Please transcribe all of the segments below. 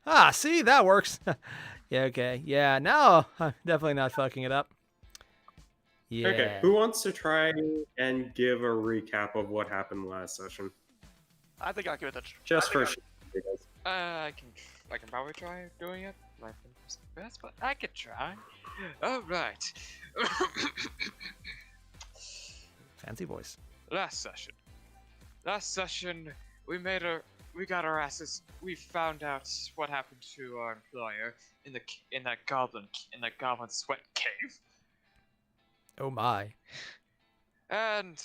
Ah, see, that works. Yeah, okay. Yeah, now I'm definitely not fucking it up. Yeah. Okay, who wants to try and give a recap of what happened last session? I think I'll give it a Just for I can probably try doing it. My fingers are best, but I could try. All right. Fancy voice. Last session, we got our asses. We found out what happened to our employer in that goblin sweat cave, Oh my. and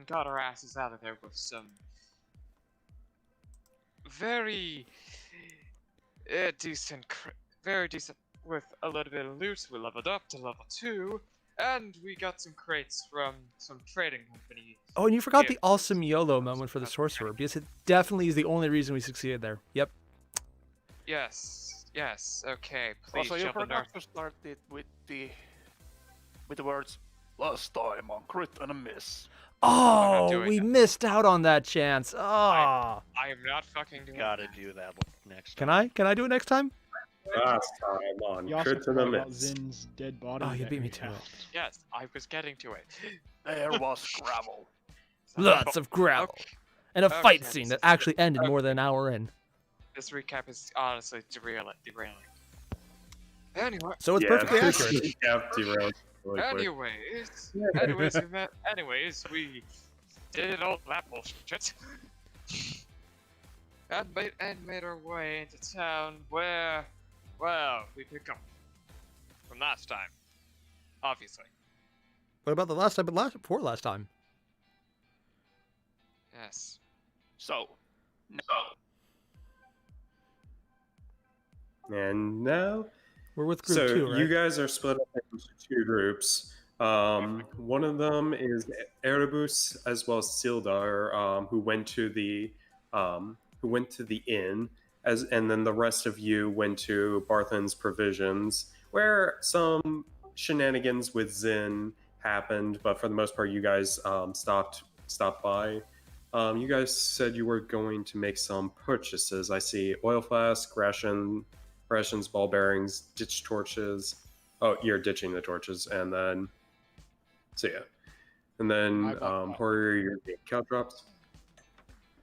got our asses out of there with some very decent, with a little bit of loot. We leveled up to level 2, and we got some crates from some trading company. Oh, and you forgot Yeah. the awesome YOLO moment for the sorcerer, because it definitely is the only reason we succeeded there. Yep. Yes, okay, please Also, you jump in there. forgot to start it with the words "last time on crit and a miss." Oh, doing we that. missed out on that chance. Oh. I am not fucking doing Gotta that. do that next Can time. I do it next time? last time on You also Crit to the forgot about Miss. Zin's dead body. Oh, you that beat me we to found. it. Yes, I was getting to it. There was gravel. Lots of gravel. Okay, And a fight Okay, scene this that is actually ended more than an hour in. this recap is honestly derailing. Anyway, So it's perfectly accurate. Derailed really quick. anyways, we did all that bullshit. and made our way into town where, well, we pick up from last time. Obviously. What about the last time, but before last time? Yes. So, no. And now, We're with group so 2, right? you guys are split up into 2 groups. One of them is Erebus as well as Sildar, who went to the inn, and then the rest of you went to Barthen's Provisions, where some shenanigans with Zin happened, but for the most part, you guys stopped by. You guys said you were going to make some purchases. I see oil flask, rations, ball bearings, ditch torches. Oh, you're ditching the torches, and then so yeah, and then Airier, you're getting cow drops,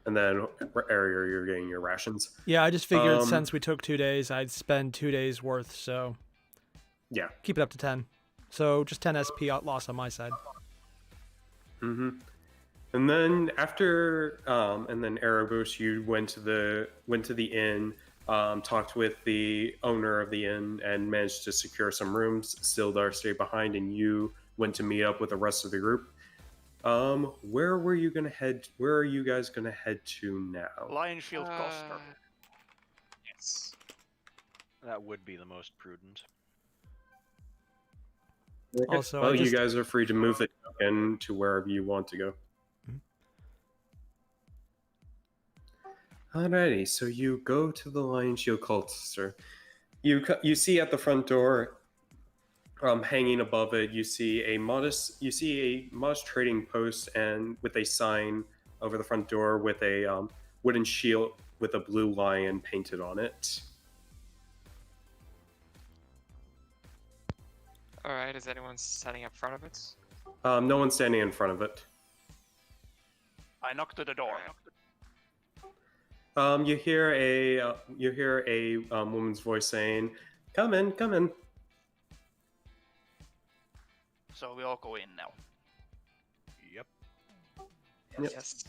and then Airier, you're getting your rations. Yeah, I just figured since we took 2 days, I'd spend 2 days worth, so Yeah. keep it up to 10. So just 10 SP loss on my side. Mm-hmm. And then after, and then Erebus, you went to the inn, talked with the owner of the inn, and managed to secure some rooms. Sildar stayed behind, and you went to meet up with the rest of the group. Where were you gonna head? Where are you guys gonna head to now? Lion Shield Coster. Yes. That would be the most prudent. Also, well, I you just- guys are free to move the token to wherever you want to go. Alrighty, so you go to the Lion Shield Cultister. You see at the front door, hanging above it, you see a modest trading post, and with a sign over the front door with a wooden shield with a blue lion painted on it. All right. Is anyone standing up front of it? No one's standing in front of it. I knocked at the door. You hear a woman's voice saying, "Come in, come in." So we all go in now. Yep. Yep. Yes.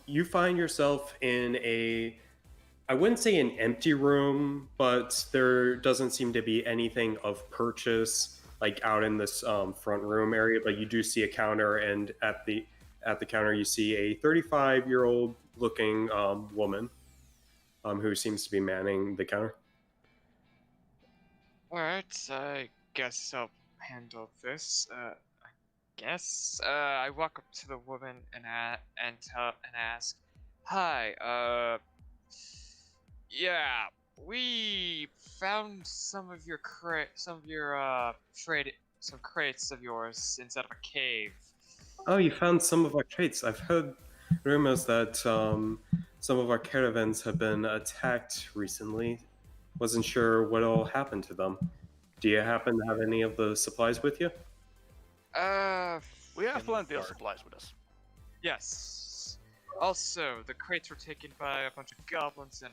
You find yourself in I wouldn't say an empty room, but there doesn't seem to be anything of purchase like out in this front room area. But you do see a counter, and at the counter you see a 35-year-old looking woman who seems to be manning the counter. All right. I guess I'll handle this. I guess. I walk up to the woman and ask, "Hi. Yeah, we found some crates of yours inside of a cave." Oh, you found some of our traits. I've heard rumors that some of our caravans have been attacked recently. Wasn't sure what all happened to them. Do you happen to have any of the supplies with you? We have In the plenty of car. supplies with us. Yes. Also, the crates were taken by a bunch of goblins and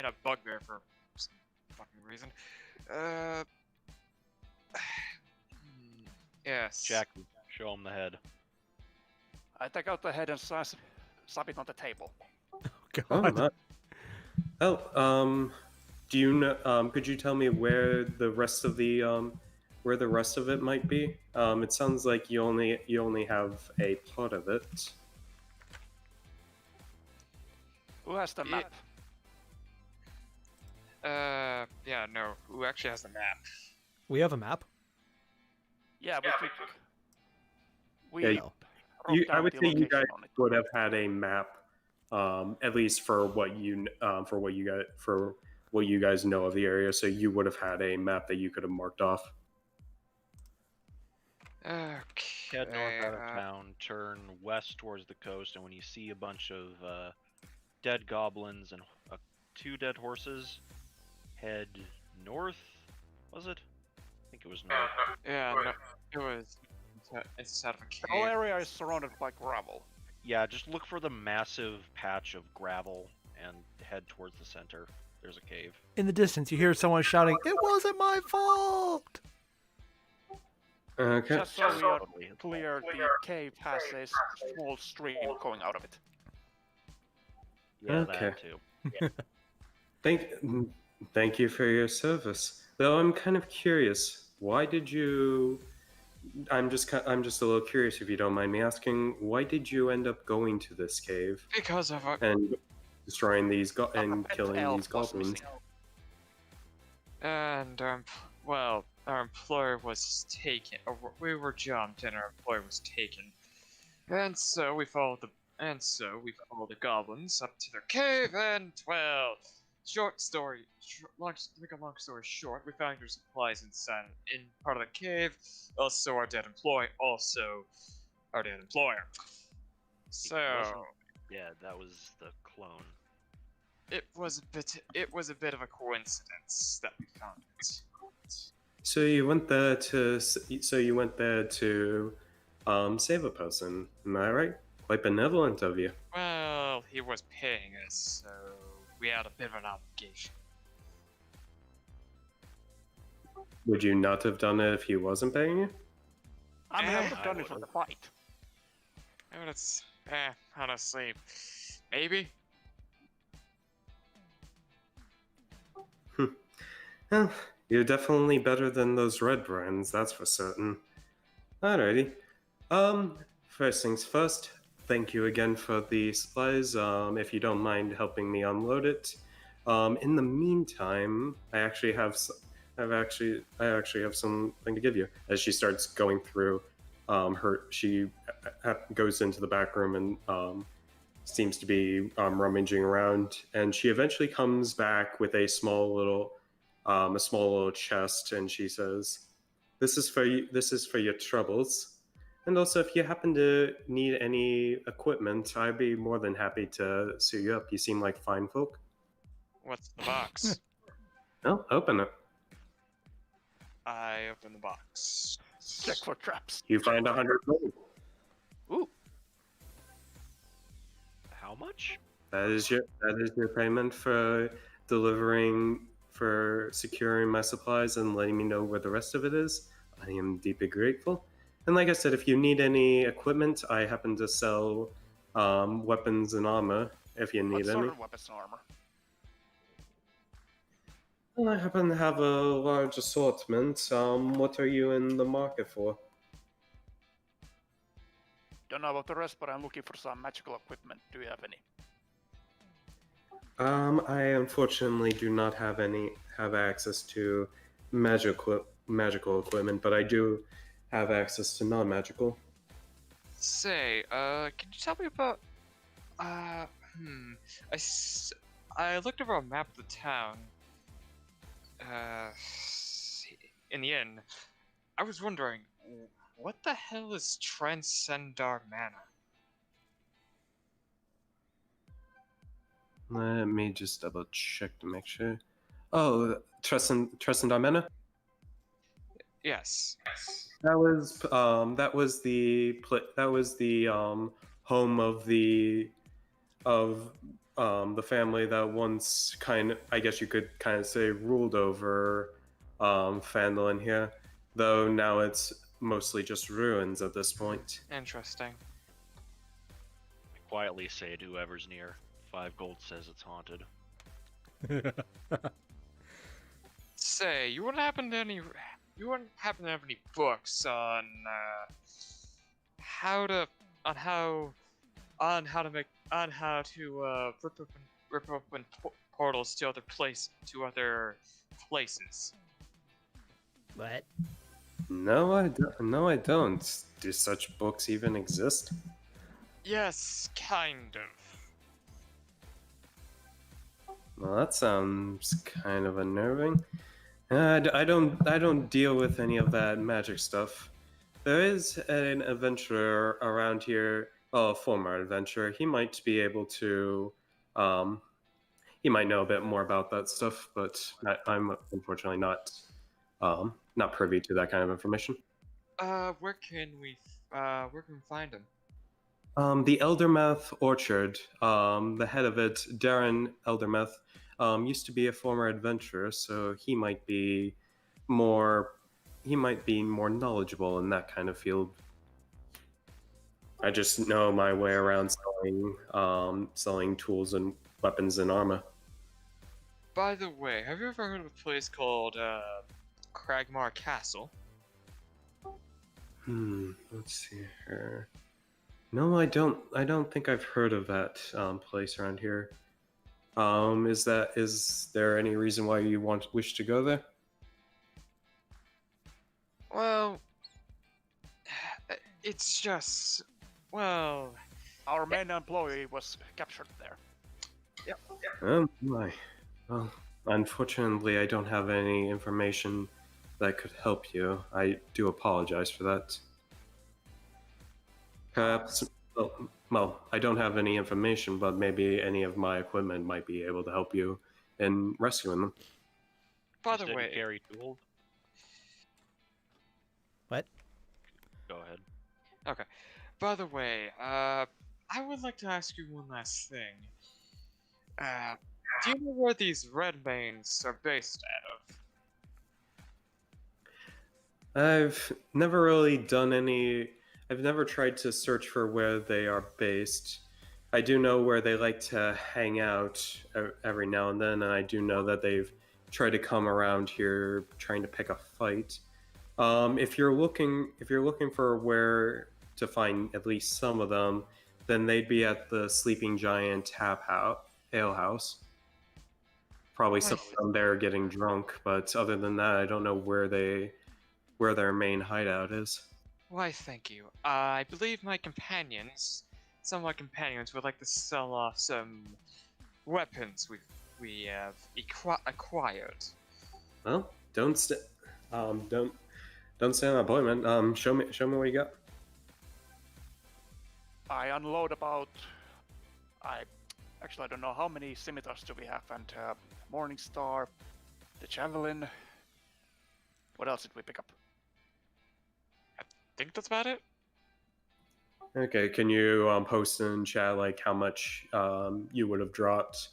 a bugbear for some fucking reason. Yes. Jackie, show him the head. I take out the head and slap it on the table. Oh, God. my. Oh, do you know? Could you tell me where the rest of it might be? It sounds like you only have a part of it. Who has the Yeah. map? Yeah, no. Who actually has the map? We have a map. Yeah, we took. We Yeah, No. wrote I down would the say you location guys on it. would have had a map, at least for what you guys know of the area. So you would have had a map that you could have marked off. Okay. Head north out of town, turn west towards the coast, and when you see a bunch of dead goblins and 2 dead horses, head north. Was it? I think it was north. Yeah, no, it was inside of a The whole cave. area is surrounded by gravel. Yeah, just look for the massive patch of gravel and head towards the center. There's a cave. In the distance, you hear someone shouting, "It wasn't my fault!" Okay. Just so we are Totally. clear, the cave has a small stream going out of it. Yeah, Okay. that too. Thank you for your service. Though I'm kind of curious, why did you? I'm just a little curious, if you don't mind me asking. Why did you end up going to this cave Because of a and destroying and pet killing elf these was goblins? missing. and our employer was taken. Or we were jumped, and our employer was taken. And so we followed the goblins up to their cave, and well, to make a long story short, we found your supplies in part of the cave. Also, our dead employer. So wasn't- Yeah, that was the clone. it was a bit of a coincidence that we found it. So you went there to save a person. Am I right? Quite benevolent of you. Well, he was paying us, so we had a bit of an obligation. Would you not have done it if he wasn't paying you? I mean, I would have I done it for would've. the fight. I mean, honestly, maybe. Well, you're definitely better than those red brands, that's for certain. Alrighty. First things first, thank you again for the supplies. If you don't mind helping me unload it. In the meantime, I actually have something to give you. As she starts going through, she goes into the back room and seems to be rummaging around, and she eventually comes back with a small little chest, and she says, "This is for you. This is for your troubles. And also, if you happen to need any equipment, I'd be more than happy to suit you up. You seem like fine folk." What's the box? Well, open it. I open the box. Check for traps. You find 100 gold. Ooh, How much? That is your payment for securing my supplies and letting me know where the rest of it is. I am deeply grateful. And like I said, if you need any equipment, I happen to sell weapons and armor if you what need sort any. of weapons and armor? Well, I happen to have a large assortment. What are you in the market for? Don't know about the rest, but I'm looking for some magical equipment. Do you have any? I unfortunately do not have access to magical equipment, but I do have access to non-magical. Say, can you tell me about, I looked over a map of the town, in the inn. I was wondering, what the hell is Transcendar Manor? Let me just double check to make sure. Oh, Tristan Darmena? Yes. That was the home of the family that once I guess you could kind of say ruled over Phandalin here, though now it's mostly just ruins at this point. Interesting. I quietly say to whoever's near, 5 gold says it's haunted. Say, you wouldn't happen to have any books on how to rip open portals to other places? What? No, I don't. Do such books even exist? Yes, kind of. Well, that sounds kind of unnerving. I don't deal with any of that magic stuff. There is an adventurer around here, a former adventurer. He might be able to, he might know a bit more about that stuff, but I'm unfortunately not privy to that kind of information. Where can we find him? The Eldermouth Orchard, the head of it, Darren Eldermouth, used to be a former adventurer, so he might be more knowledgeable in that kind of field. I just know my way around selling tools and weapons and armor. By the way, have you ever heard of a place called Cragmar Castle? Let's see here. No, I don't think I've heard of that place around here. Is there any reason why you wish to go there? Well, it's just, well, Our main employee was captured there. Oh my. Well, unfortunately, I don't have any information that could help you. I do apologize for that. Perhaps, well, I don't have any information, but maybe any of my equipment might be able to help you in rescuing them. by Just the didn't way, carry tools. What? Go ahead. okay. By the way, I would like to ask you one last thing. Do you know where these Redmanes are based out of? I've never really done any. I've never tried to search for where they are based. I do know where they like to hang out every now and then, and I do know that they've tried to come around here trying to pick a fight. If you're looking for where to find at least some of them, then they'd be at the Sleeping Giant Ale House. Probably some of them there getting drunk, but other than that, I don't know where their main hideout is. Why, thank you. I believe some of my companions would like to sell off some weapons we have acquired. Well, don't stay on appointment. Show me what you got. I unload about. I don't know how many scimitars do we have, and Morningstar, the javelin. What else did we pick up? I think that's about it. Okay, can you post in chat like how much you would have dropped?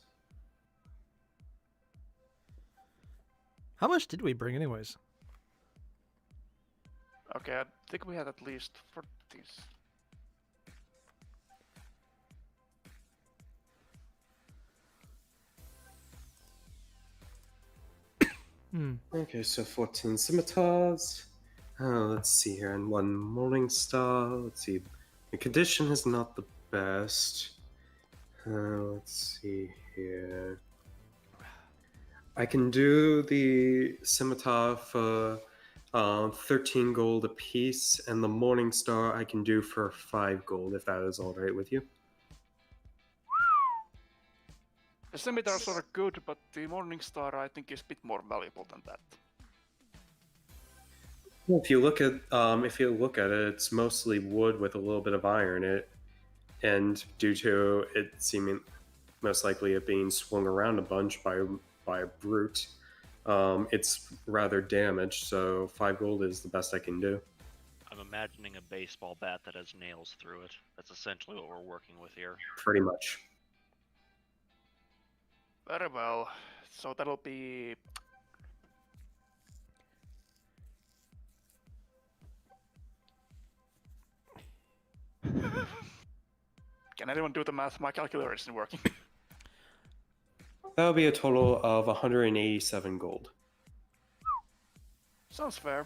How much did we bring, anyways? Okay, I think we had at least for these. Okay, so 14 scimitars. Let's see here, and 1 Morningstar. Let's see. The condition is not the best. Let's see here. I can do the scimitar for 13 gold a piece, and the Morningstar I can do for 5 gold, if that is alright with you. The scimitars are good, but the Morningstar I think is a bit more valuable than that. Well, if you look at it, it's mostly wood with a little bit of iron in it, and due to it seeming, most likely it being swung around a bunch by a brute. It's rather damaged, so 5 gold is the best I can do. I'm imagining a baseball bat that has nails through it. That's essentially what we're working with here. Pretty much. Very well. So that'll be. Can anyone do the math? My calculator isn't working. That'll be a total of 187 gold. Sounds fair.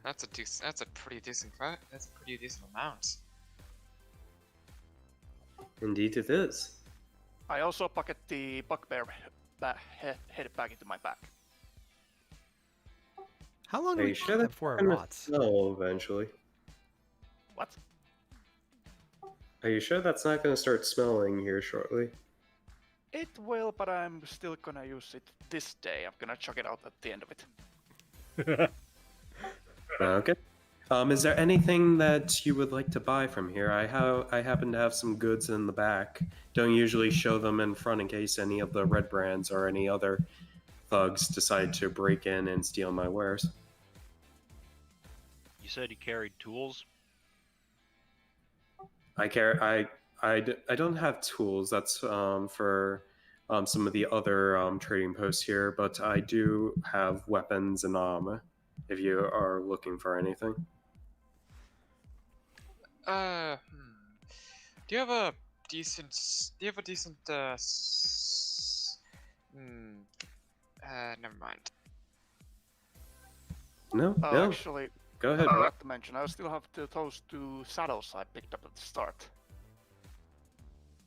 That's a pretty decent amount. Indeed it is. I also pocket the bugbear head back into my back. How long do Are we you sure keep that that's before it gonna rots? smell eventually? What? Are you sure that's not going to start smelling here shortly? It will, but I'm still gonna use it this day. I'm gonna chuck it out at the end of it. Okay. Is there anything that you would like to buy from here? I happen to have some goods in the back. Don't usually show them in front in case any of the red brands or any other thugs decide to break in and steal my wares. You said you carried tools? I don't have tools. That's for some of the other trading posts here, but I do have weapons and armor. If you are looking for anything. Do you have a decent? Never mind. No, Oh, no. actually, Go ahead. I forgot to mention, I still have those 2 saddles I picked up at the start.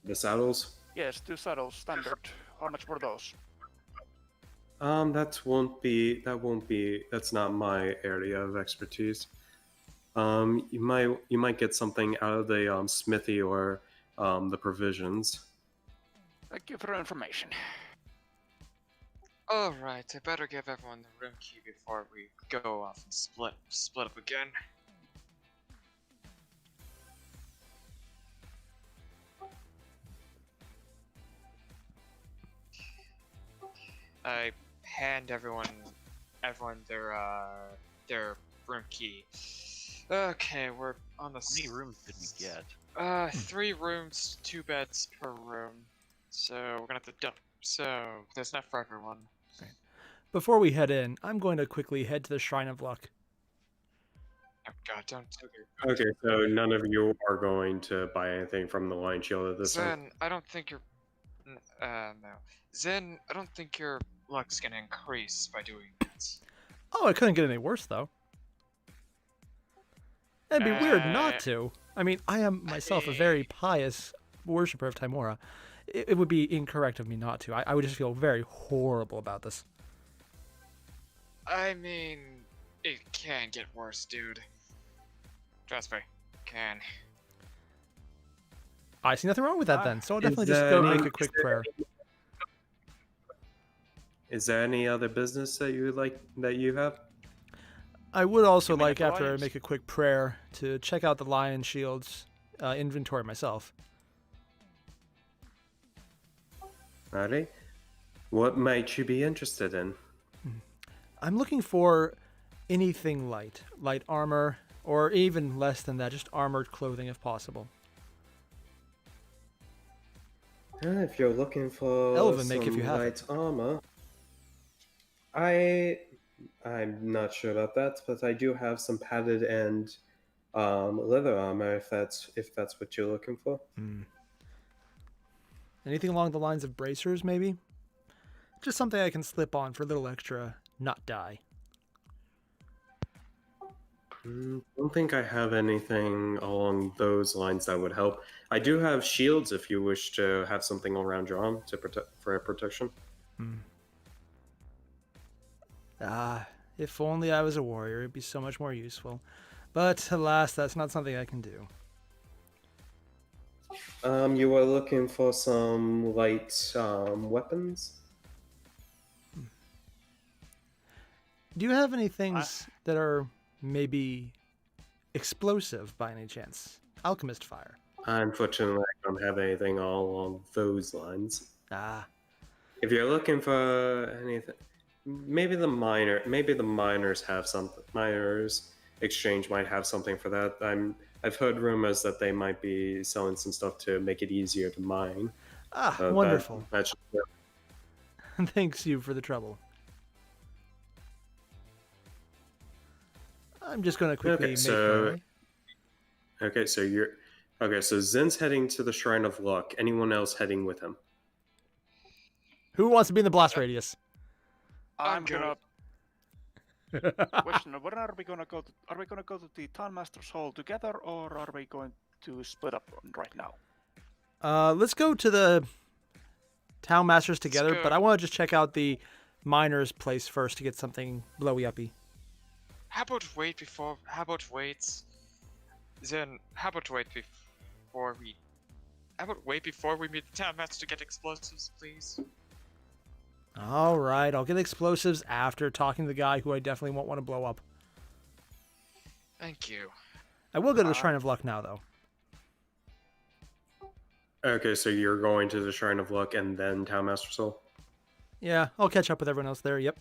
The saddles. Yes, 2 saddles, standard. How much were those? That's not my area of expertise. You might get something out of the smithy or the provisions. Thank you for your information. Alright, I better give everyone the room key before we go off and split up again. I hand everyone their room key. Okay, we're on the. How many rooms did we get? 3 rooms, 2 beds per room. So we're gonna have to dump. So there's enough for everyone. Before we head in, I'm going to quickly head to the Shrine of Luck. Oh god, don't. Okay. Okay, so none of you are going to buy anything from the Lion Shield at this time. Zen, I don't think your. No. Zen, I don't think your luck's gonna increase by doing that. Oh, it couldn't get any worse, though. It'd be weird not to. I mean, I am myself a very pious worshiper of Timora. It would be incorrect of me not to. I would just feel very horrible about this. I mean, it can get worse, dude. Trust me, can. I see nothing wrong with that then, so I'll Is definitely just there go any- make a quick prayer. Is there any other business that you would like that you have? I would also You mean like, at the after I Lions? make a quick prayer, to check out the Lion Shield's inventory myself. Alright. What might you be interested in? I'm looking for anything light. Light armor, or even less than that, just armored clothing if possible. If you're looking for Elven make some if you have light it. armor, I'm not sure about that, but I do have some padded and leather armor if that's what you're looking for. Anything along the lines of bracers, maybe? Just something I can slip on for a little extra, not die. Don't think I have anything along those lines that would help. I do have shields if you wish to have something around your arm to for protection. Ah, if only I was a warrior, it'd be so much more useful. But alas, that's not something I can do. You were looking for some light weapons? Do you have any things that are maybe explosive by any chance? Alchemist fire. Unfortunately, I don't have anything all along those lines. Ah, If you're looking for anything, maybe the miners have something. Miners exchange might have something for that. I've heard rumors that they might be selling some stuff to make it easier to mine. wonderful. That should, Thanks you for the trouble. I'm just going to quickly make my way. Okay, so Zen's heading to the Shrine of Luck. Anyone else heading with him? Who wants to be in the blast radius? I'm good. gonna question: where are we gonna go? Are we gonna go to the Town Master's Hall together, or are we going to split up right now? Let's go to the town masters together, go. but I want to just check out the miner's place first to get something blowy uppy. How about wait? Then how about wait before we? How about wait before we meet the town master to get explosives, please? All right, I'll get explosives after talking to the guy who I definitely won't want to blow up. Thank you. I will go to the Shrine of Luck now, though. Okay, so you're going to the Shrine of Luck and then Town Master Soul? Yeah, I'll catch up with everyone else there, yep.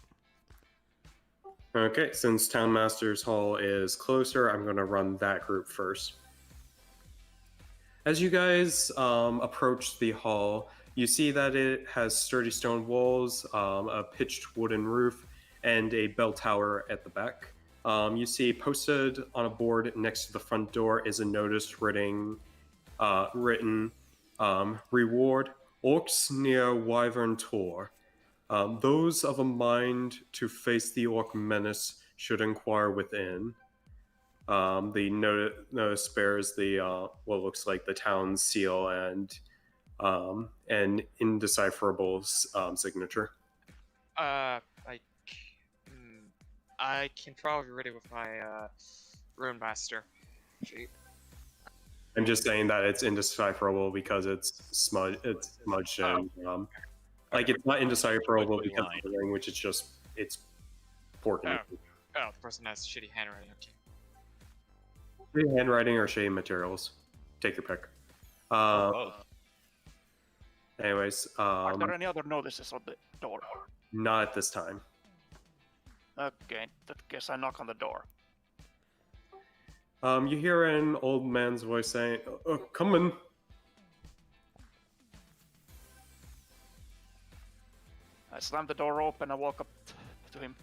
Okay, since Town Master's Hall is closer, I'm going to run that group first. As you guys approach the hall, you see that it has sturdy stone walls, a pitched wooden roof, and a bell tower at the back. You see posted on a board next to the front door is a notice written, reward, orcs near Wyvern Tor. Those of a mind to face the orc menace should inquire within. The notice bears the what looks like the town seal and an indecipherable signature. I can probably read it with my rune master. I'm just saying that it's indecipherable because it's smudged and like it's not indecipherable because of the language. It's porking. Oh, the person has shitty handwriting. Okay. Shitty handwriting or shitty materials. Take your pick. Anyways, Are there any other notices on the door? not at this time. Okay, in that case I knock on the door. You hear an old man's voice saying, "Come in." I slam the door open and walk up to him.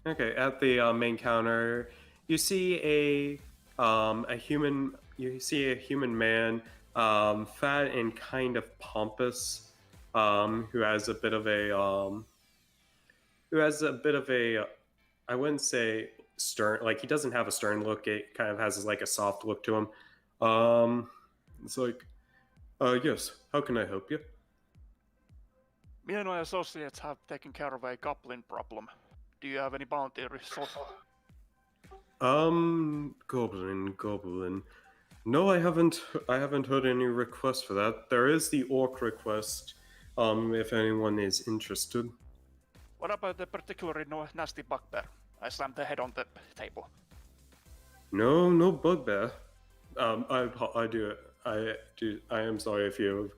Okay, at the main counter, you see a human. You see a human man, fat and kind of pompous, who has a bit of a, I wouldn't say stern. Like he doesn't have a stern look. It kind of has like a soft look to him. It's like, yes. How can I help you? Me and my associates have taken care of a goblin problem. Do you have any bounty resources? Goblin. No, I haven't heard any requests for that. There is the orc request, if anyone is interested. What about the particularly nasty bugbear? I slammed the head on the table. No bugbear. I am sorry if you've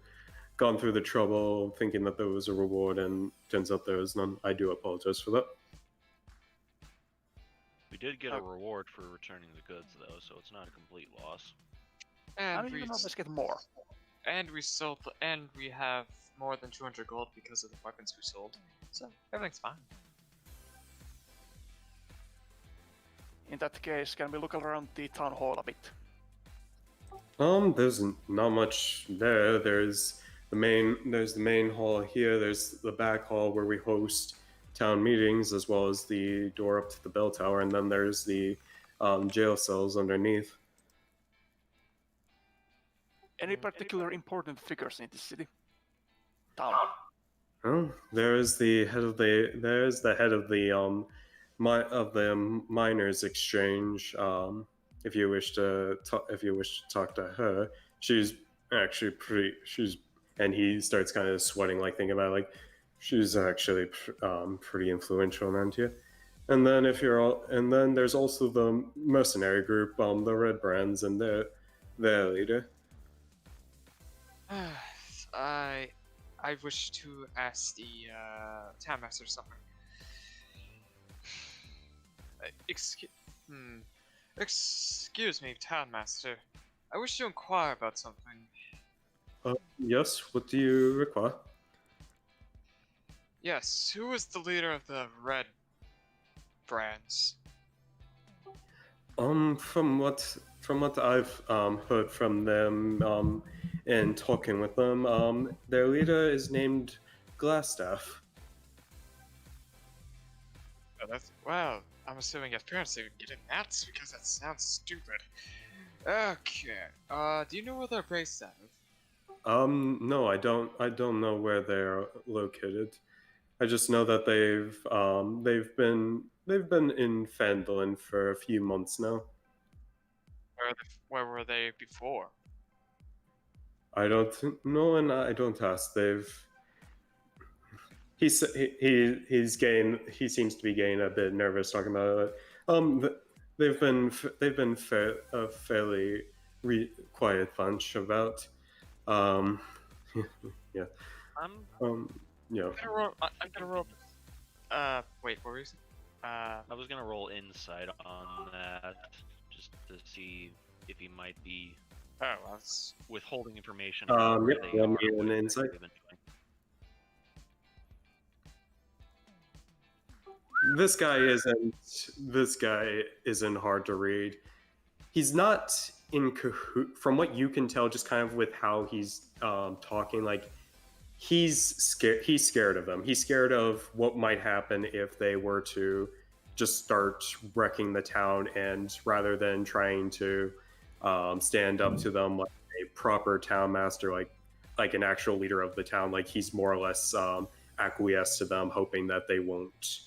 gone through the trouble thinking that there was a reward and turns out there is none. I do apologize for that. We did get a reward for returning the goods, though, so it's not a complete loss. I don't even know if let's get more. And we sold, and we have more than 200 gold because of the weapons we sold. So everything's fine. In that case, can we look around the town hall a bit? There's not much there. There's the main hall here. There's the back hall where we host town meetings, as well as the door up to the bell tower, and then there's the jail cells underneath. Any particular important figures in the city? Town. Oh, there's the head of the miners exchange. If you wish to talk to her, she's actually pretty. And he starts kind of sweating, like thinking about it, like she's actually pretty influential around here. And then and then there's also the mercenary group, the Red Brands, and their leader. I wish to ask the town master something. Excuse me, town master. I wish to inquire about something. Yes, what do you require? Yes, who is the leader of the Red Brands? From what I've heard from them in talking with them, their leader is named Glassstaff. Oh, that's well. I'm assuming as parents they would get in that because that sounds stupid. Okay. Do you know where they're based out of? No, I don't. I don't know where they're located. I just know that they've been in Phandelver for a few months now. Where were they before? I don't know, and I don't ask. He seems to be getting a bit nervous talking about it. They've been a fairly quiet bunch about. Yeah. Yeah. I'm gonna roll. Wait, what were you saying? I was gonna roll insight on that just to see if he might be That's withholding information. About where they let are, me an what they're insight. eventually- This guy isn't hard to read. He's not in cahoot from what you can tell, just kind of with how he's talking. Like he's scared of them. He's scared of what might happen if they were to just start wrecking the town, and rather than trying to stand up to them like a proper town master, like an actual leader of the town, like he's more or less acquiesce to them, hoping that they won't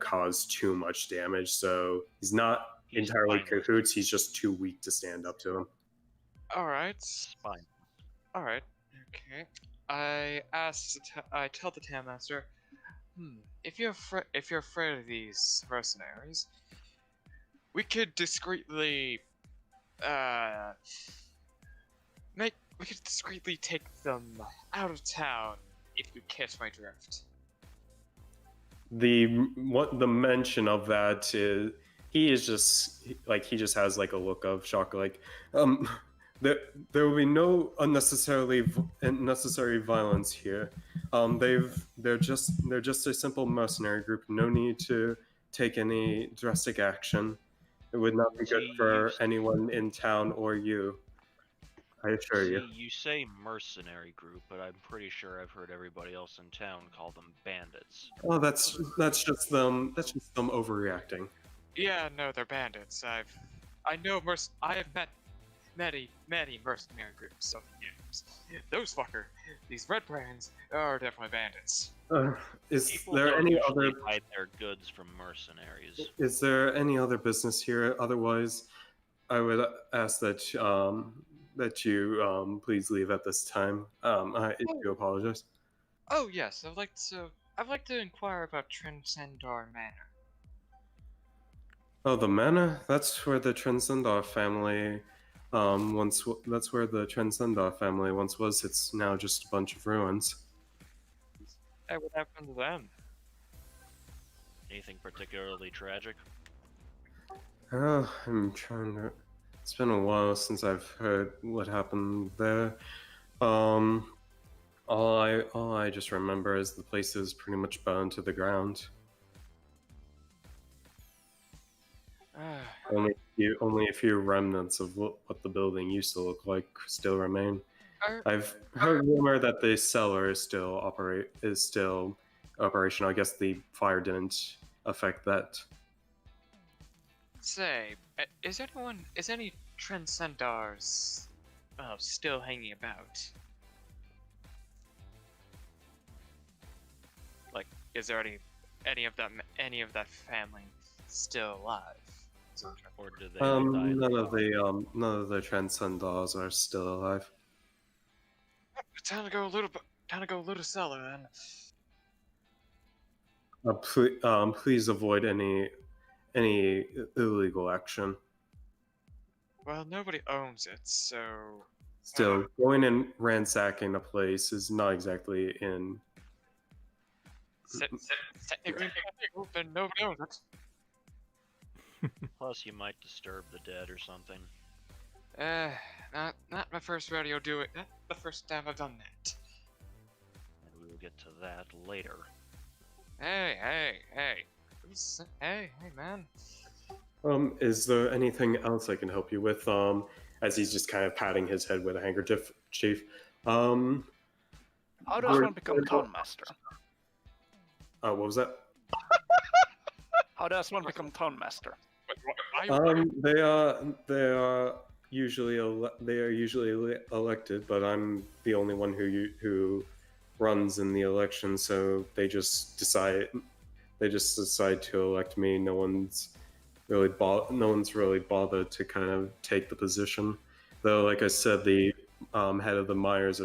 cause too much damage. So he's not entirely spineless. cahoots. He's just too weak to stand up to them. all right. Fine. All right. Okay. I tell the town master, if you're afraid of these mercenaries, we could discreetly take them out of town if you catch my drift. The mention of that is he just has like a look of shock, like there will be no necessary violence here. They're just a simple mercenary group. No need to take any drastic action. It would not be good for anyone in town or you. I assure you. See, you say mercenary group, but I'm pretty sure I've heard everybody else in town call them bandits. Oh, that's just them. That's just them overreacting. Yeah, no, they're bandits. I have met many mercenary groups of games. Those these Red Brands are definitely bandits. Is People there don't any usually other? hide their goods from mercenaries. Is there any other business here? Otherwise, I would ask that you please leave at this time. I do apologize. Oh yes, I'd like to inquire about Transcendar Manor. Oh, the manor? That's where the Transcendar family that's where the Transcendar family once was. It's now just a bunch of ruins. Hey, what happened to them? Anything particularly tragic? I'm trying to. It's been a while since I've heard what happened there. All I just remember is the place is pretty much burned to the ground. Only a few remnants of what the building used to look like still remain. I've heard rumor that the cellar is still operational. I guess the fire didn't affect that. Say, is any Transcendars still hanging about? Like, is there any of that family still alive? Or did they all die? None of the Transcendars are still alive. Time to go a little cellar then. Please avoid any illegal action. Well, nobody owns it, so Still, going and ransacking a place is not exactly in. technically open. Nobody owns it. Plus, you might disturb the dead or something. Not my first rodeo. Do it. Not the first time I've done that. And we will get to that later. Hey, man. Is there anything else I can help you with? As he's just kind of patting his head with a handkerchief, Chief. How does one become town master? What was that? How does one become town master? They are usually elected, but I'm the only one who runs in the election, so they just decide to elect me. No one's really bothered to kind of take the position, though. Like I said, the head of the Myers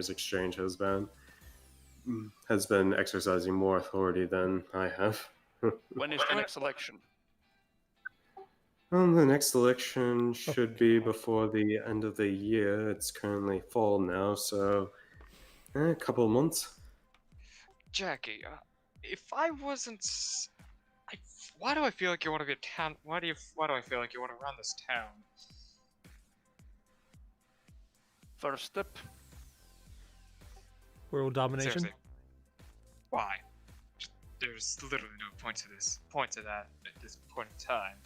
Exchange has been exercising more authority than I have. When is the next election? The next election should be before the end of the year. It's currently fall now, so a couple of months. Jackie, if I wasn't, why do I feel like you want to be a town? Why do I feel like you want to run this town? First step. World domination. Seriously. Why? There's literally no point to that at this point in time.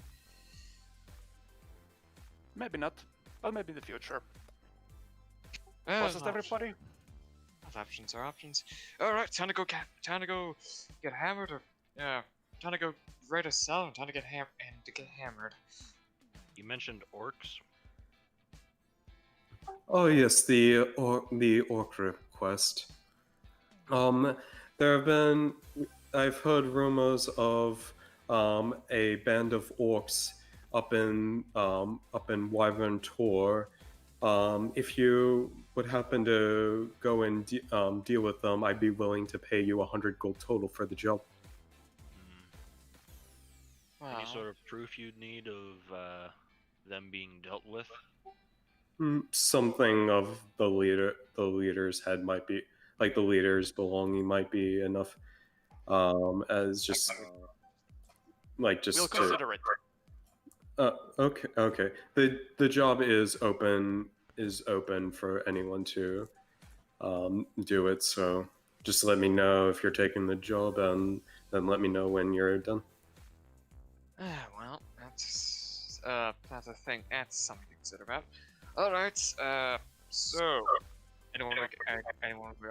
Maybe not, but maybe in the future. Well, What's everybody? Options are options. All right, time to go get hammered, or time to go raid a cell and time to get hammered. You mentioned orcs. Oh yes, the orc request. I've heard rumors of a band of orcs up in Wyvern Tor. If you would happen to go and deal with them, I'd be willing to pay you 100 gold total for the job. Any sort of proof you'd need of them being dealt with? Something of the leader's head might be, like the leader's belonging might be enough. As just We'll consider it. Okay. The job is open for anyone to do it. So just let me know if you're taking the job, and then let me know when you're done. Well, that's a thing. That's something to consider about. All right. So anyone want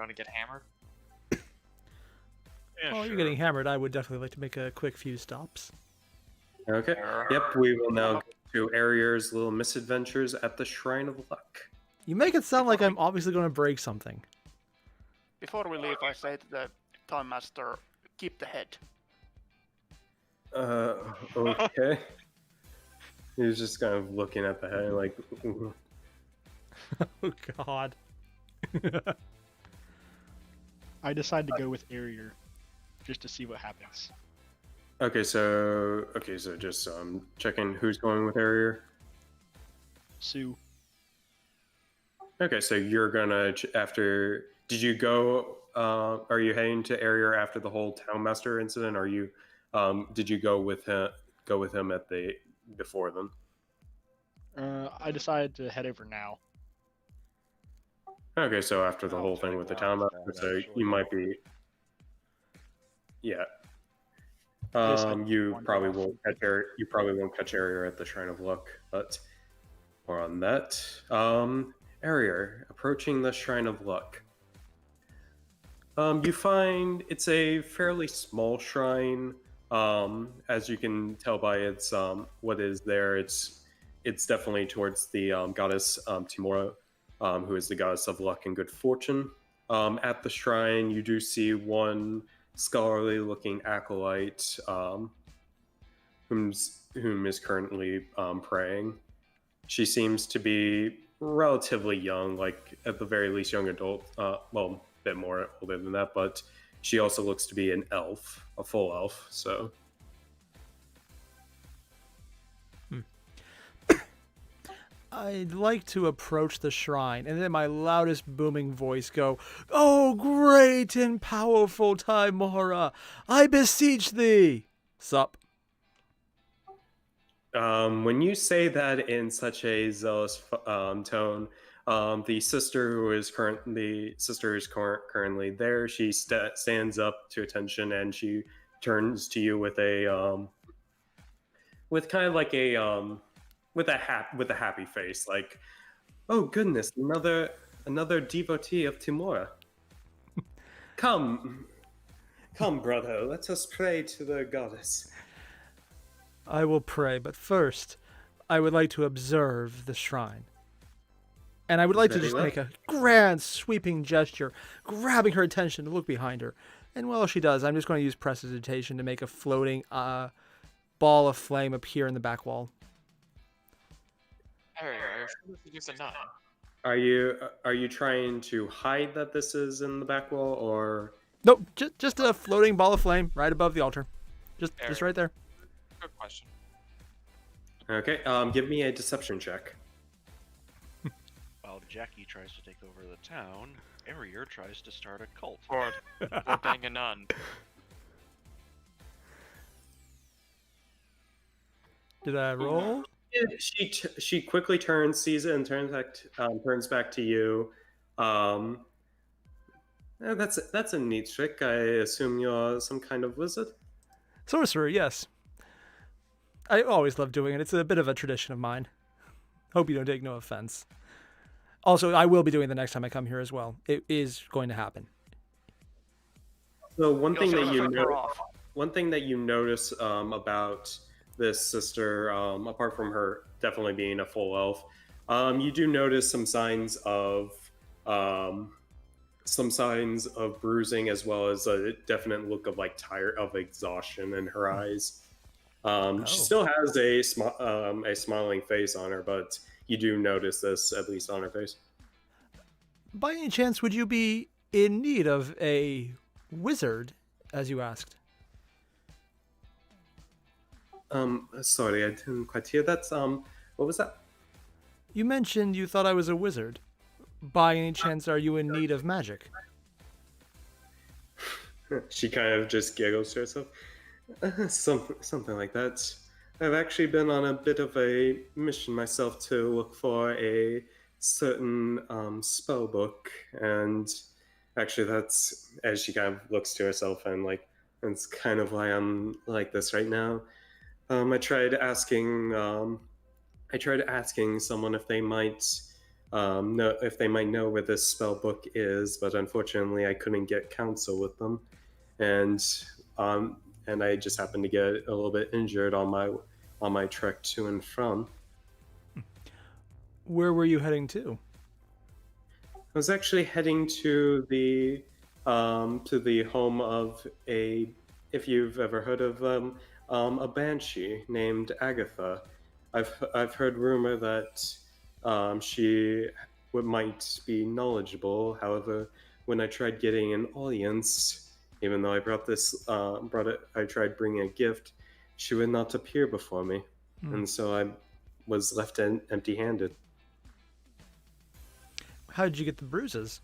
to get hammered? Yeah, While you're getting hammered, I would definitely like to make a quick few stops. Okay. Yep. We will now go to Airier's little misadventures at the Shrine of Luck. You make it sound like I'm obviously going to break something. Before we leave, I say to the town master, keep the head. Okay. He's just kind of looking at the head like. Oh God. I decide to go with Airier, just to see what happens. Okay, so just checking who's going with Airier. Sue. Okay, so you're gonna after. Did you go? Are you heading to Airier after the whole Townmaster incident? Or you? Did you go with him? Go with him at the before then? I decided to head over now. Okay, so after the whole thing with the Townmaster, so you might be. Yeah. You probably won't catch Airier. You probably won't catch Airier at the Shrine of Luck, but more on that. Airier, approaching the Shrine of Luck. You find it's a fairly small shrine. As you can tell by its what is there, it's definitely towards the goddess Timora, who is the goddess of luck and good fortune. At the shrine, you do see one scholarly-looking acolyte, whom is currently praying. She seems to be relatively young, like at the very least young adult. Well, a bit more older than that, but she also looks to be an elf, a full elf. So I'd like to approach the shrine and in my loudest booming voice go, "Oh, great and powerful Timora, I beseech thee!" Sup? when you say that in such a zealous tone, the sister who is currently there, she stands up to attention and she turns to you with a with kind of like a with a happy face, like, "Oh goodness, another devotee of Timora. Come, come, brother, let us pray to the goddess." I will pray, but first, I would like to observe the shrine. And I would like to Very just well. make a grand sweeping gesture, grabbing her attention to look behind her. And while she does, I'm just going to use prestidigitation to make a floating ball of flame appear in the back wall. Airier, are you sure to use a 9? Are you trying to hide that this is in the back wall, or Nope, just a floating ball of flame right above the altar. Just right there. Good question. okay? Give me a deception check. While Jackie tries to take over the town, Airier tries to start a cult. Or bang a nun. Did I roll? She quickly turns, sees it, and turns back to you. That's a neat trick. I assume you're some kind of wizard. Sorcerer, yes. I always love doing it. It's a bit of a tradition of mine. Hope you don't take no offense. Also, I will be doing it the next time I come here as well. It is going to happen. So You also flip her off. one thing that you notice about this sister, apart from her definitely being a full elf, you do notice some signs of bruising, as well as a definite look of like tired of exhaustion in her eyes. She still has a smiling face on her, but you do notice this at least on her face. By any chance, would you be in need of a wizard, as you asked? Sorry, I didn't quite hear that. What was that? You mentioned you thought I was a wizard. By any chance, are you in need of magic? She kind of just giggles to herself. Something like that. I've actually been on a bit of a mission myself to look for a certain spell book, and actually that's, as she kind of looks to herself, and like, that's kind of why I'm like this right now. I tried asking someone if they might know where this spell book is, but unfortunately I couldn't get counsel with them, and I just happened to get a little bit injured on my trek to and from. Where were you heading to? I was actually heading to the home of a, if you've ever heard of a banshee named Agatha. I've heard rumor that she might be knowledgeable. However, when I tried getting an audience, even though I I tried bringing a gift, she would not appear before me, and so I was left empty-handed. How did you get the bruises?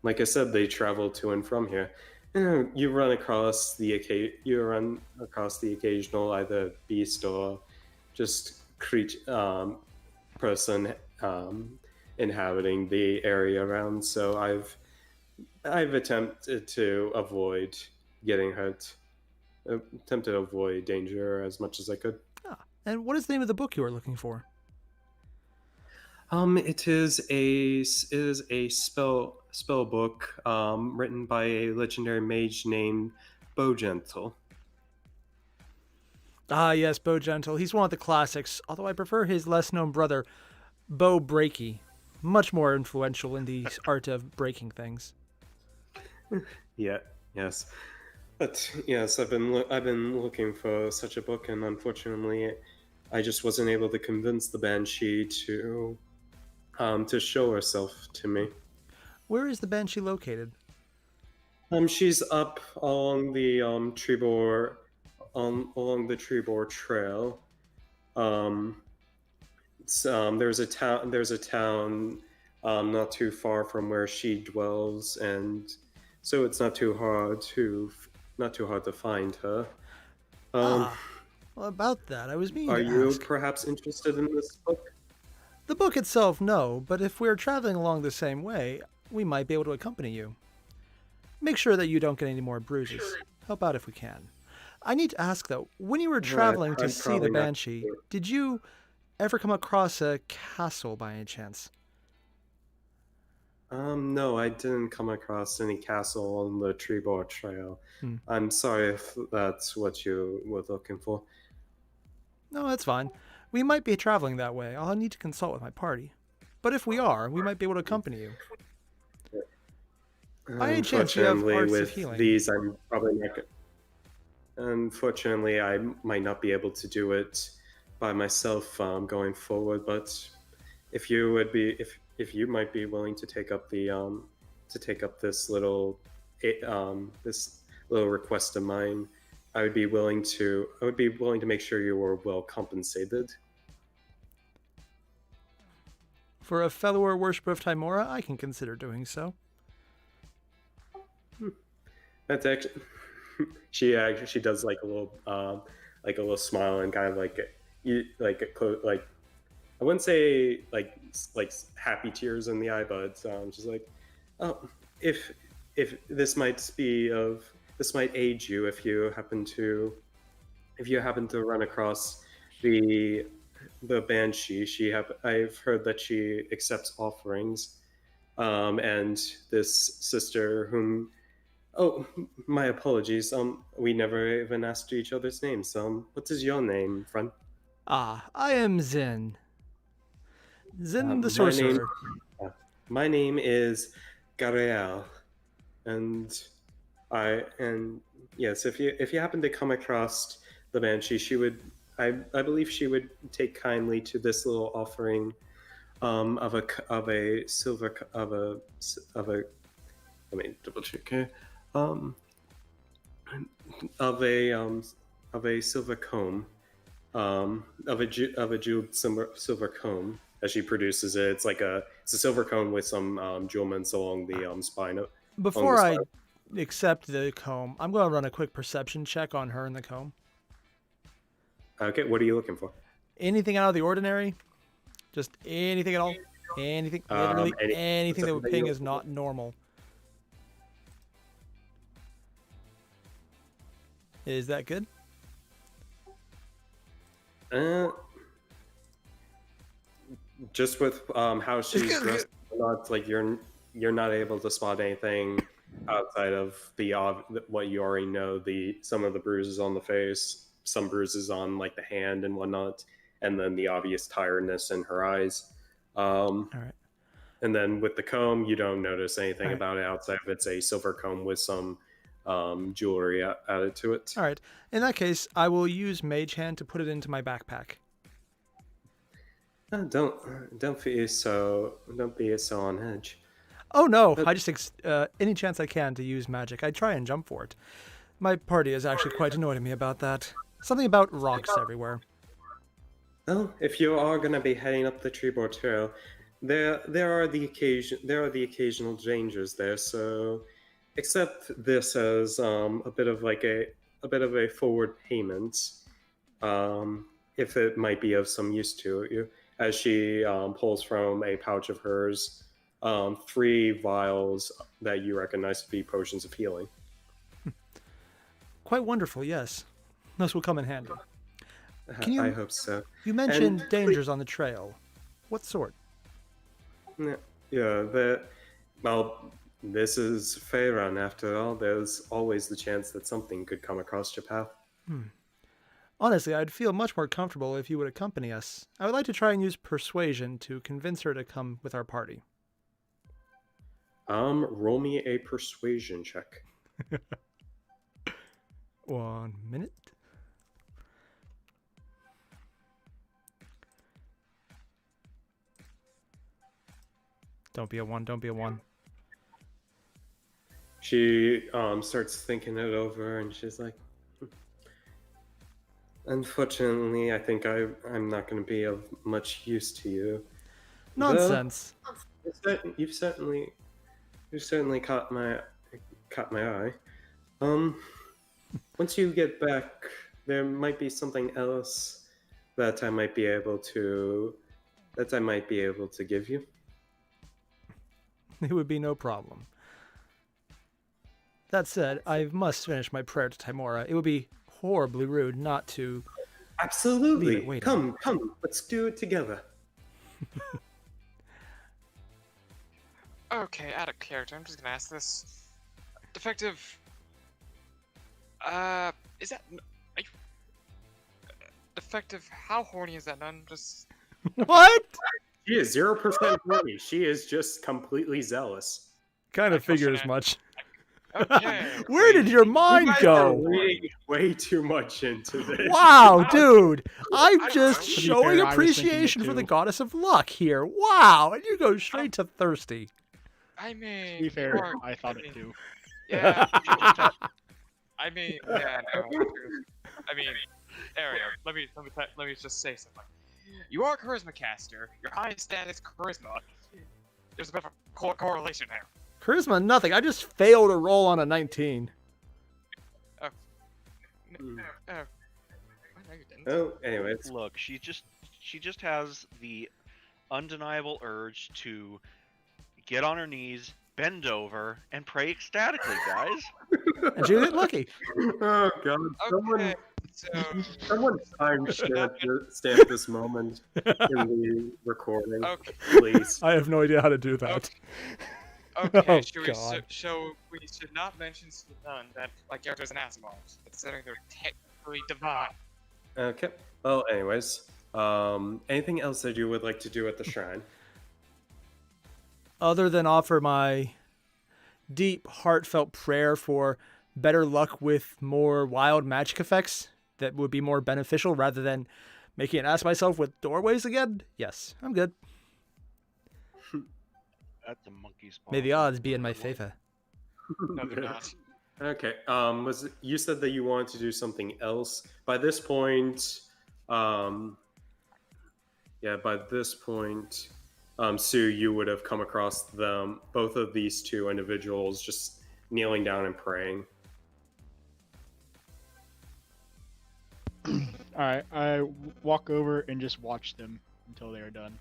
Like I said, they travel to and from here. You run across the occasional either beast or just person inhabiting the area around. So I've attempted to avoid getting hurt, attempted to avoid danger as much as I could. And what is the name of the book you are looking for? It is a spell book written by a legendary mage named Bowgentle. Ah, yes, Bowgentle. He's one of the classics, although I prefer his less-known brother, Bo Breaky. Much more influential in the art of breaking things. Yeah, yes. But yes, I've been looking for such a book, and unfortunately, I just wasn't able to convince the Banshee to show herself to me. Where is the Banshee located? She's up along the Trebor, along the Trebor Trail. There's a town. Not too far from where she dwells, and so it's not too hard to find her. Well, about that, I was meaning Are to you ask. perhaps interested in this book? The book itself, no, but if we're traveling along the same way, we might be able to accompany you. Make sure that you don't get any more bruises. Help out if we can. I need to ask though, when you were traveling to I'm see the probably not Banshee, sure. did you ever come across a castle by any chance? No, I didn't come across any castle on the Trebor Trail. Hmm. I'm sorry if that's what you were looking for. No, that's fine. We might be traveling that way. I'll need to consult with my party. But if we are, we might be able to accompany you. By any chance, you have Unfortunately, arts of with healing? these, I'm probably not. Unfortunately, I might not be able to do it by myself going forward. But if you would be, if you might be willing to take up this little request of mine, I would be willing to. I would be willing to make sure you were well compensated. For a fellow worshiper of Timora, I can consider doing so. That's actually she does like a little smile and kind of like I wouldn't say like happy tears in the eye, but she's like, oh, if this might aid you if you happen to run across the Banshee. I've heard that she accepts offerings, and this sister whom. Oh, my apologies. We never even asked each other's names. What is your name, friend? Ah, I am Zin. Zin the My name, sorcerer. my name is Gabriel, and yes, if you happen to come across the Banshee, I believe she would take kindly to this little offering, of a silver of a. Let me double check here. Of a silver comb, of a jeweled silver comb. As she produces it, it's a silver comb with some jewelments along the spine. Before I accept the comb, I'm going to run a quick perception check on her and the comb. Okay, what are you looking for? Anything out of the ordinary? Just anything at all? Anything? Literally anything that would ping is not normal. Is that good? Just with how she's dressed, not like you're not able to spot anything outside of what you already know. Some of the bruises on the face, some bruises on like the hand and whatnot, and then the obvious tiredness in her eyes. All right. And then with the comb, you don't notice anything about it outside of it's a silver comb with some jewelry added to it. All right. In that case, I will use Mage Hand to put it into my backpack. Don't be so on edge. Oh no! I just any chance I can to use magic, I try and jump for it. My party is actually quite annoyed at me about that. Something about rocks everywhere. Well, if you are going to be heading up the Trebor Trail, there are the occasional dangers there. So, accept this as a bit of a forward payment, if it might be of some use to you. As she pulls from a pouch of hers 3 vials that you recognize to be potions of healing. Quite wonderful, yes. Those will come in handy. I hope so. You mentioned dangers on the trail. What sort? Yeah, this is Faerun after all. There's always the chance that something could come across your path. Honestly, I'd feel much more comfortable if you would accompany us. I would like to try and use persuasion to convince her to come with our party. Roll me a persuasion check. 1 minute. Don't be a 1, don't be a 1. She starts thinking it over, and she's like, "Unfortunately, I think I'm not going to be of much use to you. Nonsense. You've certainly caught my eye. Once you get back, there might be something else that I might be able to give you." It would be no problem. That said, I must finish my prayer to Timora. It would be horribly rude not to. Leave Absolutely. it waiting. Come, let's do it together. Okay, out of character, I'm just gonna ask this. Defective. Is that? Are you, defective, how horny is that nun? Just. What? She is 0% horny. She is just completely zealous. Kind of I question figures it. much. Okay. Where did your mind You guys are go? reading way too much into this. Wow, dude. I'm I- just to be showing fair, I was thinking it appreciation for the too. goddess of luck here. Wow. And you go straight to thirsty. I mean. To be fair, you are- I thought mean, it too. Yeah. I mean, yeah, no. I mean, Airier, let me just say something. You are a charisma caster. Your highest stat is charisma. There's a bit of a correlation there. Charisma, nothing. I just failed a roll on a 19. No, Hmm. no, you didn't. Oh, anyways. Look, she just has the undeniable urge to get on her knees, bend over, and pray ecstatically, guys. And she got lucky. Oh god. Okay, so Someone stamp this moment in the recording, okay, please. I have no idea how to do that. okay. Oh, should God. we should not mention to the nun that like characters and Asimovs, considering they're technically divine. Okay. Well, anyways, anything else that you would like to do at the shrine? Other than offer my deep, heartfelt prayer for better luck with more wild magic effects that would be more beneficial rather than making an ass of myself with doorways again? Yes, I'm good. That's a monkey's paw. May the odds be in my favor. No, they're not. Okay. You said that you wanted to do something else. By this point, Sue, you would have come across both of these two individuals just kneeling down and praying. Alright, I walk over and just watch them until they are done.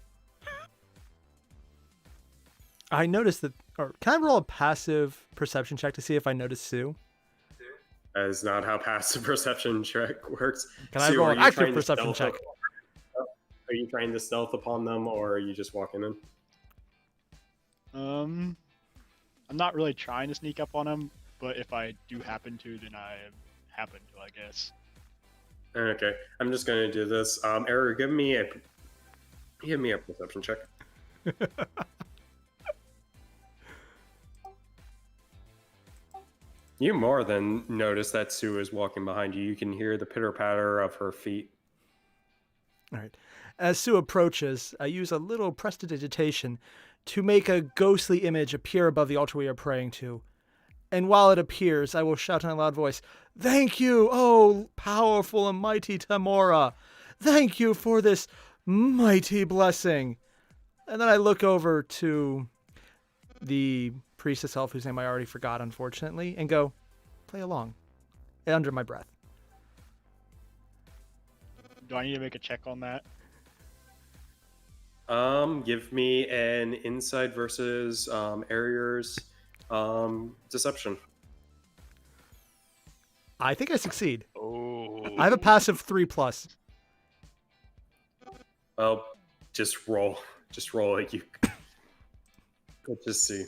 I noticed that. Or can I roll a passive perception check to see if I notice Sue? That is not how passive perception check works. Can I Sue, roll are an you active trying to perception stealth check? Are you trying to stealth upon them, or are you just walking in? I'm not really trying to sneak up on them, but if I do happen to, then I happen to, I guess. Okay, I'm just going to do this. Airier, give me a perception check. You more than notice that Sue is walking behind you. You can hear the pitter-patter of her feet. All right. As Sue approaches, I use a little prestidigitation to make a ghostly image appear above the altar we are praying to. And while it appears, I will shout in a loud voice, "Thank you, oh powerful and mighty Timora! Thank you for this mighty blessing!" And then I look over to the priest itself, whose name I already forgot, unfortunately, and go, "Play along," under my breath. Do I need to make a check on that? Give me an insight versus Airier's deception. I think I succeed. Oh. I have a passive 3+. Well, just roll. Just roll it. You. Let's just see.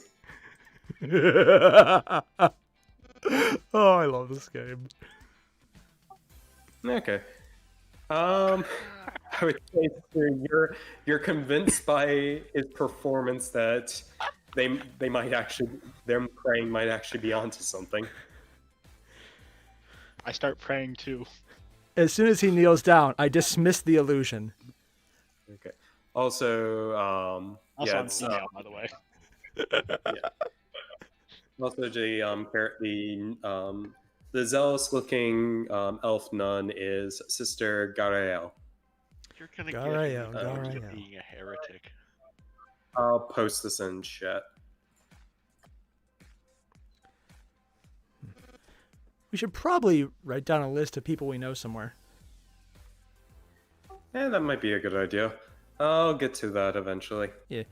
Oh, I love this game. Okay. I would say Sue, you're convinced by his performance that they might actually them praying might actually be onto something. I start praying too. As soon as he kneels down, I dismiss the illusion. Okay. Also, Also yeah, on it's, email, by the way. Also, the zealous-looking elf nun is Sister Garael. You're gonna Garael, get accused Garael. of being a heretic. I'll post this in chat. We should probably write down a list of people we know somewhere. Yeah, that might be a good idea. I'll get to that eventually. Yeah.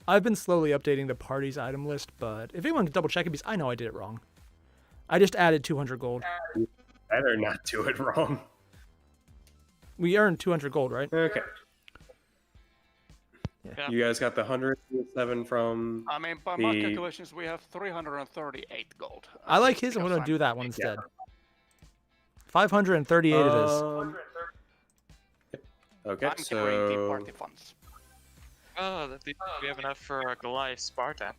I've been slowly updating the party's item list, but if anyone can double check it, because I know I did it wrong. I just added 200 gold. Better not do it wrong. We earned 200 gold, right? Okay. Yeah. You guys got the 107 from. I mean, by my calculations, we have 338 gold. I like his. I'm going to do that one instead. 538 it is. Okay, I'm carrying the so party funds. Oh, at least we have enough for Goliath Sparta.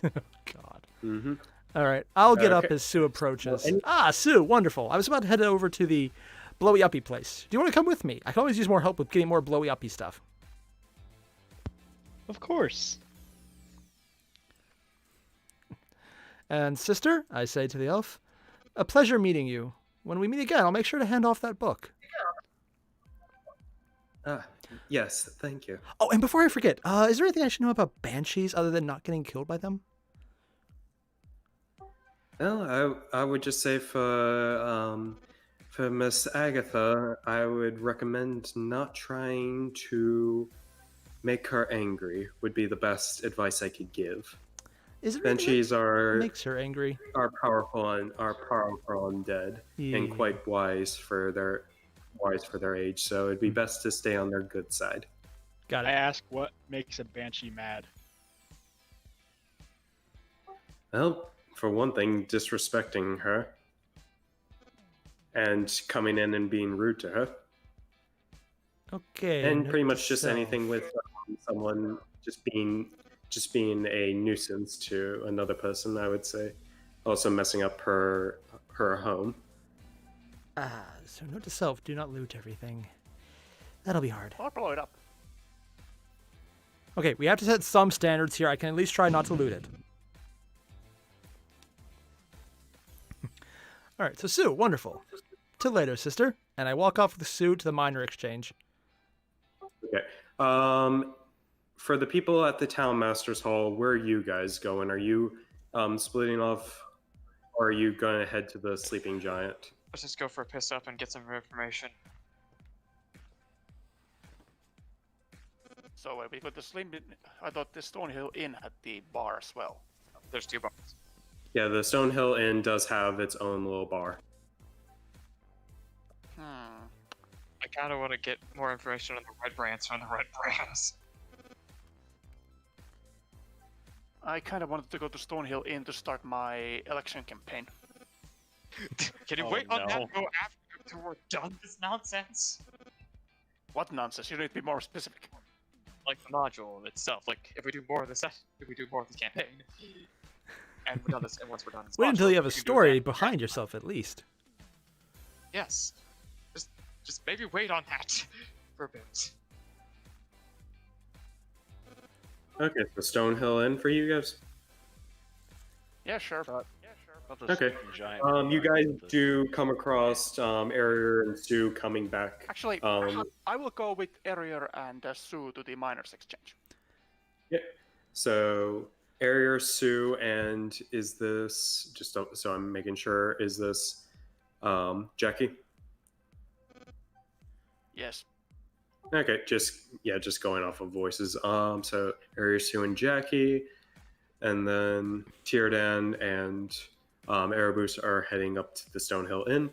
God. mm-hmm. All right, I'll get up Okay. as Sue approaches. Well, Sue, wonderful. I was about to head over to the blowy uppy place. Do you want to come with me? I can always use more help with getting more blowy uppy stuff. Of course. And sister, I say to the elf, a pleasure meeting you. When we meet again, I'll make sure to hand off that book. Yes, thank you. Oh, and before I forget, is there anything I should know about banshees other than not getting killed by them? Well, I would just say for Miss Agatha, I would recommend not trying to make her angry. Would be the best advice I could give. Is there anything Banshees that makes her angry? are powerful undead and quite wise for their age. So it'd be best to stay on their good side. Got I it. ask what makes a banshee mad. Well, for one thing, disrespecting her and coming in and being rude to her, Okay. and note pretty to much just self. anything with someone just being a nuisance to another person. I would say, also messing up her home. So note to self, do not loot everything. That'll be hard. I'll blow it up. Okay, we have to set some standards here. I can at least try not to loot it. All right, so Sue, wonderful. Till later, sister. And I walk off with Sue to the miner exchange. Okay. For the people at the Town Masters Hall, where are you guys going? Are you splitting off, or are you going to head to the Sleeping Giant? Let's just go for a piss up and get some information. So we got the slim. I thought the Stonehill Inn had the bar as well. There's 2 bars. Yeah, the Stonehill Inn does have its own little bar. I kind of want to get more information on the red brands from the red brands. I kind of wanted to go to Stonehill Inn to start my election campaign. Can you Oh, wait on that? no. Go after we're done this nonsense. What nonsense? You need to be more specific. Like the module itself. Like if we do more of this, if we do more of this campaign, and we're done this, and once we're done this, Wait until you have a we can do story that. behind yourself, at least. Yes. Just maybe wait on that for a bit. Okay, so Stonehill Inn for you guys. Yeah, sure. About the Okay. sleeping giant. You guys do come across Airier and Sue coming back. Actually, I will go with Airier and Sue to the miners exchange. So Airier, Sue, and is this just so I'm making sure, is this Jackie? Yes. Okay, just going off of voices. So Airier, Sue, and Jackie, and then Tierdan and Erebus are heading up to the Stonehill Inn.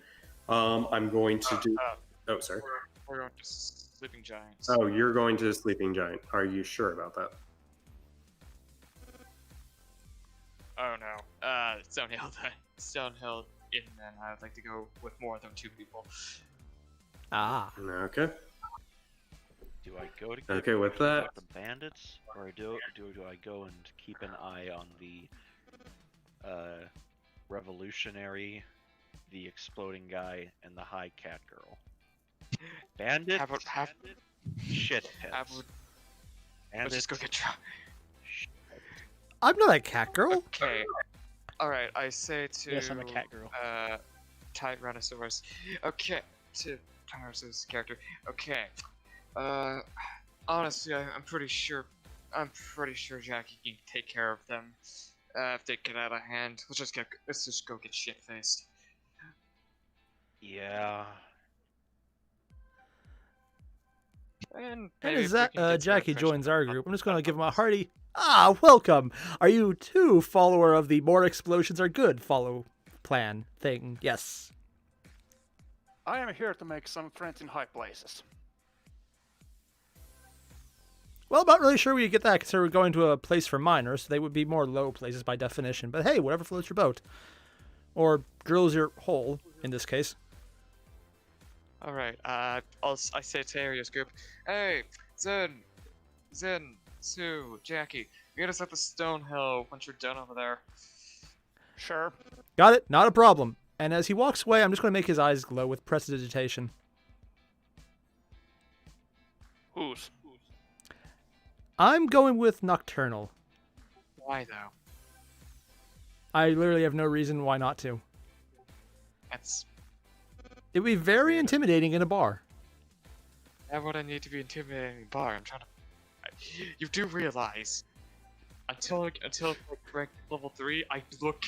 I'm going to do. Oh, sorry. We're going to Sleeping Giants. Oh, you're going to the Sleeping Giant. Are you sure about that? Oh no. Stonehill Inn, then I would like to go with more than 2 people. Ah. Okay. Do I go to Okay, with that. the bandits, or do I go and keep an eye on the revolutionary, the exploding guy, and the high cat girl? Bandit. Shit. Let's just go get drunk. I'm not a cat girl. Okay. All right, I say to Yes, I'm a cat girl. Tyrannosaurus. Okay, to Tyrannosaurus character. Okay. Honestly, I'm pretty sure. I'm pretty sure Jackie can take care of them. If they get out of hand, let's just go get shit faced. Yeah. And And maybe as if we that can get some Jackie attrition joins from our the- group, I'm just going to give him a hearty, welcome. Are you too follower of the more explosions are good follow plan thing? Yes. I am here to make some friends in high places. Well, I'm not really sure we get that considering we're going to a place for minors, so they would be more low places by definition. But hey, whatever floats your boat. Or drills your hole, in this case. All right. I say to Airier's group, hey, Zen, Sue, Jackie, meet us at the stone hill once you're done over there. Sure. Got it, not a problem. And as he walks away, I'm just going to make his eyes glow with prestidigitation. Whose? I'm going with Nocturnal. Why though? I literally have no reason why not to. That's It would be very intimidating in a bar. that what I need to be intimidating bar. I'm trying to. You do realize, until like rank level 3, I look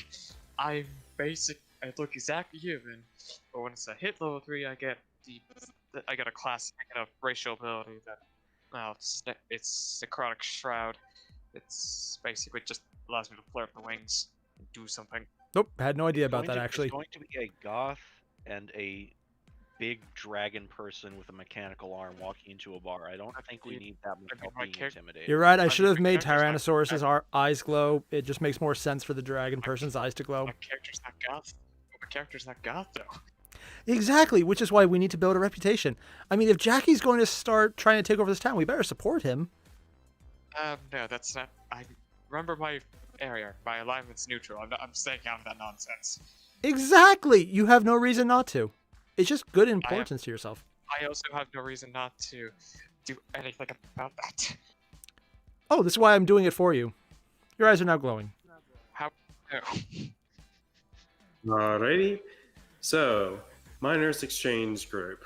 exactly human, but once I hit level 3, I get a class, I get a racial ability that, well, it's necrotic shroud. It's basically just allows me to flare up the wings and do something. Nope, had no idea about that actually. There's going to be a goth and a big dragon person with a mechanical arm walking into a bar. I don't think we need that much help being intimidated. You're right, I mean, should have my made character's not- Tyrannosaurus's eyes glow. It just makes more sense for the dragon person's eyes to glow. My character's not goth. My character's not goth though. Exactly, which is why we need to build a reputation. I mean, if Jackie's going to start trying to take over this town, we better support him. No, that's not. I remember my area. My alignment's neutral. I'm staying out of that nonsense. Exactly! You have no reason not to. It's just good importance to yourself. I also have no reason not to do anything about that. Oh, this is why I'm doing it for you. Your eyes are now glowing. How? No. Alrighty. So, Miners Exchange Group.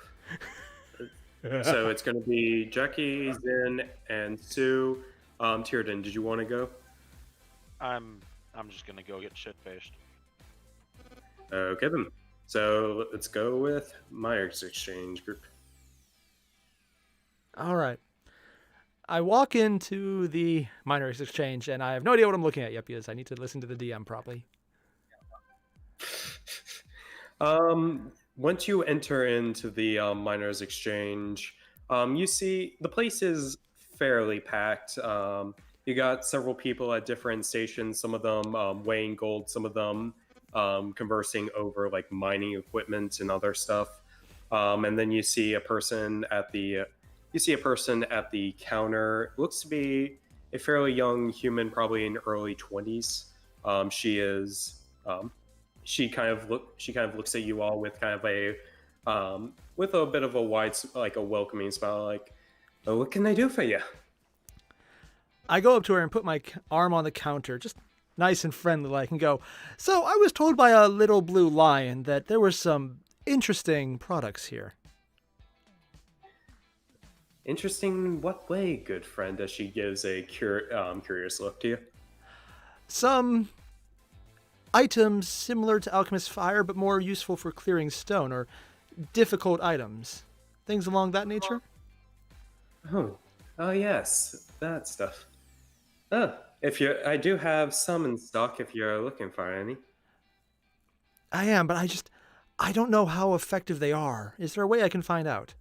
So it's going to be Jackie, Zen, and Sue. Tierden, did you want to go? I'm just gonna go get shit faced. Okay then. So let's go with Miners Exchange Group. All right. I walk into the Miners Exchange, and I have no idea what I'm looking at yet because I need to listen to the DM properly. Once you enter into the Miners Exchange, you see the place is fairly packed. You got several people at different stations, some of them weighing gold, some of them conversing over like mining equipment and other stuff. And then you see a person at the counter. Looks to be a fairly young human, probably in early 20s. She kind of looks at you all with kind of a with a bit of a wide, like a welcoming smile, like, "Oh, what can I do for you?" I go up to her and put my arm on the counter, just nice and friendly like, and go, "So I was told by a little blue lion that there were some interesting products here." Interesting in what way, good friend? As she gives a curious look to you. Some items similar to alchemist's fire, but more useful for clearing stone, or difficult items. Things along that nature? Oh yes, that stuff. Oh, I do have some in stock if you're looking for any. I am, but I don't know how effective they are. Is there a way I can find out?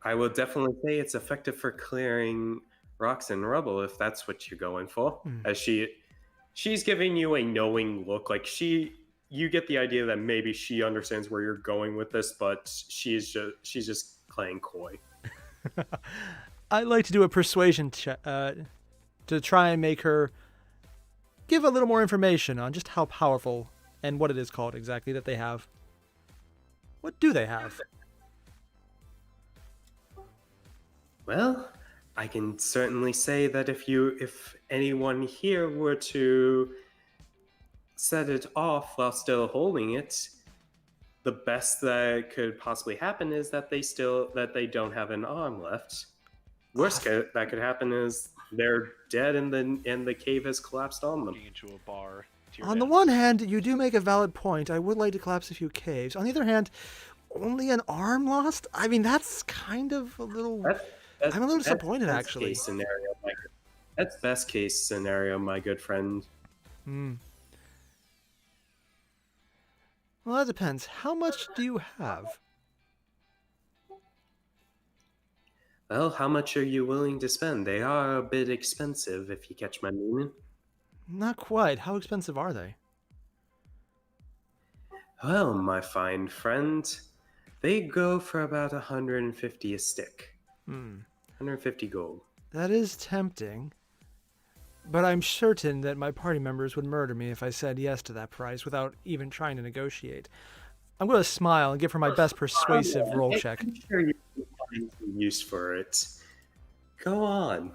I will definitely say it's effective for clearing rocks and rubble if that's what you're going for. As she's giving you a knowing look, like you get the idea that maybe she understands where you're going with this, but she's just playing coy. I'd like to do a persuasion check to try and make her give a little more information on just how powerful and what it is called exactly that they have. What do they have? Well, I can certainly say that if anyone here were to set it off while still holding it, the best that could possibly happen is that they don't have an arm left. Worst that could happen is they're dead and the cave has collapsed on them. Walking into a bar. to your On the death. one hand, you do make a valid point. I would like to collapse a few caves. On the other hand, only an arm lost? I mean, that's kind of a little... I'm a little disappointed, that's actually. Case scenario, that's best case scenario, my good friend. Well, that depends. How much do you have? Well, how much are you willing to spend? They are a bit expensive, if you catch my meaning. Not quite. How expensive are they? Well, my fine friend, they go for about 150 a stick. 150 gold. That is tempting. But I'm certain that my party members would murder me if I said yes to that price without even trying to negotiate. I'm going to smile and give her my best persuasive roll check. I'm sure you can find some use for it. Go on.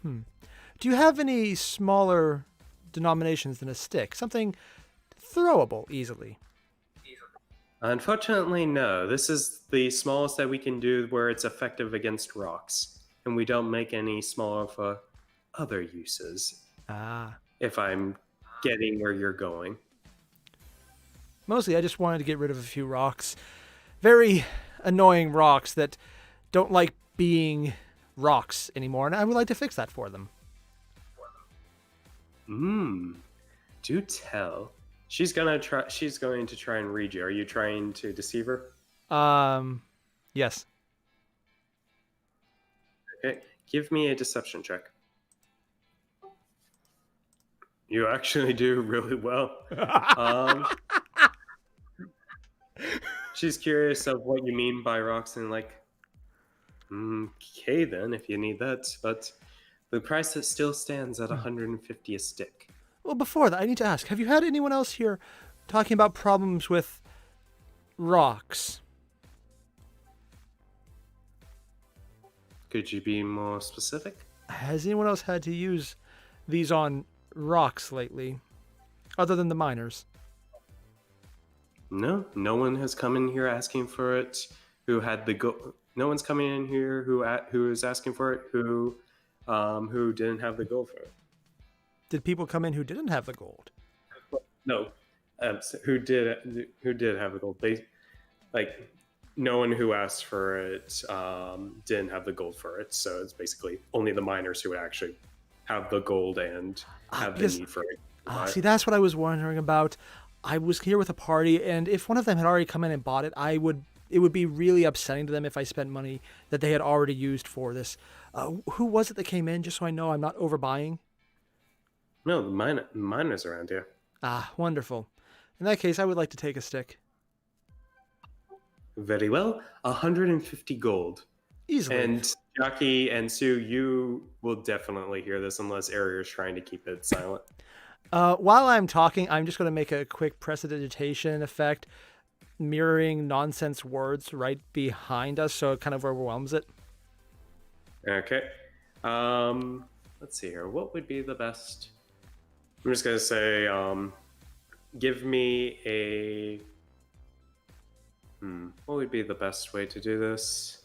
Do you have any smaller denominations than a stick? Something throwable easily? Unfortunately, no. This is the smallest that we can do where it's effective against rocks. And we don't make any smaller for other uses. Ah. If I'm getting where you're going. Mostly, I just wanted to get rid of a few rocks. Very annoying rocks that don't like being rocks anymore, and I would like to fix that for them. Do tell. She's going to try and read you. Are you trying to deceive her? Yes. Okay. Give me a deception check. You actually do really well. She's curious of what you mean by rocks and like, okay then, if you need that. But the price that still stands at 150 a stick. Well, before that, I need to ask, have you had anyone else here talking about problems with rocks? Could you be more specific? Has anyone else had to use these on rocks lately, other than the miners? No one has come in here asking for it. Who had the gold? No one's coming in here who is asking for it. Who didn't have the gold for it? Did people come in who didn't have the gold? No, who did have the gold? They no one who asked for it didn't have the gold for it. So it's basically only the miners who would actually have the gold and have the need for it. See, that's what I was wondering about. I was here with a party, and if one of them had already come in and bought it, it would be really upsetting to them if I spent money that they had already used for this. Who was it that came in, just so I know I'm not overbuying? No, the miners around here. Ah, wonderful. In that case, I would like to take a stick. Very well. 150 gold. Easily. And Jackie and Sue, you will definitely hear this unless Airier is trying to keep it silent. While I'm talking, I'm just going to make a quick prestidigitation effect, mirroring nonsense words right behind us, so it kind of overwhelms it. Okay. Let's see here. What would be the best? I'm just going to say, give me a... what would be the best way to do this?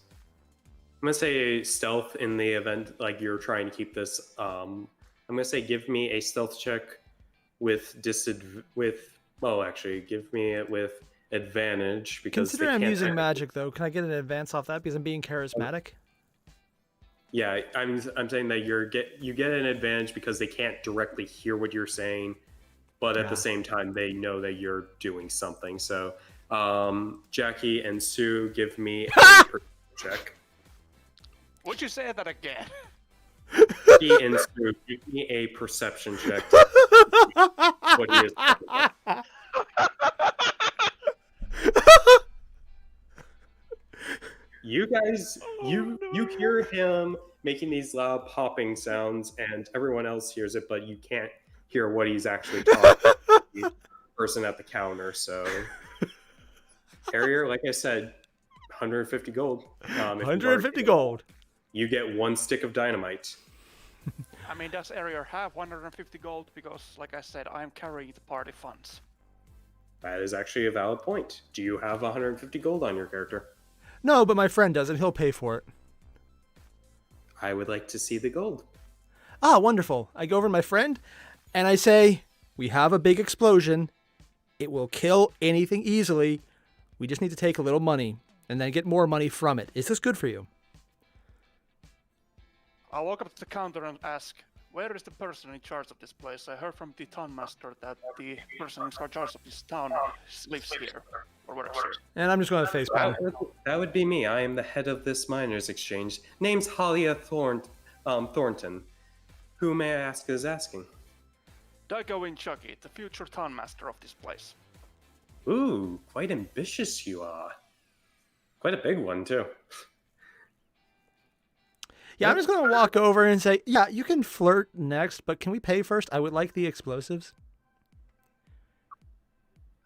I'm going to say stealth in the event, like you're trying to keep this. I'm going to say give me a stealth check with give me it with advantage because Consider I'm using magic though. Can I get an advance off that because I'm being charismatic? Yeah, I'm saying that you get an advantage because they can't directly hear what you're saying, but at the same time they know that you're doing something. So, Jackie and Sue, give me a perception check. Would you say that again? Jackie and Sue, give me a perception check. What he is talking about. You guys, you hear him making these loud popping sounds, and everyone else hears it, but you can't hear what he's actually talking to the person at the counter. So, Airier, like I said, 150 gold. 150 gold. You get one stick of dynamite. I mean, does Airier have 150 gold? Because, like I said, I'm carrying the party funds. That is actually a valid point. Do you have 150 gold on your character? No, but my friend does, and he'll pay for it. I would like to see the gold. Ah, wonderful. I go over to my friend, and I say, we have a big explosion. It will kill anything easily. We just need to take a little money, and then get more money from it. Is this good for you? I'll walk up to the counter and ask, where is the person in charge of this place? I heard from the town master that the person in charge of this town lives here, or whatever. And I'm just going to face palm. That would be me. I am the head of this miners' exchange. Name's Halia Thornton. Who may I ask is asking? Dago Chucky, the future town master of this place. Ooh, quite ambitious you are. Quite a big one, too. Yeah, I'm just going to walk over and say, yeah, you can flirt next, but can we pay first? I would like the explosives.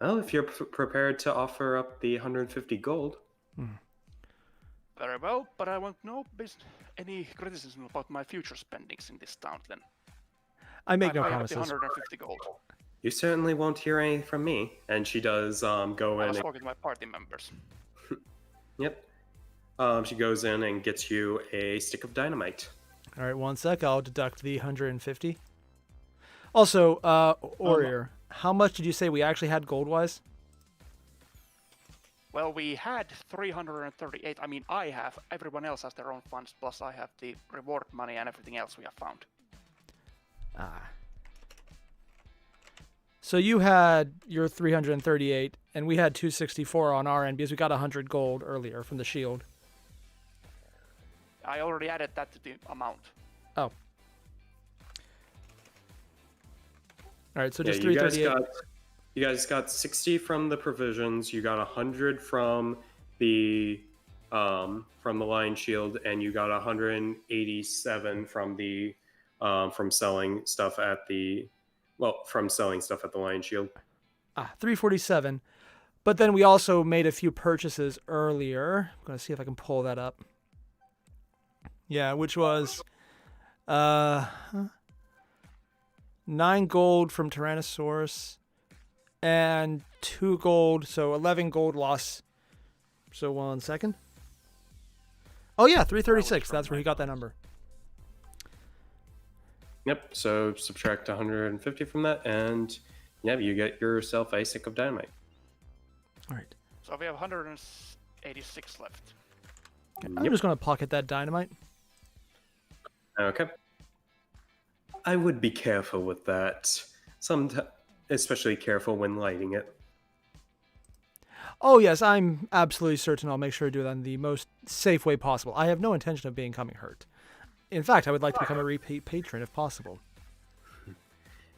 Well, if you're prepared to offer up the 150 gold. Very well, but I want no any criticism about my future spendings in this town then. I make no I have promises. the 150 gold. You certainly won't hear anything from me. And she does go I in. was talking to my party members. Yep. She goes in and gets you a stick of dynamite. All right, one sec. I'll deduct the 150. Also, Airier, how much did you say we actually had gold-wise? Well, we had 338. I mean, I have. Everyone else has their own funds, plus I have the reward money and everything else we have found. So you had your 338, and we had 264 on our end because we got 100 gold earlier from the shield. I already added that to the amount. Oh. All right, so Yeah, just you guys 338. you guys got 60 from the provisions. You got 100 from the lion shield, and you got 187 from the from selling stuff at the lion shield. 347. But then we also made a few purchases earlier. I'm going to see if I can pull that up. Yeah, which was 9 gold from Tyrannosaurus and 2 gold, so 11 gold loss. So 1 second. Oh yeah, 336. That's where he got that number. Yep. So subtract 150 from that, and yeah, you get yourself a stick of dynamite. All right. So we have 186 left. I'm just going to pocket that dynamite. Okay. I would be careful with that. Especially careful when lighting it. Oh yes, I'm absolutely certain I'll make sure to do that in the most safe way possible. I have no intention of becoming hurt. In fact, I would like to become a repeat patron if possible.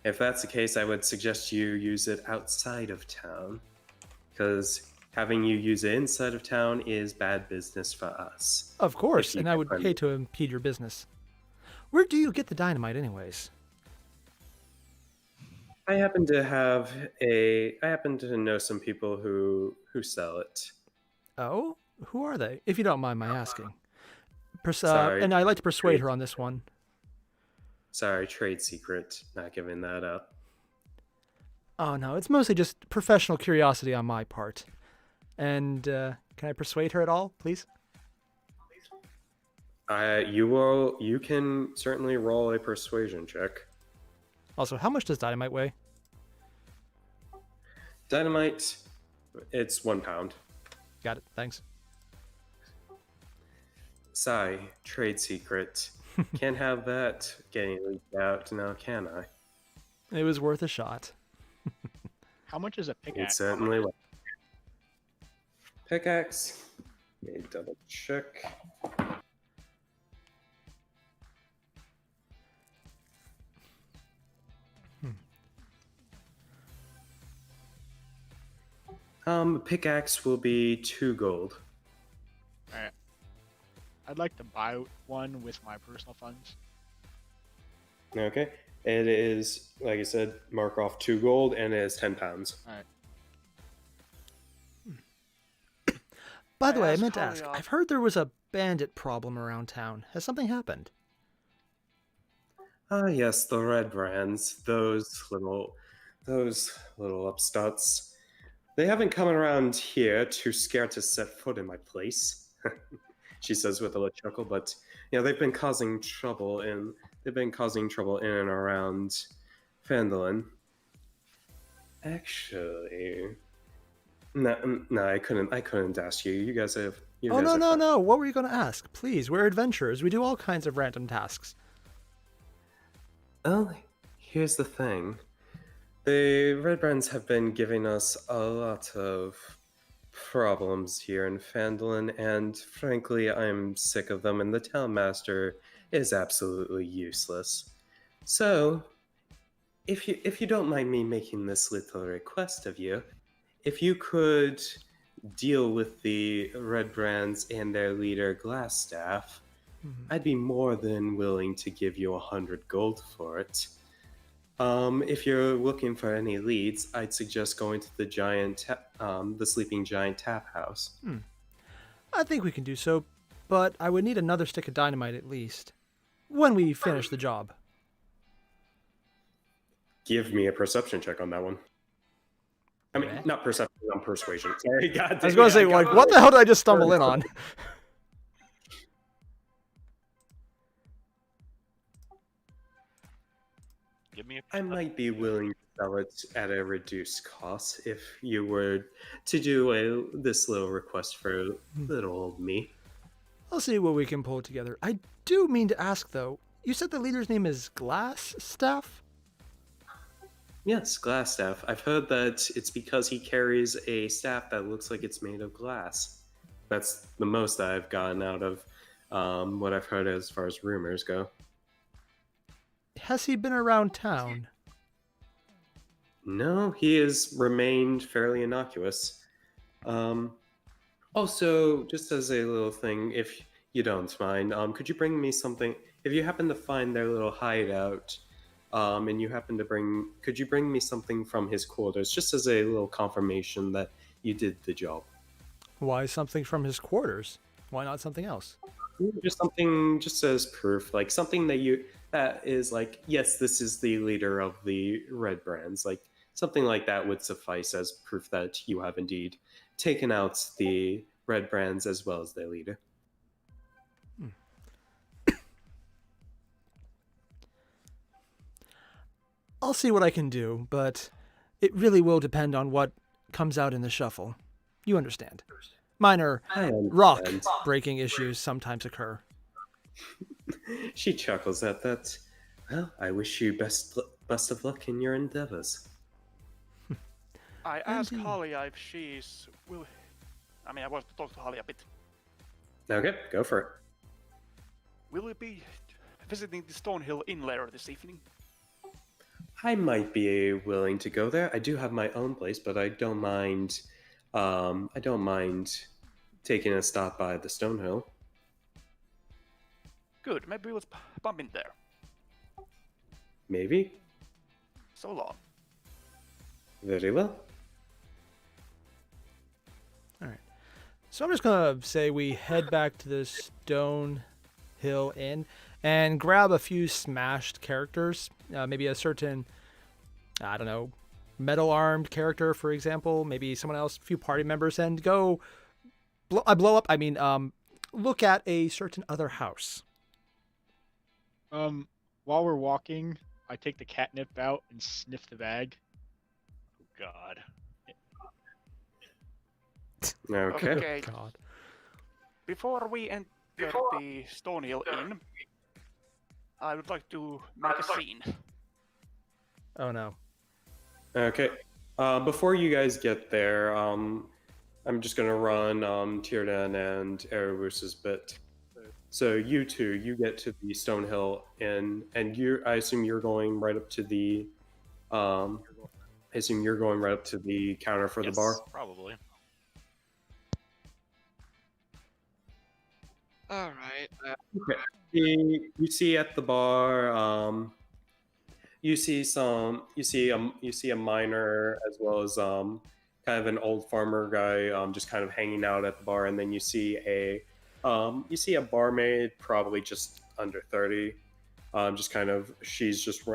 If that's the case, I would suggest you use it outside of town, because having you use it inside of town is bad business for us. Of course, you and I would can- hate to impede your business. Where do you get the dynamite anyways? I happen to know some people who sell it. Oh? Who are they? If you don't mind my asking. Sorry. And I'd like to persuade her on this one. Sorry, trade secret. Not giving that up. Oh no, it's mostly just professional curiosity on my part. And can I persuade her at all, please? You can certainly roll a persuasion check. Also, how much does dynamite weigh? Dynamite, it's 1 pound. Got it, thanks. Sorry, trade secret. Can't have that getting leaked out now, can I? It was worth a shot. How much is a It pickaxe? certainly will. Pickaxe. Let me double check. Pickaxe will be 2 gold. Alright. I'd like to buy one with my personal funds. Okay. It is, like I said, mark off 2 gold, and it is 10 pounds. Alright. By the way, I ask meant to how ask. we I've heard there was a bandit problem around town. Has something happened? Ah, yes, the red brands. Those little upstarts. They haven't come around here too scared to set foot in my place. She says with a little chuckle, but they've been causing trouble in and around Phandelver. Actually, no, I couldn't ask you. You guys have. You Oh, guys no, are no, fine. no. What were you going to ask? Please, we're adventurers. We do all kinds of random tasks. Well, here's the thing. The Red Brands have been giving us a lot of problems here in Phandalin, and frankly, I'm sick of them, and the Town Master is absolutely useless. So, if you don't mind me making this little request of you, if you could deal with the Red Brands and their leader Glassstaff, I'd be more than willing to give you 100 gold for it. If you're looking for any leads, I'd suggest going to the Sleeping Giant Tap House. I think we can do so, but I would need another stick of dynamite at least. When we finish the job. Give me a perception check on that one. I mean, Okay. not perception, on persuasion. Sorry, God. I was going to say, like, what the hell did I just stumble in on? Give me a I might be willing to sell it at a reduced cost if you were to do this little request for little old me. I'll see what we can pull together. I do mean to ask, though. You said the leader's name is Glassstaff? Yes, glass staff. I've heard that it's because he carries a staff that looks like it's made of glass. That's the most I've gotten out of what I've heard as far as rumors go. Has he been around town? No, he has remained fairly innocuous. Also, just as a little thing, if you don't mind, could you bring me something? If you happen to find their little hideout, and you happen to could you bring me something from his quarters, just as a little confirmation that you did the job? Why something from his quarters? Why not something else? Just something, just as proof, like something that is like, yes, this is the leader of the Red Brands. Like something like that would suffice as proof that you have indeed taken out the Red Brands as well as their leader. I'll see what I can do, but it really will depend on what comes out in the shuffle. You understand. Minor I rock understand. breaking issues sometimes occur. She chuckles at that. Well, I wish you best of luck in your endeavors. I asked Indeed. Halia if she's will. I mean, I want to talk to Halia a bit. Okay, go for it. Will we be visiting the Stonehill Inn later this evening? I might be willing to go there. I do have my own place, but I don't mind. I don't mind taking a stop by the Stonehill. Good. Maybe we'll bump in there. Maybe. So long. Very well. So I'm just going to say we head back to the Stone Hill Inn and grab a few smashed characters. Maybe a certain, I don't know, metal-armed character, for example. Maybe someone else, a few party members, and go look at a certain other house. While we're walking, I take the catnip out and sniff the bag. God. Okay. Okay. God. Before we enter the Stonehill Inn, I would like to make a scene. Oh, no. Okay. Before you guys get there, I'm just gonna run Tiernan and Erebus's bit. So you two, you get to the Stonehill Inn, and I assume you're going right up to the counter for the Yes, bar. Probably. All right. Okay. You see at the bar, you see a miner as well as kind of an old farmer guy, just kind of hanging out at the bar, and then you see a barmaid, probably just under 30, Just kind of, she's just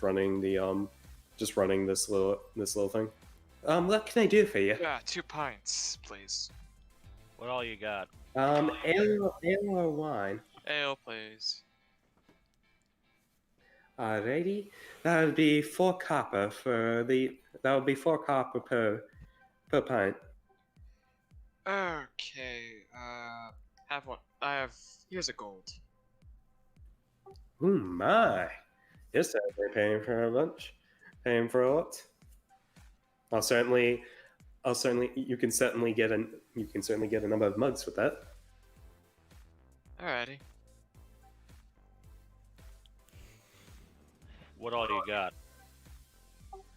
running the just running this little thing. What can I do for you? Yeah, 2 pints, please. What all you got? Ale or wine? Ale, please. Alrighty, that would be 4 copper for the. That would be 4 copper per pint. Okay, have one. Here's a gold. Ooh my! Yes, they're paying for a bunch, paying for a lot. I'll certainly. You can certainly get a number of mugs with that. Alrighty. What all you got?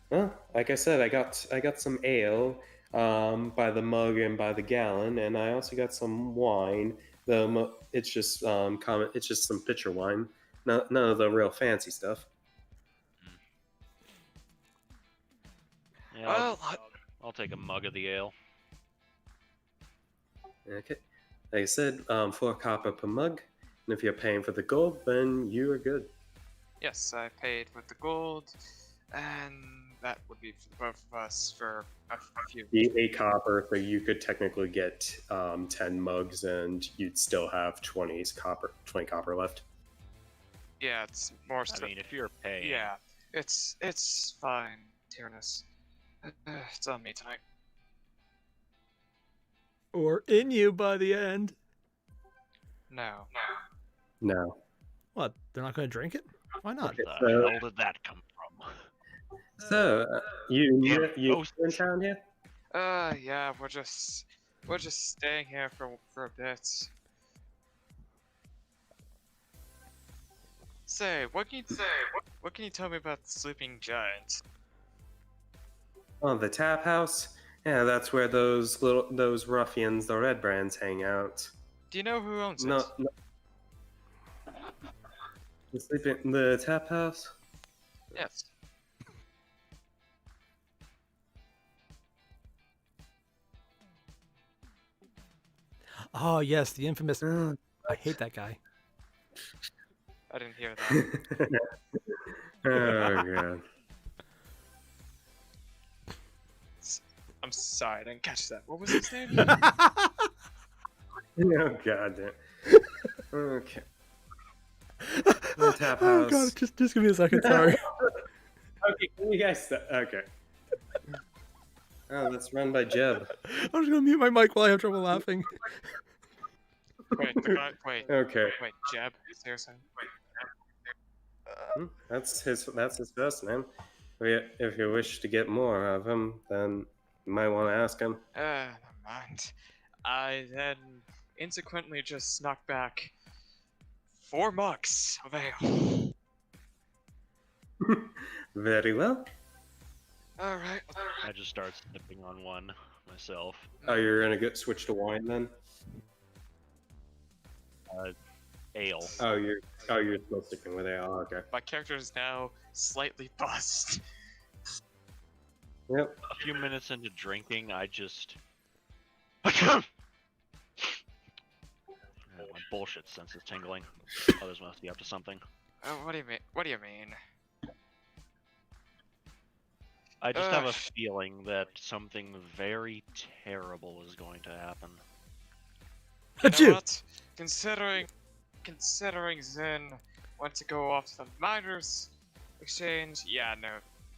Well, like I said, I got some ale by the mug and by the gallon, and I also got some wine. It's just it's just some pitcher wine. None of the real fancy stuff. Yeah, Well, I'll take a mug of the ale. Okay. Like I said, 4 copper per mug, and if you're paying for the gold, then you are good. yes, I paid with the gold, and that would be for both of us for a few. The 8 copper, so you could technically get 10 mugs, and you'd still have 20 copper left. Yeah, it's more I stuff. mean, if you're paying. Yeah, it's fine, Tyrannus. It's on me tonight. Or in you by the end. No. No. What? They're not going to drink it? Why not? Okay, Where the so, hell did that come from? so you Yeah, in town here? Yeah, we're just staying here for a bit. Say, what can you tell me about the sleeping giant? Oh, the tap house? Yeah, that's where those ruffians, the Red Brands, hang out. Do you know who owns it? No. The tap house? Yes. Oh, yes, the infamous. I hate that guy. I didn't hear that. Oh god. I'm sorry, I didn't catch that. What was his name? Oh god. Okay. The tap Oh house. god, just give me a second. Sorry. Okay, can you guys okay. Oh, that's run by Jeb. I'm just gonna mute my mic while I have trouble laughing. Wait, the guy. Wait, Okay. Jeb. Seriously. That's his first name. If you wish to get more of him, then you might want to ask him. Never mind. I then insequently just snuck back 4 mugs of ale. Very well. Alright. I just start snipping on one myself. Oh, you're gonna get switched to wine then? Ale. Oh, you're still sticking with ale. Okay. My character is now slightly buzzed. Yep. A few minutes into drinking, I just. My bullshit sense is tingling. Others must be up to something. What do you mean? What do you mean? I just have a feeling that something very terrible is going to happen. You Achoo! know what? Considering Zen went to go off to the miners exchange, yeah, no,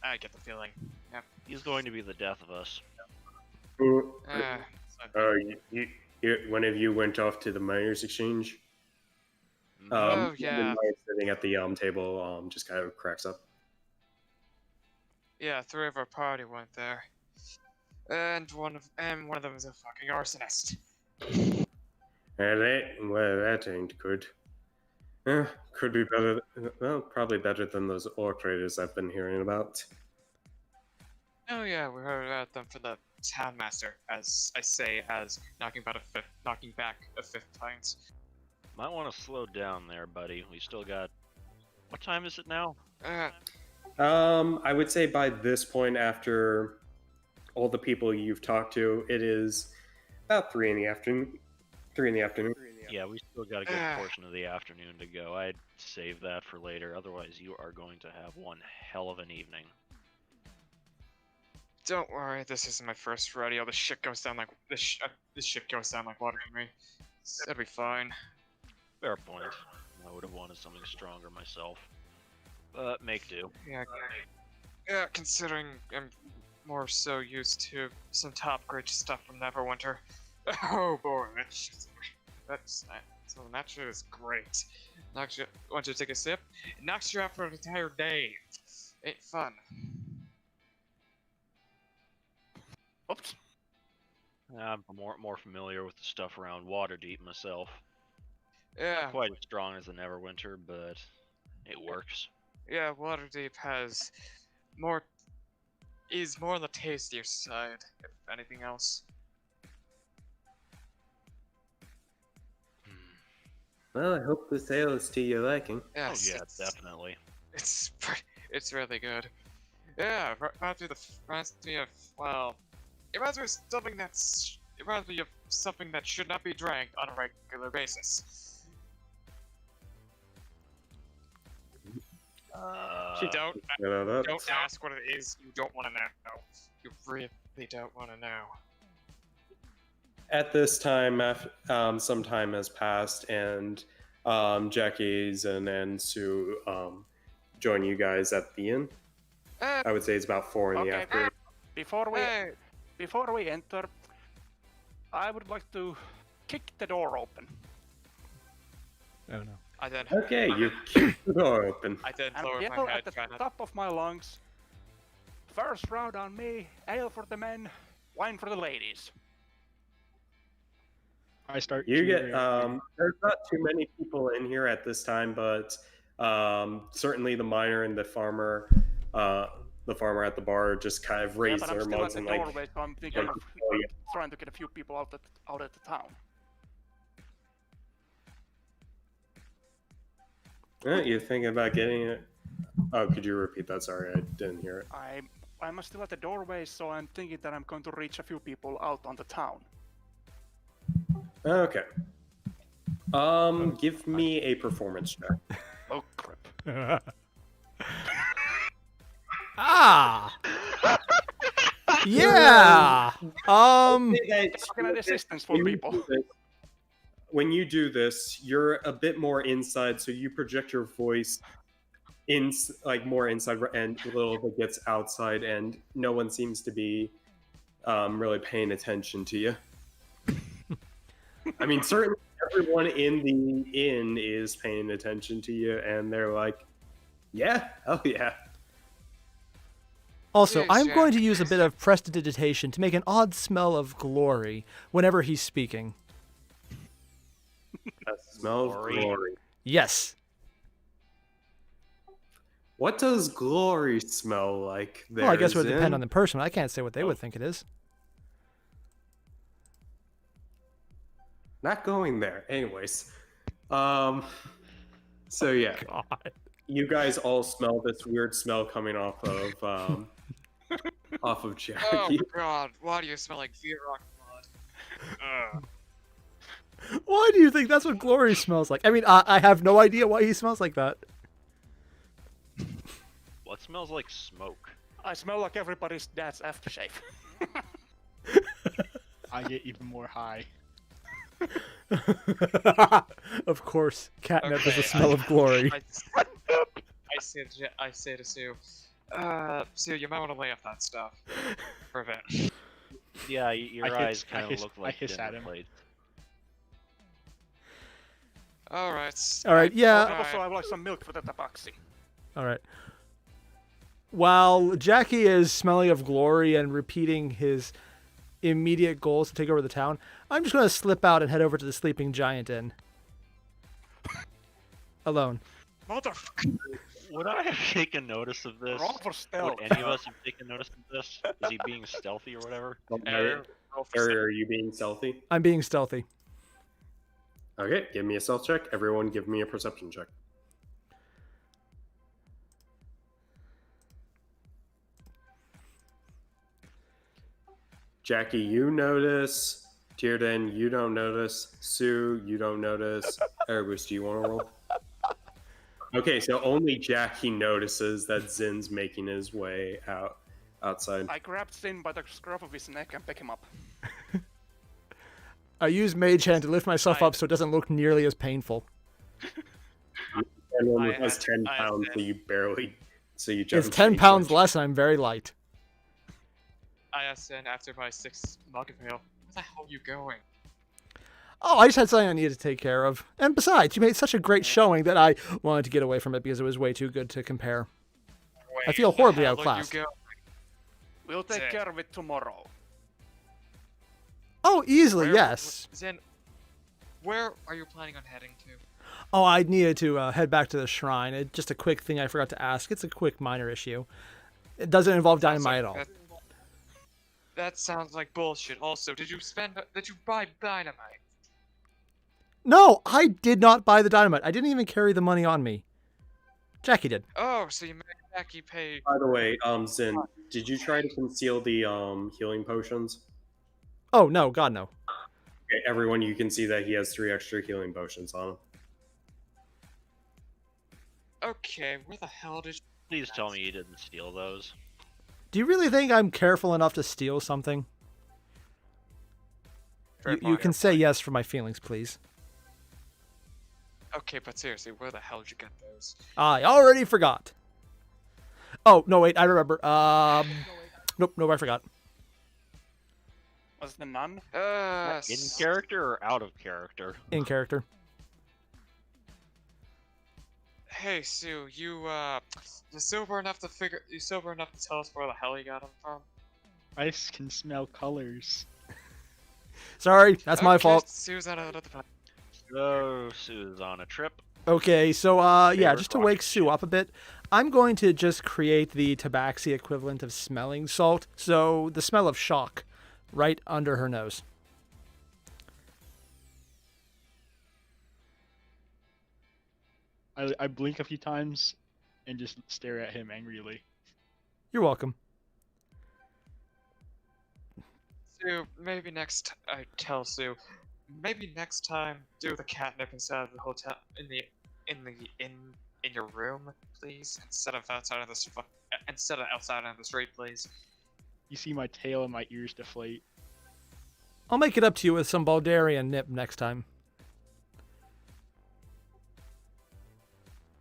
I get the feeling. Yep. He's going to be the death of us. One of you went off to the miners' exchange. Oh, yeah. The sitting at the table just kind of cracks up. Yeah, 3 of our party went there, and one of them is a fucking arsonist. That ain't good. Could be better. Well, probably better than those orc raiders I've been hearing about. Oh yeah, we heard about them for the townmaster, as I say, as knocking back a 5th pint. Might want to slow down there, buddy. We still got. What time is it now? I would say by this point, after all the people you've talked to, it is about 3 in the afternoon. Yeah, we still got a good portion of the afternoon to go. I'd save that for later. Otherwise, you are going to have one hell of an evening. Don't worry, this isn't my first rodeo. This shit goes down like this shit goes down like water to me. It'll be fine. Fair point. I would have wanted something stronger myself. But make do. Yeah, considering I'm more so used to some top grade stuff from Neverwinter. Oh boy, that shit is great. Knocks you, once you take a sip, it knocks you out for an entire day. Ain't fun. Oops. I'm more familiar with the stuff around Waterdeep myself. Yeah, Not quite as strong as the Neverwinter, but it works. yeah, Waterdeep is more on the tastier side, if anything else. Well, I hope the sale is to your liking. Yes, Oh yeah, definitely. It's really good. Yeah, reminds me of something that should not be drank on a regular basis. Don't ask what it is. You don't want to know. You really don't want to know. At this time, some time has passed, and Jackie's and Sue join you guys at the inn. I would say it's about 4 in the Okay. afternoon. Before we enter, I would like to kick the door open. Oh no. I then Okay, you keep the door open. I then And lower yell my at head, the trying to. top of my lungs. First round on me, ale for the men, wine for the ladies. I start. You get cheering. there's not too many people in here at this time, but certainly the miner and the farmer at the bar just kind of raise but I'm their still mugs at the and doorway, so I'm thinking like, of oh, yeah. trying to get a few people out at the town. You're thinking about getting it. Oh, could you repeat that? Sorry, I didn't hear it. I'm still at the doorway, so I'm thinking that I'm going to reach a few people out on the town. Okay. Give me a performance check. Oh crap! Ah. Yeah. Fucking assistance for people. When you do this, you're a bit more inside, so you project your voice more inside, and a little bit gets outside, and no one seems to be really paying attention to you. I mean, certainly everyone in the inn is paying attention to you, and they're like, "Yeah, hell yeah." Also, Yes, I'm Jack. going to use a bit of prestidigitation to make an odd smell of glory whenever he's speaking. A smell of glory. Yes. What does glory smell like? There, Well, I guess it would Zin? depend on the person. I can't say what they would think it is. Not going there. Anyways, so yeah, God. you guys all smell this weird smell coming off of Oh Jackie. god, why do you smell like V-Rock blood? Why do you think that's what glory smells like? I mean, I have no idea why he smells like that. What smells like smoke? I smell like everybody's dad's aftershave. I get even more high. Of course, catnip is Okay, the smell of glory. I say to Sue, Sue, you might want to lay off that stuff for a bit. Yeah, your I eyes hiss- I kind of hiss- look I like hiss at dinner him. plates. All right, And yeah. also, I would like some milk for the tabaxi. All right. While Jackie is smelling of glory and repeating his immediate goals to take over the town, I'm just going to slip out and head over to the Sleeping Giant Inn. Alone. Motherfucker! Would I have taken notice of this? Roll for stealth. Would any of us have taken notice of this? Is he being stealthy or whatever? Airier, are you being stealthy? I'm being stealthy. Okay, give me a stealth check. Everyone, give me a perception check. Jackie, you notice Tierden, you don't notice. Sue, you don't notice. Erebus, do you want to roll? Okay, so only Jackie notices that Zin's making his way outside. I grabbed Zin by the scruff of his neck and pick him up. I use Mage Hand to lift myself up so it doesn't look nearly as painful. And one I has had- 10 I pounds, had- so you barely. So you jump. It's 10 pounds less and I'm very light. I asked Zen after my 6th Muggle Fail, where the hell are you going? Oh, I just had something I needed to take care of. And besides, you made such a great showing that I wanted to get away from it because it was way too good to compare. I feel horribly Where the hell are you outclassed. going? We'll take Zin. care of it tomorrow. Oh, easily, Where- yes. Zen, where are you planning on heading to? Oh, I needed to head back to the shrine. Just a quick thing I forgot to ask. It's a quick minor issue. It doesn't involve dynamite at all. That sounds like bullshit. Also, did you buy dynamite? No, I did not buy the dynamite. I didn't even carry the money on me. Jackie did. Oh, so you made Jackie pay. By the way, Zin, did you try to conceal the healing potions? Oh, no, God, no. Okay, everyone, you can see that he has 3 extra healing potions on him. Okay, where the hell did you... Please tell me you didn't steal those. Do you really think I'm careful enough to steal something? You can say yes for my feelings, please. Okay, but seriously, where the hell did you get those? I already forgot. Oh, no, wait, I remember. Nope, I forgot. Was the nun? In character or out of character? In character. Hey, Sue, you sober enough to tell us where the hell you got them from? I can smell colors. Sorry, that's my Okay, fault. Sue's out of the plan. Oh, Sue's on a trip. Okay, so, yeah, Favorite just to wake Sue up a bit, I'm going to just create the tabaxi equivalent of smelling salt, so the smell of shock right under her nose. I blink a few times and just stare at him angrily. You're welcome. Sue, maybe next I tell Sue, maybe next time do the catnip inside of the hotel in your room, please, instead of outside of outside on the street, please. You see my tail and my ears deflate. I'll make it up to you with some Baldarian nip next time.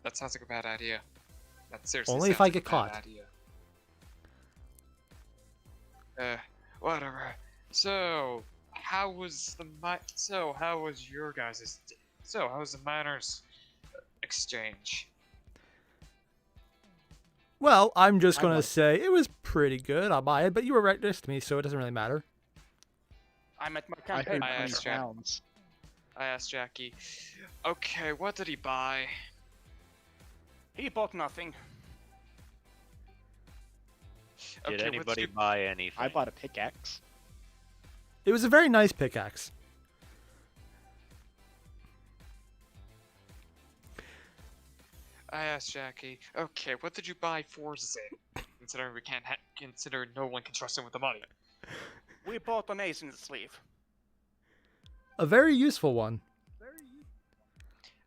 That sounds like a bad idea. That seriously Only if sounds I like get a bad caught. Whatever. So, how was the miners exchange? Well, I'm just I going to like- say it was pretty good. I'll buy it, but you were right next to me, so it doesn't really matter. I met my I campaign heard I 20 asked manager. pounds. I asked Jackie. Okay, what did he buy? He bought nothing. Did Okay, anybody buy anything? I bought a pickaxe. It was a very nice pickaxe. I asked Jackie. Okay, what did you buy for Zin? Considering we can't consider no one can trust him with the money. We bought an ace in the sleeve. A very useful one.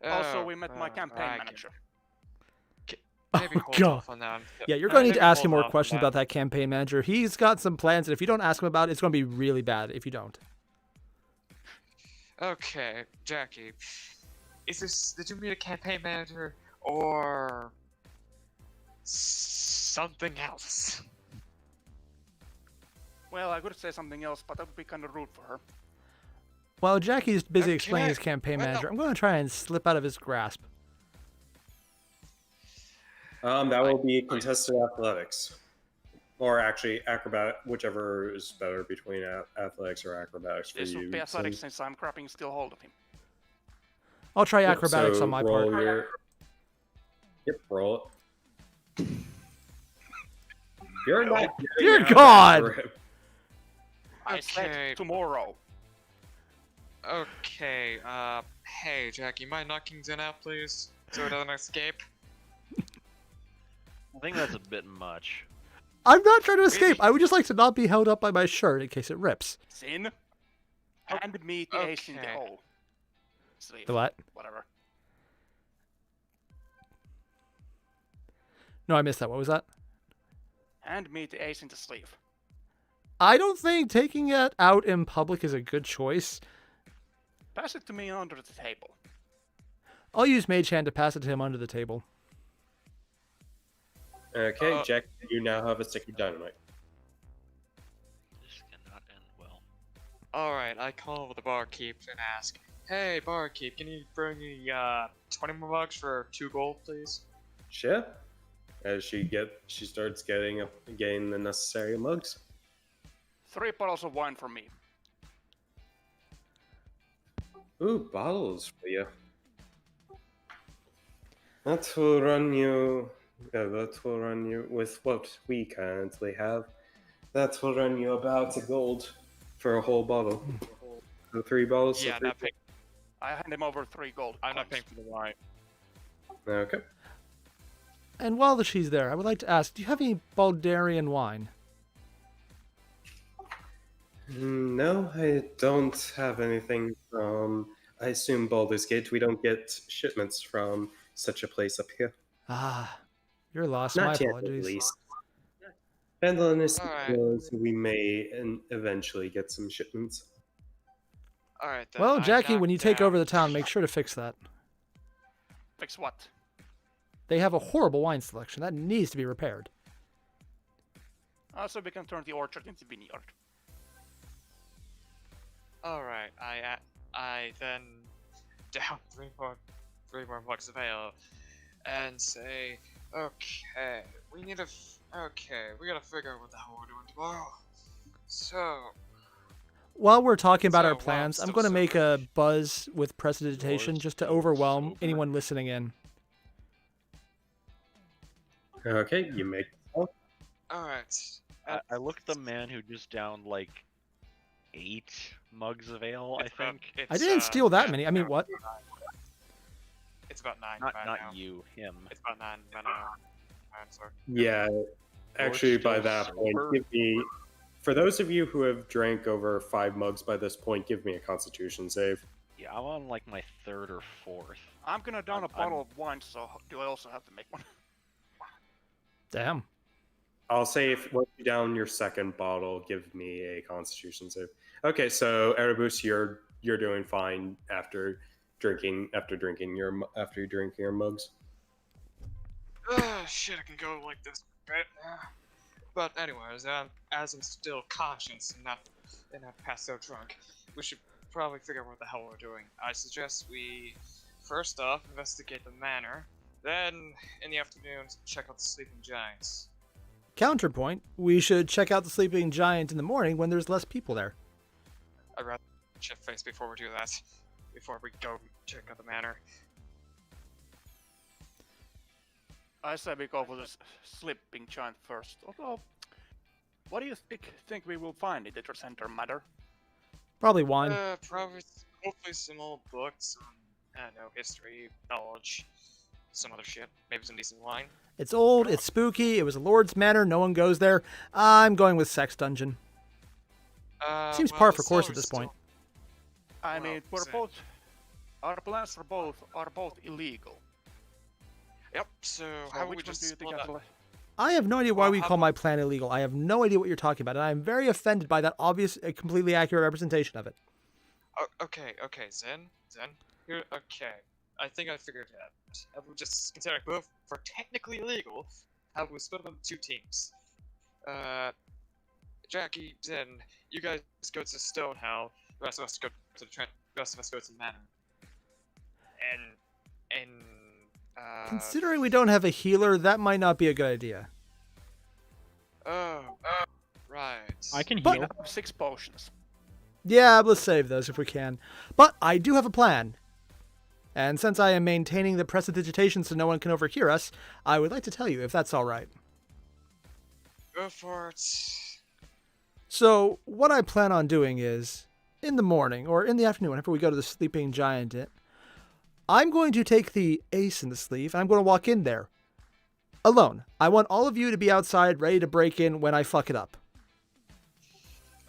Also, Oh, we met my campaign I manager. Maybe Oh, hold God. off on that. Yeah, you're going to need to Maybe ask him hold more off on questions about that campaign manager. He's got some plans, and if you don't ask him about it, it's going to be really bad if you don't. Okay, Jackie. Did you meet a campaign manager or something else? Well, I could say something else, but that would be kind of rude for her. While Jackie's busy explaining Okay, his campaign well- manager, I'm going to try and slip out of his grasp. That will be contested athletics. Or actually, acrobat, whichever is better between athletics or acrobatics for This you. would be athletics Sim. since I'm grabbing still hold of him. I'll try Yep, acrobatics so on my roll part. Yep, roll it. You're not. Dear God! I Okay. said tomorrow. Okay, hey, Jackie, mind knocking Zen out, please? So it doesn't escape? I think that's a bit much. I'm not trying to escape. I would just like to not be held up by my shirt in case it rips. Sin? Hand me the ace in the okay. hole. Sleeve. The what? Whatever. No, I missed that. What was that? Hand me the ace in the sleeve. I don't think taking it out in public is a good choice. Pass it to me under the table. I'll use Mage Hand to pass it to him under the table. Okay, Jack, you now have a stick of dynamite. This cannot end well. Alright, I call the barkeep and ask, "Hey, barkeep, can you bring me 20 more bucks for 2 gold, please?" Sure. As she starts getting the necessary mugs. 3 bottles of wine for me. Ooh, bottles for you. That will run you with what we currently have. That will run you about a gold for a whole bottle. The 3 bottles. Yeah, for not paying. I hand him over 3 gold. I'm not coins. paying for the wine. Okay. And while she's there, I would like to ask, do you have any Baldarian wine? No, I don't have anything from. I assume Baldur's Gate. We don't get shipments from such a place up here. Ah, you're lost. Not My yet, apologies. at least. Phandelver is Alright. so we may eventually get some shipments. Alright then. Well, I Jackie, when you knocked take down- over the town, make sure to fix that. Fix what? They have a horrible wine selection. That needs to be repaired. Also, we can turn the orchard into vineyard. Alright, I then down 3 more bucks of ale and say, okay, we gotta figure out what the hell we're doing tomorrow. So, While we're talking about So, our wow, plans, I'm so going to make a selfish. buzz with prestidigitation just to overwhelm anyone listening in. Okay, you make. alright. I looked the man who just downed like 8 mugs of ale, I think. I didn't steal that yeah, many. I mean, what? It's about 9 Not by not now. you, him. It's about 9 by now. I'm sorry. Yeah, actually, by still that point, sober. give me. For those of you who have drank over 5 mugs by this point, give me a Constitution save. Yeah, I'm on like my 3rd or 4th. I'm gonna down a I'm- bottle of wine, so do I also have to make one? Damn. I'll say if once you down your 2nd bottle, give me a Constitution save. Okay, so Erebus, you're doing fine after drinking your mugs. Shit, I can go like this. Right? But anyways, as I'm still conscious and not passed out drunk, we should probably figure out what the hell we're doing. I suggest we first off investigate the manor, then in the afternoon check out the sleeping giants. Counterpoint, we should check out the Sleeping Giant in the morning when there's less people there. I'd rather shit face before we do that. Before we go check out the manor. I say we go for the sleeping giant first. Although, what do you think we will find in the center matter? Probably wine. Probably, hopefully some old books on, I don't know, history, knowledge, some other shit. Maybe some decent wine. It's old, it's spooky, it was a lord's manor, no one goes there. I'm going with Sex Dungeon. Seems Well, par the for course at salary's this point. I Well, mean, we're same. both. Our plans are both illegal. Yep. So So how about we which one just do you think split I up? I have no idea why Well, we how call my plan illegal. I have no idea what you're talking about, and I'm very offended by that obvious, completely accurate representation of it. Okay, Zen. Here, okay. I think I figured it out. I would just consider both for technically illegal. How about we split them into 2 teams? Jackie, Zen, you guys go to Stonehell. The rest of us go to the rest of us go to the manor. And Considering we don't have a healer, that might not be a good idea. Oh, right. I can But- heal. I have 6 potions. Yeah, let's save those if we can. But I do have a plan. And since I am maintaining the prestidigitation so no one can overhear us, I would like to tell you if that's all right. Go for it. So, what I plan on doing is, in the morning, or in the afternoon, whenever we go to the Sleeping Giant Inn, I'm going to take the ace in the sleeve, and I'm going to walk in there. Alone. I want all of you to be outside, ready to break in when I fuck it up.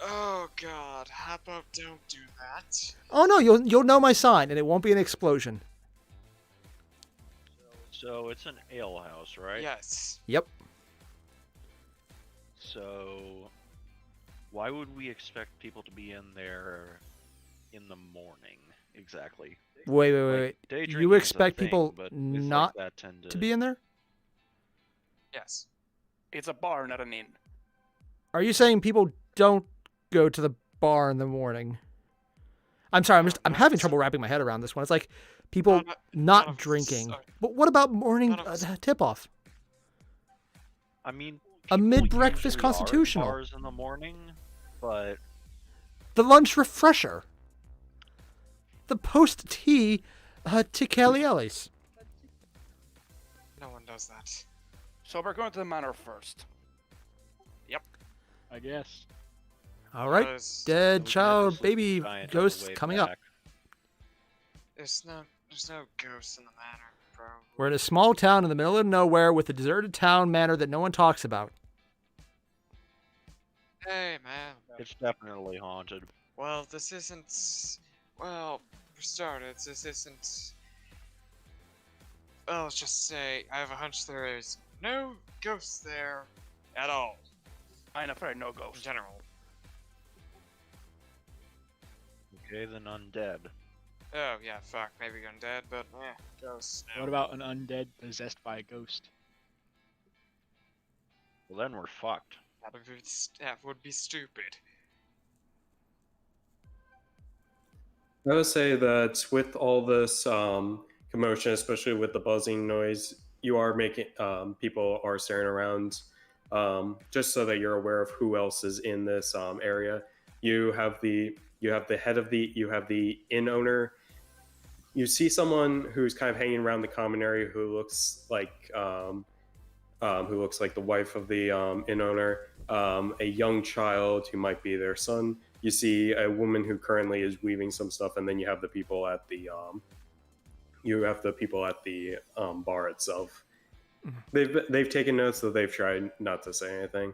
Oh God! How about don't do that? Oh no, you'll know my sign, and it won't be an explosion. So it's an ale house, right? Yes. Yep. So why would we expect people to be in there in the morning exactly? Wait. Day You drinking is a expect thing, people but places not like that tend to be in there? Yes. It's a bar, not an inn. Are you saying people don't go to the bar in the morning? I'm sorry, I'm having trouble wrapping my head around this one. It's like people None not of us drinking. are- But what about morning none of us- tip-off? I mean, A people mid-breakfast usually are at constitutional. bars in the morning, but The lunch refresher. The post-tea ticaliellis. No one does that. So we're going to the manor first. I guess. All right, Because dead we can child, have to sleep baby, giant on the ghosts way coming up. back. there's no ghosts in the manor, bro. We're in a small town in the middle of nowhere with a deserted town manor that no one talks about. Hey, man. It's definitely haunted. Well, this isn't. Well, for starters, this isn't. Well, let's just say I have a hunch there is no ghosts there at all I'm afraid no in ghost. general. Okay, then undead. Oh yeah, fuck, maybe undead, but ghosts. No. What about an undead possessed by a ghost? Well, then we're fucked. That would be stupid. I would say that with all this commotion, especially with the buzzing noise, you are making people are staring around, just so that you're aware of who else is in this area. You have the head of the inn owner. You see someone who's kind of hanging around the common area who looks like the wife of the inn owner, a young child who might be their son. You see a woman who currently is weaving some stuff, and then you have the people at the bar itself. They've taken notes, though they've tried not to say anything.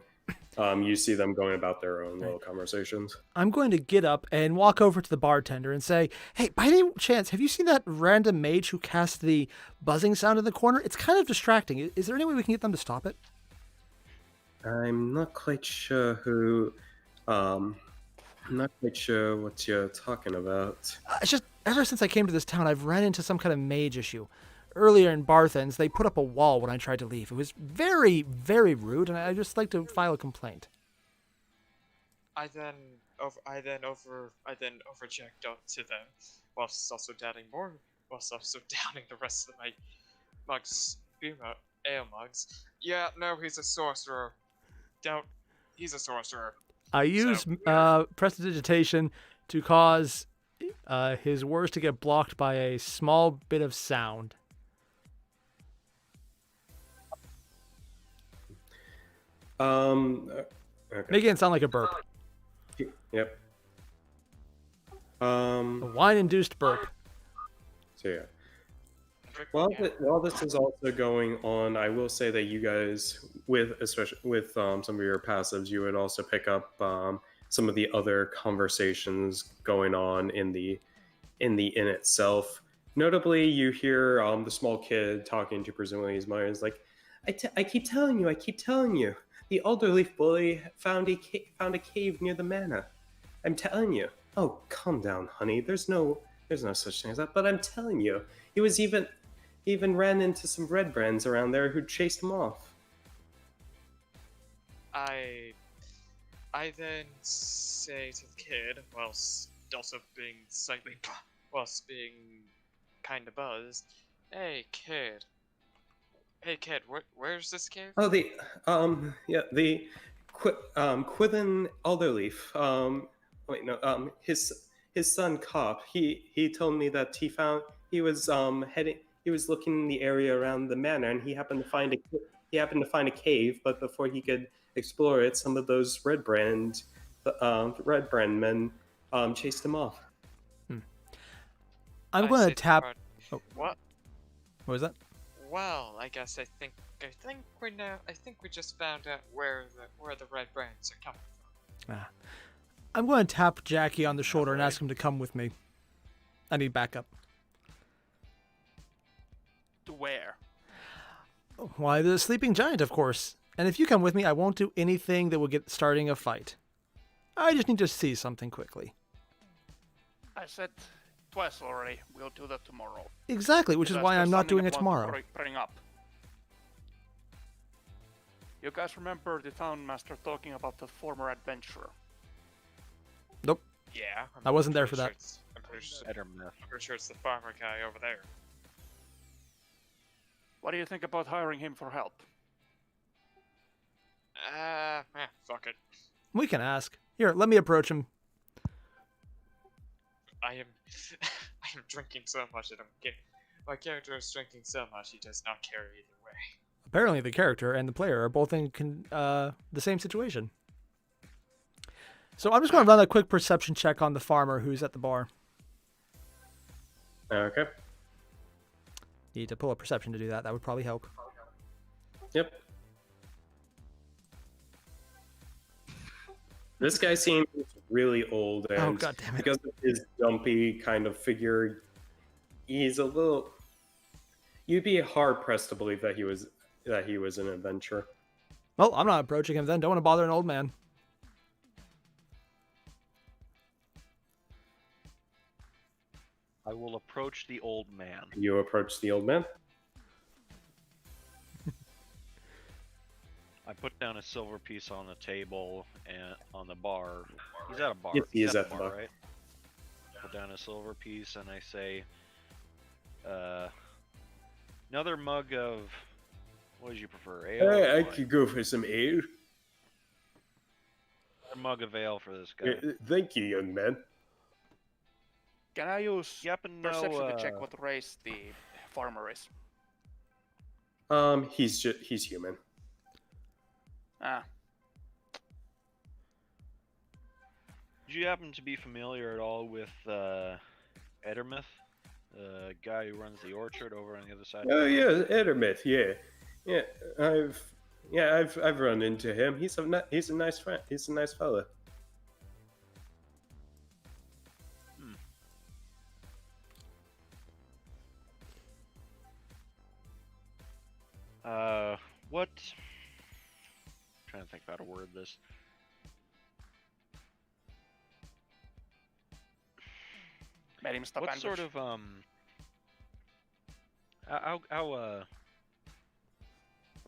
You see them going about their own little conversations. I'm going to get up and walk over to the bartender and say, "Hey, by any chance, have you seen that random mage who cast the buzzing sound in the corner? It's kind of distracting. Is there any way we can get them to stop it?" I'm not quite sure who. I'm not quite sure what you're talking about. It's just ever since I came to this town, I've ran into some kind of mage issue. Earlier in Barthens, they put up a wall when I tried to leave. It was very, very rude, and I'd just like to file a complaint. I then overchecked onto them, whilst also downing the rest of my mugs, ale mugs. Yeah, no, he's a sorcerer. He's a sorcerer. I use prestidigitation to cause his words to get blocked by a small bit of sound. Okay. Making it sound like a burp. Yep. A wine-induced burp. So yeah. While this is also going on, I will say that you guys, especially with some of your passives, you would also pick up some of the other conversations going on in the inn itself. Notably, you hear the small kid talking to presumably his mother. Is like, I keep telling you, the Alderleaf boy found a cave near the manor. I'm telling you. Oh, calm down, honey. There's no such thing as that. But I'm telling you, he was even ran into some red brands around there who chased him off. I then say to the kid, whilst being kind of buzzed, Hey kid, where's this cave? Oh, the Quithen Alderleaf. Wait, no. His son Cop. He told me that he was looking in the area around the manor, and he happened to find a cave. But before he could explore it, some of those red brand men chased him off. I'm I going say to tap. Bart, Oh. What? What was that? Well, I guess I think we just found out where the red brands are coming from. I'm going to tap Jackie on the shoulder and ask him to come with me. I need backup. To where? Why, the sleeping giant, of course. And if you come with me, I won't do anything that will get starting a fight. I just need to see something quickly. I said twice already. We'll do that tomorrow. Exactly, which is Because why I'm there's not something doing I it want to tomorrow. Bring up. You guys remember the town master talking about the former adventurer? Nope. Yeah. I wasn't there for pretty that. sure I'm Edermith. pretty sure it's the farmer guy over there. What do you think about hiring him for help? Fuck it. We can ask. Here, let me approach him. I am I am drinking so much that my character is drinking so much he does not care either way. Apparently the character and the player are both in the same situation. So I'm just going to run a quick perception check on the farmer who's at the bar. Okay. You need to pull a perception to do that. That would probably help. Yep. This guy seems really old, and Oh, God damn it. because of his dumpy kind of figure, he's a little. You'd be hard pressed to believe that he was an adventurer. Well, I'm not approaching him then. Don't want to bother an old man. I will approach the old man. You approach the old man. I put down a silver piece on the table and on the bar. He's at a bar. Yes, he He's is at the bar. right? Put down a silver piece and I say, another mug of, what did you prefer, ale? or I wine? could go for some ale. A mug of ale for this guy. Thank you, young man. Can I use You happen to perception know, to check what race the farmer is? He's human. Ah, do you happen to be familiar at all with Edermith? The guy who runs the orchard over on the other side? Oh yeah, Edermith. Yeah. I've run into him. He's a nice friend. He's a nice fella. What? Trying to think how to word this. made him stop. What and sort wish. of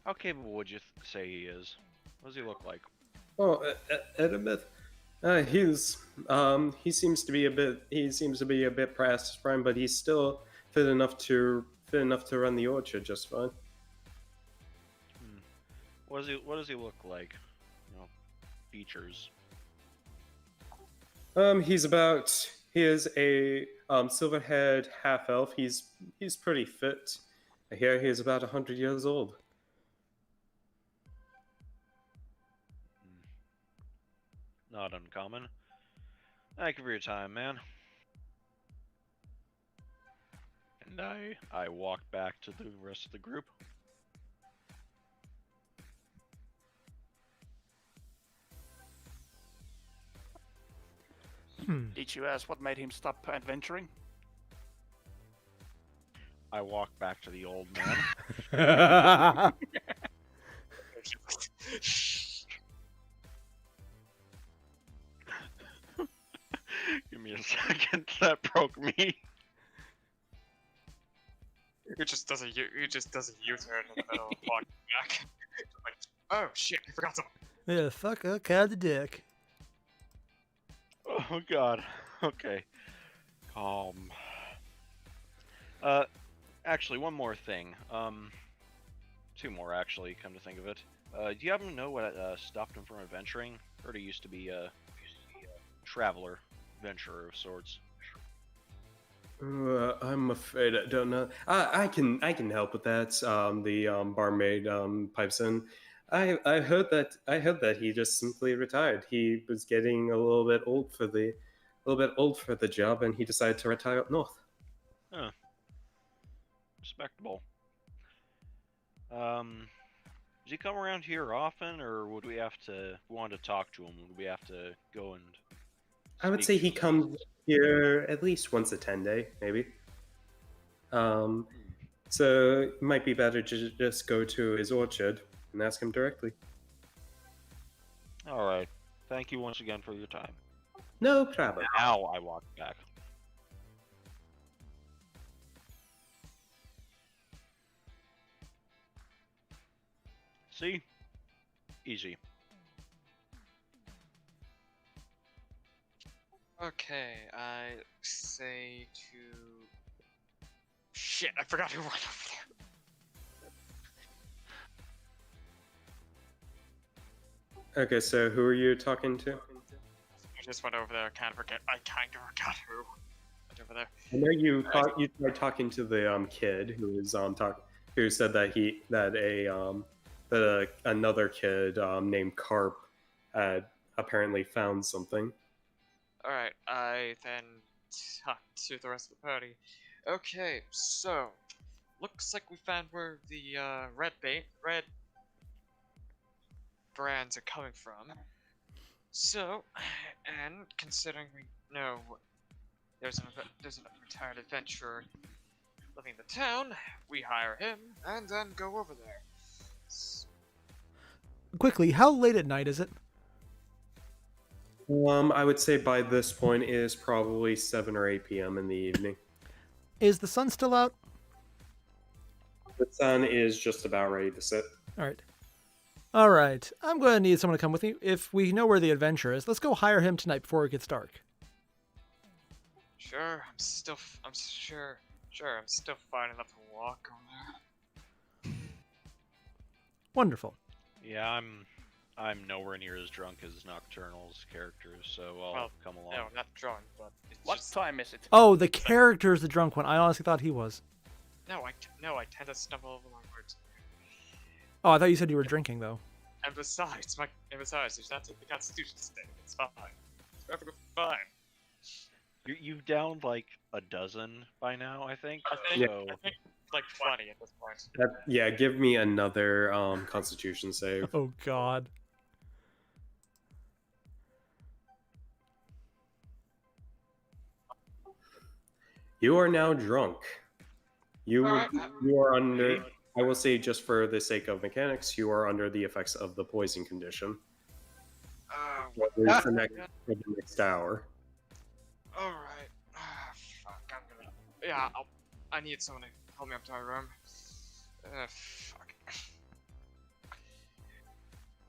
how capable would you say he is? What does he look like? Oh, Edermith. He seems to be a bit past his prime, but he's still fit enough to run the orchard just fine. What does he look like? You know, features. He is a silver-haired half-elf. He's pretty fit. I hear he's about 100 years old. Not uncommon. Thank you for your time, man. And I walk back to the rest of the group. Did you ask what made him stop adventuring? I walk back to the old man. Give me a second. That broke me. He just does a U-turn in the middle of walking back. Like, oh shit, I forgot something. Yeah, fuck a cat the dick. Oh god. Okay. Actually, one more thing. Two more actually. Come to think of it. Do you happen to know what stopped him from adventuring? Heard he used to be a traveler, adventurer of sorts. I'm afraid I don't know. I can help with that. The barmaid pipes in. I heard that he just simply retired. He was getting a little bit old for the job, and he decided to retire up north. Huh. Respectable. Does he come around here often, or would we have to? If we wanted to talk to him, would we have to go and I would say he comes here at least once a 10-day, maybe. So it might be better to just go to his orchard and ask him directly. All right. Thank you once again for your time. No problem. Now I walk back. See? Easy. Okay, I say to. Shit, I forgot who went over there. Okay, so who are you talking to? I just went over there. I kind of forgot who went over there. I know you tried talking to the kid who was who said that another kid named Carp had apparently found something. All right, I then talked to the rest of the party. Okay, so looks like we found where the red brands are coming from. So, and considering we know there's an retired adventurer living in the town, we hire him and then go over there. Quickly, how late at night is it? I would say by this point it is probably 7 or 8 p.m. in the evening. Is the sun still out? The sun is just about ready to set. All right. All right. I'm going to need someone to come with me. If we know where the adventure is, let's go hire him tonight before it gets dark. Sure, I'm still fine enough to walk over there. Wonderful. Yeah, I'm nowhere near as drunk as Nocturnal's characters, so I'll come along. No, not drunk, but it's What just... time is it? Oh, the character's the drunk one. I honestly thought he was. No, I tend to stumble over my words. Oh, I thought you said you were drinking, though. And besides, there's not the Constitution state. It's fine. It's perfectly fine. You've downed like a dozen by now, I think. I think like 20 at this point. Yeah, give me another Constitution save. Oh, God. You are now drunk. You are under. I will say, just for the sake of mechanics, you are under the effects of the poison condition. For the next hour. Alright. Fuck, I'm gonna... Yeah, I need someone to help me up to my room. Fuck.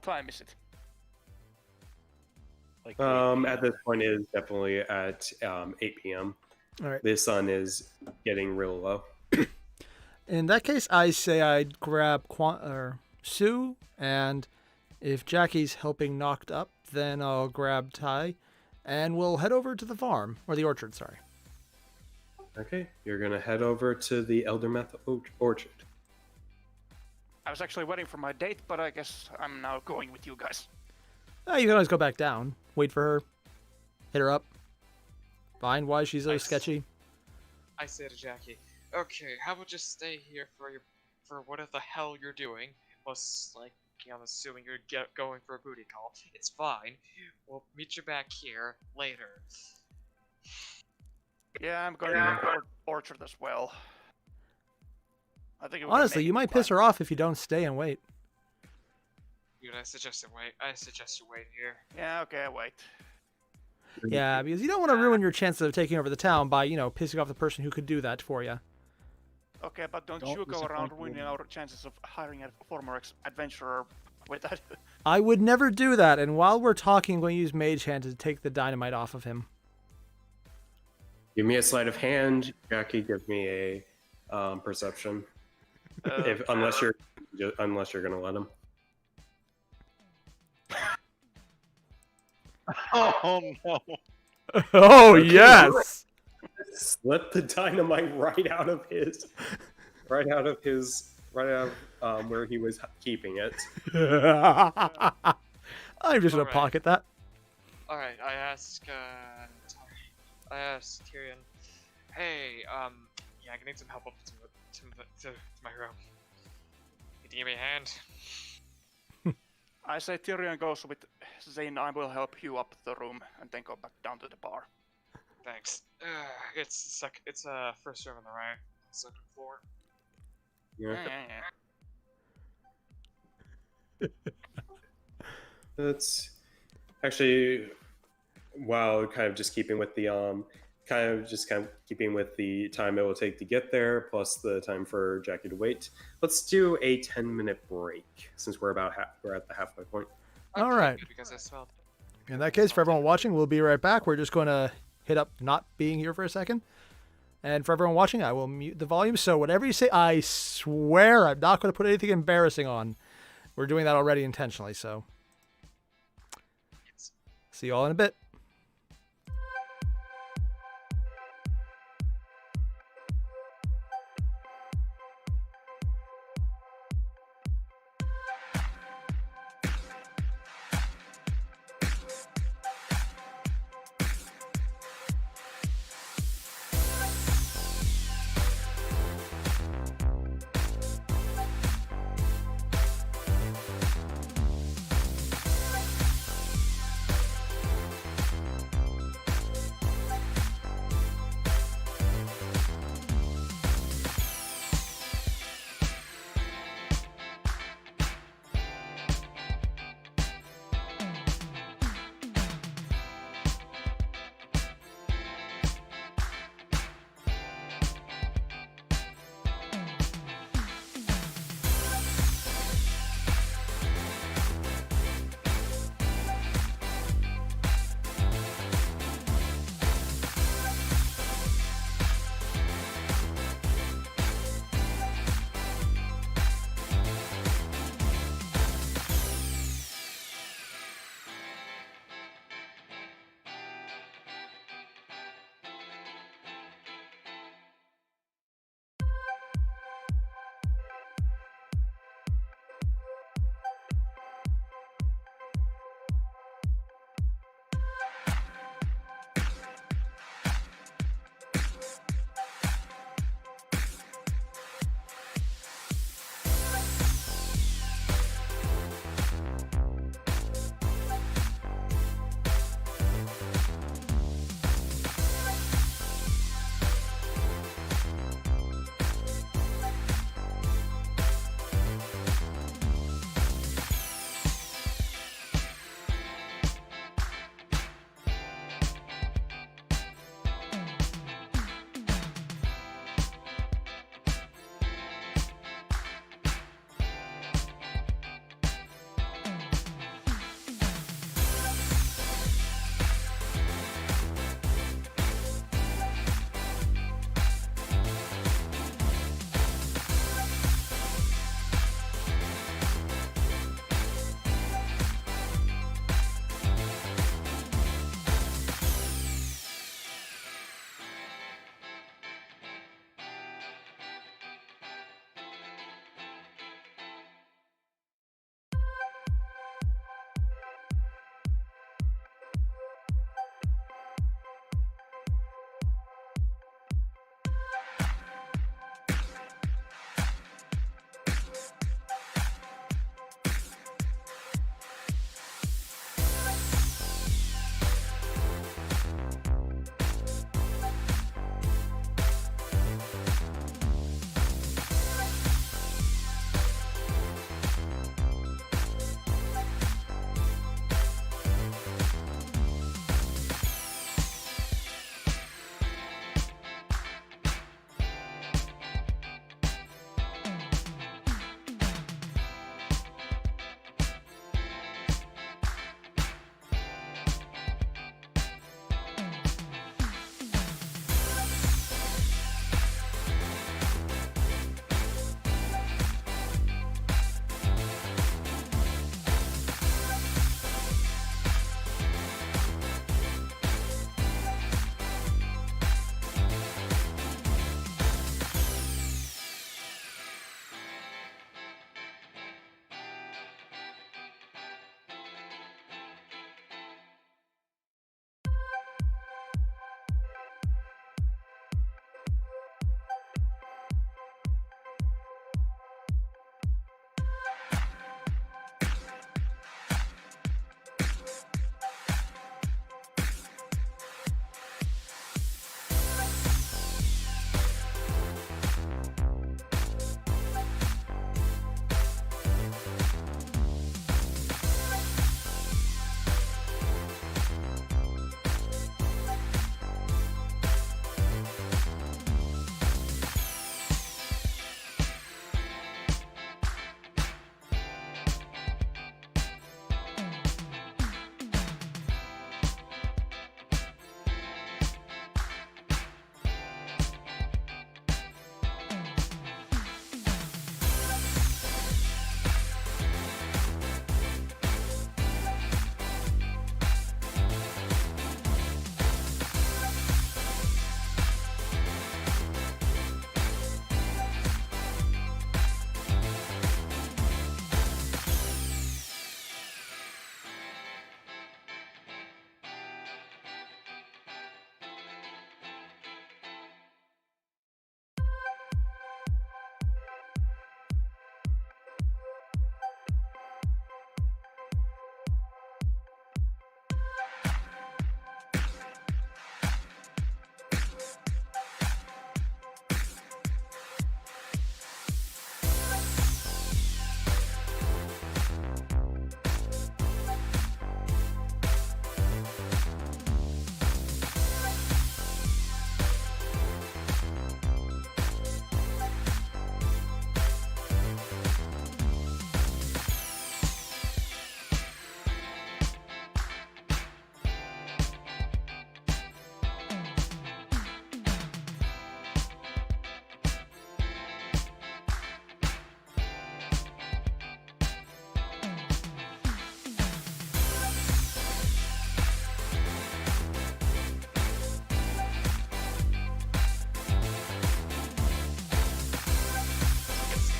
Time is it? Like At this point, it is definitely at 8 p.m. All right. The sun is getting real low. In that case, I say I'd grab Sue, and if Jackie's helping Knocked Up, then I'll grab Ty, and we'll head over to the farm, or the orchard, sorry. Okay, you're gonna head over to the Eldermouth Orchard. I was actually waiting for my date, but I guess I'm now going with you guys. You can always go back down, wait for her, hit her up, find why she's so Nice. sketchy. I say to Jackie, okay, how about just stay here for whatever the hell you're doing? Plus, like, I'm assuming you're going for a booty call. It's fine. We'll meet you back here later. Yeah, I'm going to the orchard as well. I think it would Honestly, make you might piss her off if you don't stay and wait. Dude, I suggest you wait here. Yeah, okay, wait. Yeah, because you don't want to ruin your chances of taking over the town by, pissing off the person who could do that for you. Okay, but don't Don't you go around disappoint ruining me. our chances of hiring a former adventurer with that. I would never do that, and while we're talking, I'm going to use Mage Hand to take the dynamite off of him. Give me a sleight of hand, Jackie. Give me a perception. Unless you're gonna let him. Oh no! Oh, Okay, yes! Slip the dynamite right out of where he was keeping it. I'm just going to Alright. pocket that. Alright, I asked Tyrion, hey, yeah, I need some help up to my room. Can you give me a hand? I say Tyrion goes with Zane. I will help you up the room and then go back down to the bar. Thanks. It's first room on the right, second floor. Yeah. Yeah. That's actually, while kind of just keeping with the keeping with the time it will take to get there, plus the time for Jackie to wait. Let's do a 10-minute break since we're at the halfway point. All Okay, right. good, because I smelled. In that case, for everyone watching, we'll be right back. We're just going to hit up not being here for a second. And for everyone watching, I will mute the volume. So whatever you say, I swear I'm not going to put anything embarrassing on. We're doing that already intentionally, so. See you all in a bit.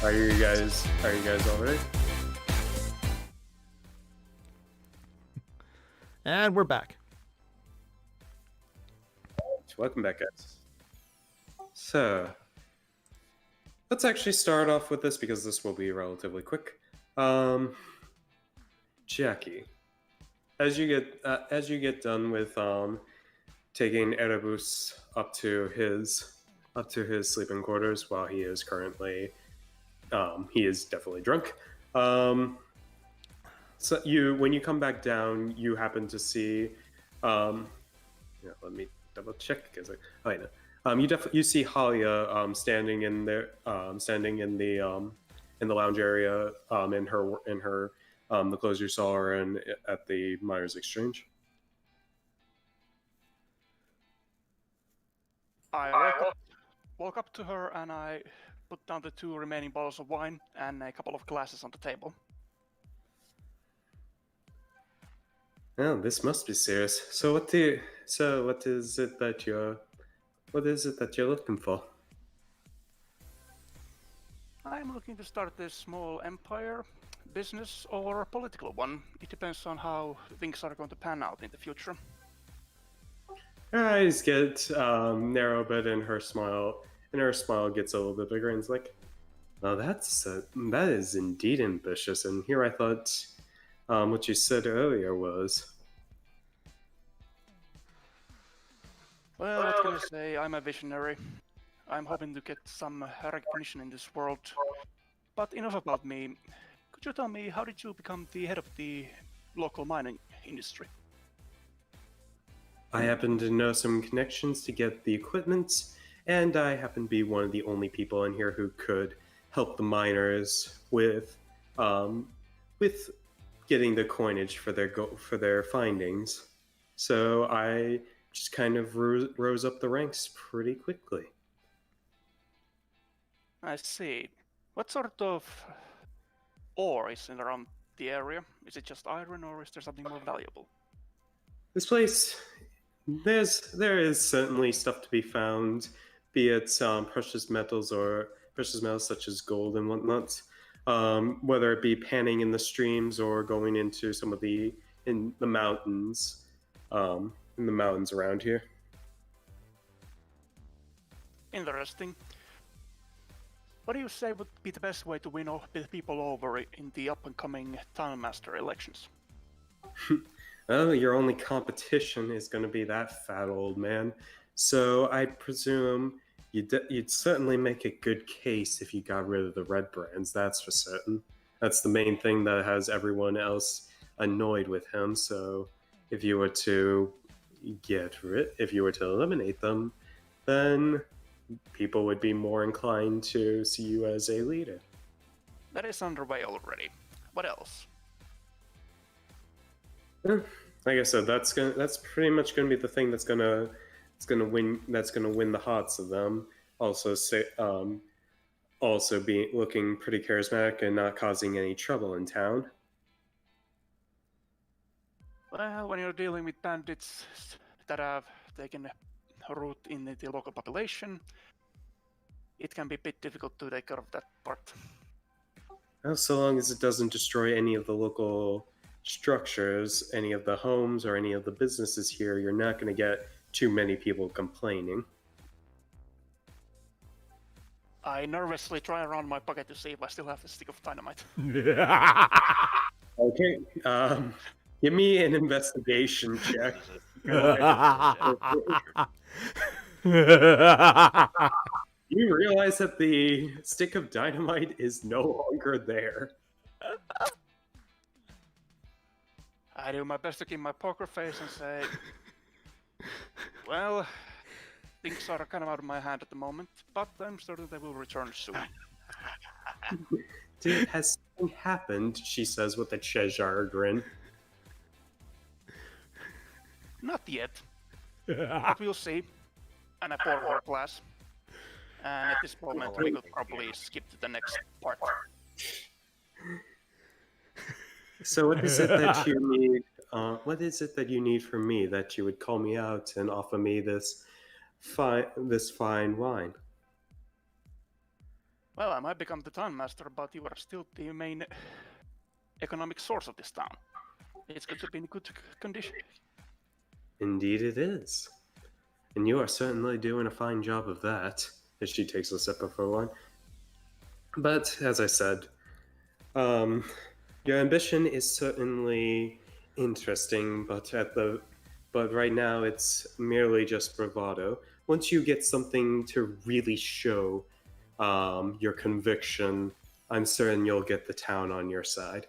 Are you guys all ready? And we're back. Welcome back, guys. So, let's actually start off with this because this will be relatively quick. Jackie, as you get done with taking Erebus up to his sleeping quarters, while he is currently he is definitely drunk. So when you come back down, you happen to see let me double check because you see Halia standing in there, standing in the lounge area, in her the clothes you saw her in at the Myers Exchange. I walk up to her and I put down the 2 remaining bottles of wine and a couple of glasses on the table. Oh, this must be serious. So what is it that you're looking for? I'm looking to start this small empire, business, or a political one. It depends on how things are going to pan out in the future. Her eyes get narrow, but her smile gets a little bit bigger, and it's like, well, that is indeed ambitious. And here I thought what you said earlier was. Well, what can I say? I'm a visionary. I'm hoping to get some recognition in this world. But enough about me. Could you tell me, how did you become the head of the local mining industry? I happen to know some connections to get the equipment, and I happen to be one of the only people in here who could help the miners with getting the coinage for their findings. So I just kind of rose up the ranks pretty quickly. I see. What sort of ore is in around the area? Is it just iron, or is there something more valuable? This place, there is certainly stuff to be found, be it precious metals such as gold and whatnot. Whether it be panning in the streams or going into some of in the mountains around here. Interesting. What do you say would be the best way to win people over in the up-and-coming Town Master elections? Well, your only competition is going to be that fat old man. So I presume you'd certainly make a good case if you got rid of the red brands, that's for certain. That's the main thing that has everyone else annoyed with him. So if you were to eliminate them, then people would be more inclined to see you as a leader. That is underway already. What else? Like I said, that's pretty much gonna be the thing that's gonna win the hearts of them. Also, being looking pretty charismatic and not causing any trouble in town. Well, when you're dealing with bandits that have taken root in the local population, it can be a bit difficult to take care of that part. Well, so long as it doesn't destroy any of the local structures, any of the homes, or any of the businesses here, you're not going to get too many people complaining. I nervously try around my pocket to see if I still have the stick of dynamite. Okay, give me an investigation check. You realize that the stick of dynamite is no longer there. I do my best to keep my poker face and say, well, things are kind of out of my hand at the moment, but I'm certain they will return soon. Dude, has something happened? She says with a Cheshire grin. Not yet, but we'll see. And I pour her a glass. And at this moment, we could probably skip to the next part. So what is it that you need? What is it that you need from me that you would call me out and offer me this fine wine? Well, I might become the town master, but you are still the main economic source of this town. It's good to be in good condition. Indeed it is. And you are certainly doing a fine job of that, as she takes a sip of her wine. But, as I said, your ambition is certainly interesting, but right now it's merely just bravado. Once you get something to really show your conviction, I'm certain you'll get the town on your side.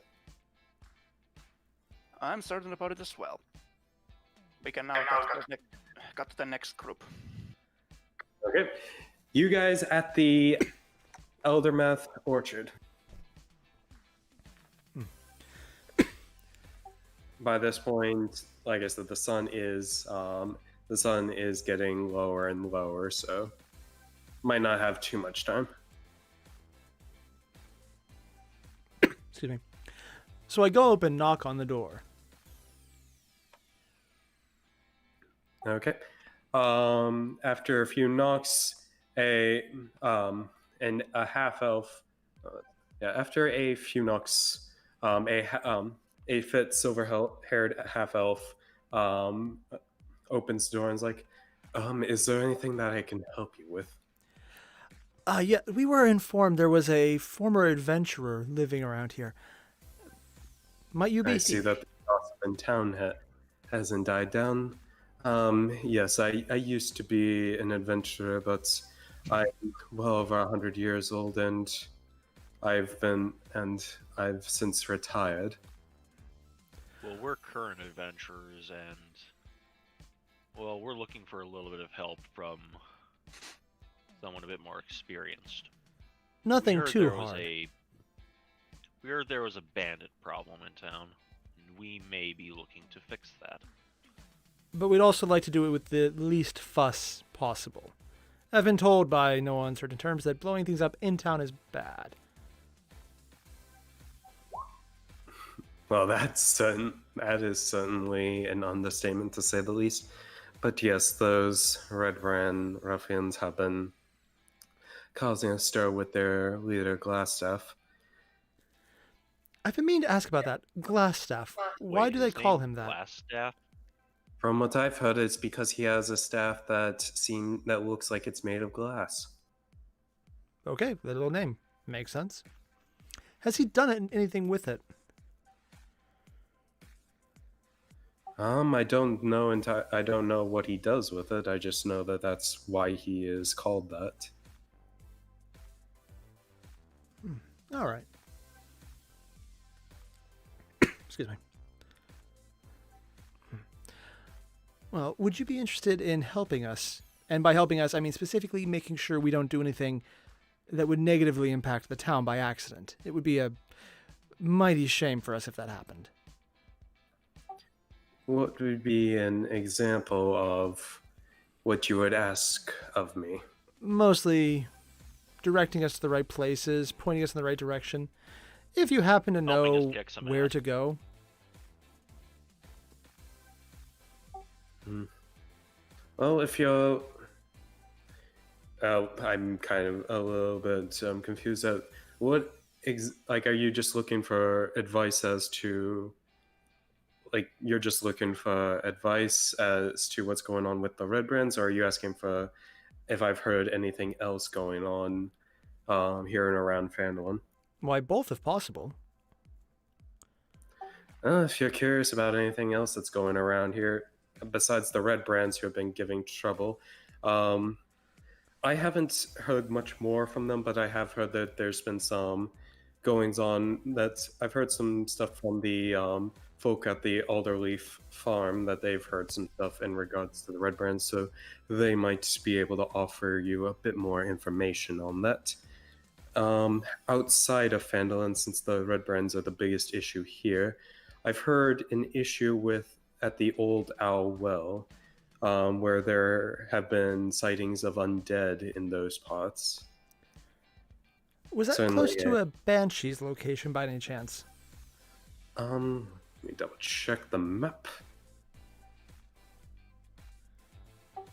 I'm certain about it as well. We can now cut to the next group. Okay. You guys at the Eldermouth Orchard. By this point, like I said, the sun is getting lower and lower, so might not have too much time. Excuse me. So I go up and knock on the door. Okay. After a few knocks, a half elf. After a few knocks, a fit silver-haired half elf opens the door and is like, "Is there anything that I can help you with?" Yeah, we were informed there was a former adventurer living around here. Might you be? I see that the gossip in town hasn't died down. Yes, I used to be an adventurer, but I'm well over 100 years old, and I've since retired. Well, we're current adventurers, and well, we're looking for a little bit of help from someone a bit more experienced. Nothing too hard. We heard there was a bandit problem in town, and we may be looking to fix that. But we'd also like to do it with the least fuss possible. I've been told by no uncertain terms that blowing things up in town is bad. Well, that is certainly an understatement to say the least. But yes, those Red Brand ruffians have been causing a stir with their leader, Glassstaff. I've been meaning to ask about that. Glassstaff. Why Wait, do they his call name him that? Glassstaff? From what I've heard, it's because he has a staff that looks like it's made of glass. Okay, the little name. Makes sense. Has he done anything with it? I don't know. I don't know what he does with it. I just know that that's why he is called that. All right. Excuse me. Well, would you be interested in helping us? And by helping us, I mean specifically making sure we don't do anything that would negatively impact the town by accident. It would be a mighty shame for us if that happened. What would be an example of what you would ask of me? Mostly directing us to the right places, pointing us in the right direction. If you happen to know kick some where ass. to go. Well, if you're... I'm kind of a little bit confused at what... are you just looking for advice as to... you're just looking for advice as to what's going on with the Red Brands, or are you asking for if I've heard anything else going on here and around Phandelver? Why, both if possible. If you're curious about anything else that's going around here, besides the Red Brands who have been giving trouble, I haven't heard much more from them, but I have heard that there's been some goings on. I've heard some stuff from the folk at the Alderleaf farm that they've heard some stuff in regards to the Red Brands, so they might be able to offer you a bit more information on that. Outside of Phandelver, since the Red Brands are the biggest issue here, I've heard an issue at the Old Owl Well, where there have been sightings of undead in those parts. Was that Certainly, close to a Banshee's location by any chance? Let me double check the map.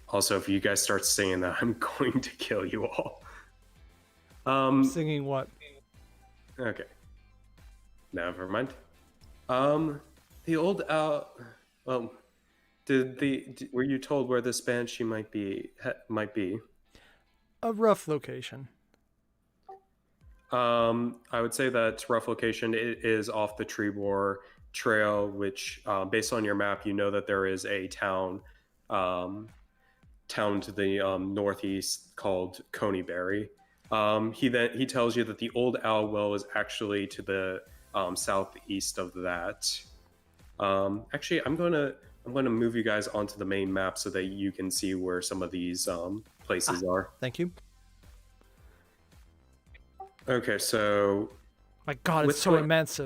Also, if you guys start saying that, I'm going to kill you all. Singing what? Okay. Never mind. The old owl. Well, were you told where this banshee might be? Might be. A rough location. I would say that rough location is off the Trebor Trail, which, based on your map, you know that there is a town to the northeast called Coneyberry. He tells you that the old owl well is actually to the southeast of that. Actually, I'm gonna move you guys onto the main map so that you can see where some of these places are. Thank you. Okay, so My God, With it's so what- immense.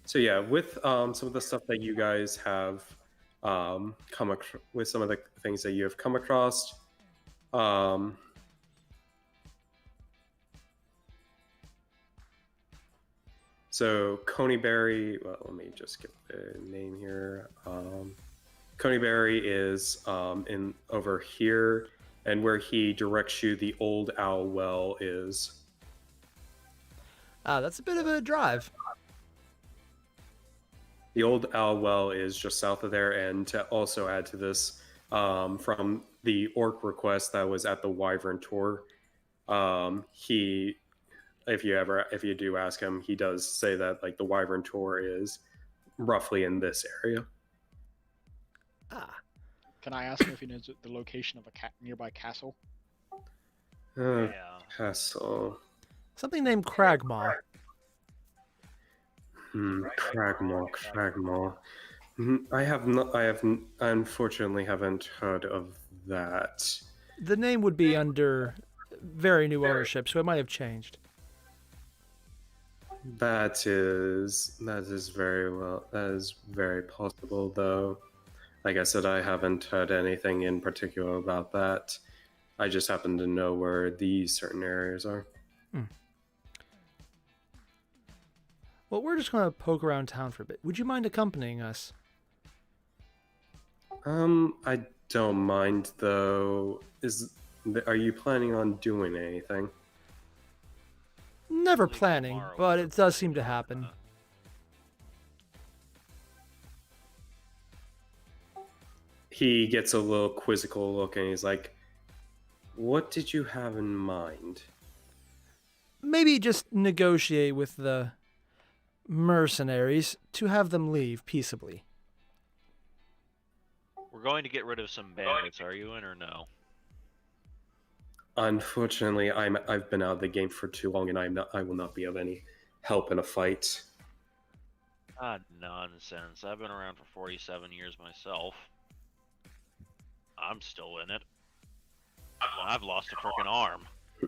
So yeah, with some of the stuff that you guys have with some of the things that you have come across, so Coneyberry. Well, let me just get the name here. Coneyberry is in over here, and where he directs you, the old owl well is. That's a bit of a drive. The old owl well is just south of there, and to also add to this, from the orc request that was at the Wyvern tour, if you do ask him, he does say that like the Wyvern tour is roughly in this area. Can I ask him if he knows the location of a nearby castle? Uh, Yeah. Castle. Something named Cragmaw. Cragmaw. I unfortunately haven't heard of that. The name would be under very new ownership, so it might have changed. That is very possible, though. Like I said, I haven't heard anything in particular about that. I just happen to know where these certain areas are. Well, we're just going to poke around town for a bit. Would you mind accompanying us? I don't mind, though. Are you planning on doing anything? Never Leave planning, tomorrow but with it does the seem to thing, happen. He gets a little quizzical look and he's like, "What did you have in mind?" Maybe just negotiate with the mercenaries to have them leave peaceably. We're going to get rid of some bandits. Are you in or no? Unfortunately, I've been out of the game for too long, and I will not be of any help in a fight. Ah, nonsense. I've been around for 47 years myself. I'm still in it. I've lost a frickin' arm. I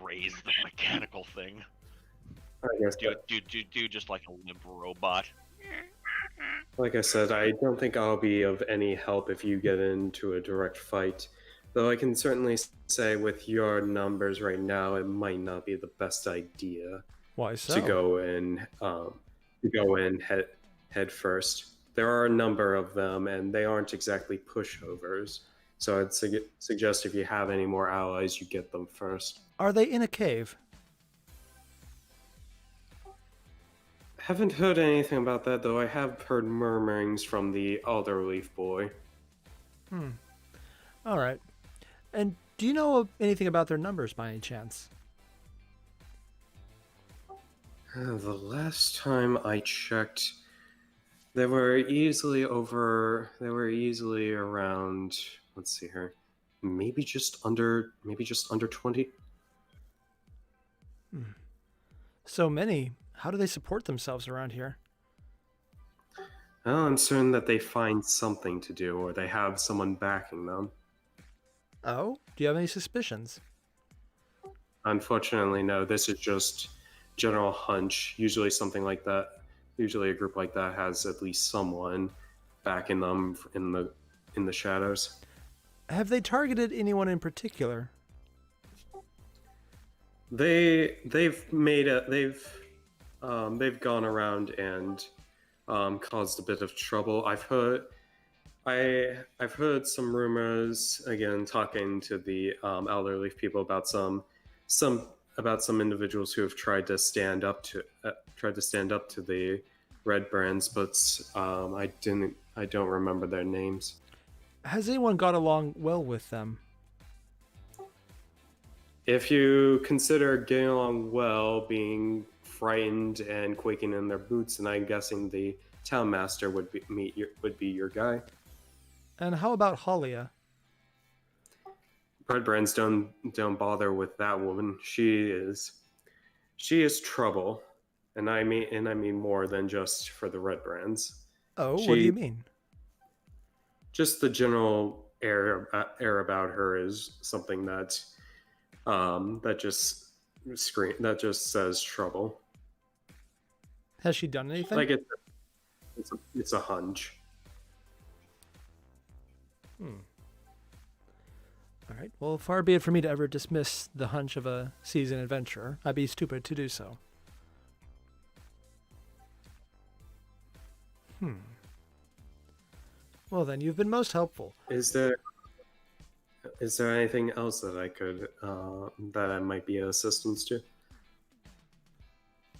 raised the mechanical thing. I guess, Do just like a limp robot. like I said, I don't think I'll be of any help if you get into a direct fight. Though I can certainly say, with your numbers right now, it might not be the best idea Why so? to go in head first. There are a number of them, and they aren't exactly pushovers. So I'd suggest if you have any more allies, you get them first. Are they in a cave? Haven't heard anything about that, though. I have heard murmurings from the Alderleaf boy. All right. And do you know anything about their numbers by any chance? The last time I checked, they were easily around. Let's see here, maybe just under 20. So many. How do they support themselves around here? Well, I'm certain that they find something to do, or they have someone backing them. Oh? Do you have any suspicions? Unfortunately, no. This is just general hunch. Usually something like that. Usually a group like that has at least someone backing them in the shadows. Have they targeted anyone in particular? They've gone around and caused a bit of trouble. I've heard I've heard some rumors again talking to the elderly people about some about some individuals who have tried to stand up to the red brands, but I don't remember their names. Has anyone got along well with them? If you consider getting along well, being frightened and quaking in their boots, and I'm guessing the town master would be your guy. And how about Halia? Red brands don't bother with that woman. She is trouble, and I mean more than just for the red brands. Oh, what do you mean? Just the general air about her is something that that just says trouble. Has she done anything? Like it's a hunch. All right. Well, far be it for me to ever dismiss the hunch of a seasoned adventurer. I'd be stupid to do so. Well, then, you've been most helpful. Is there anything else that I could that I might be of assistance to?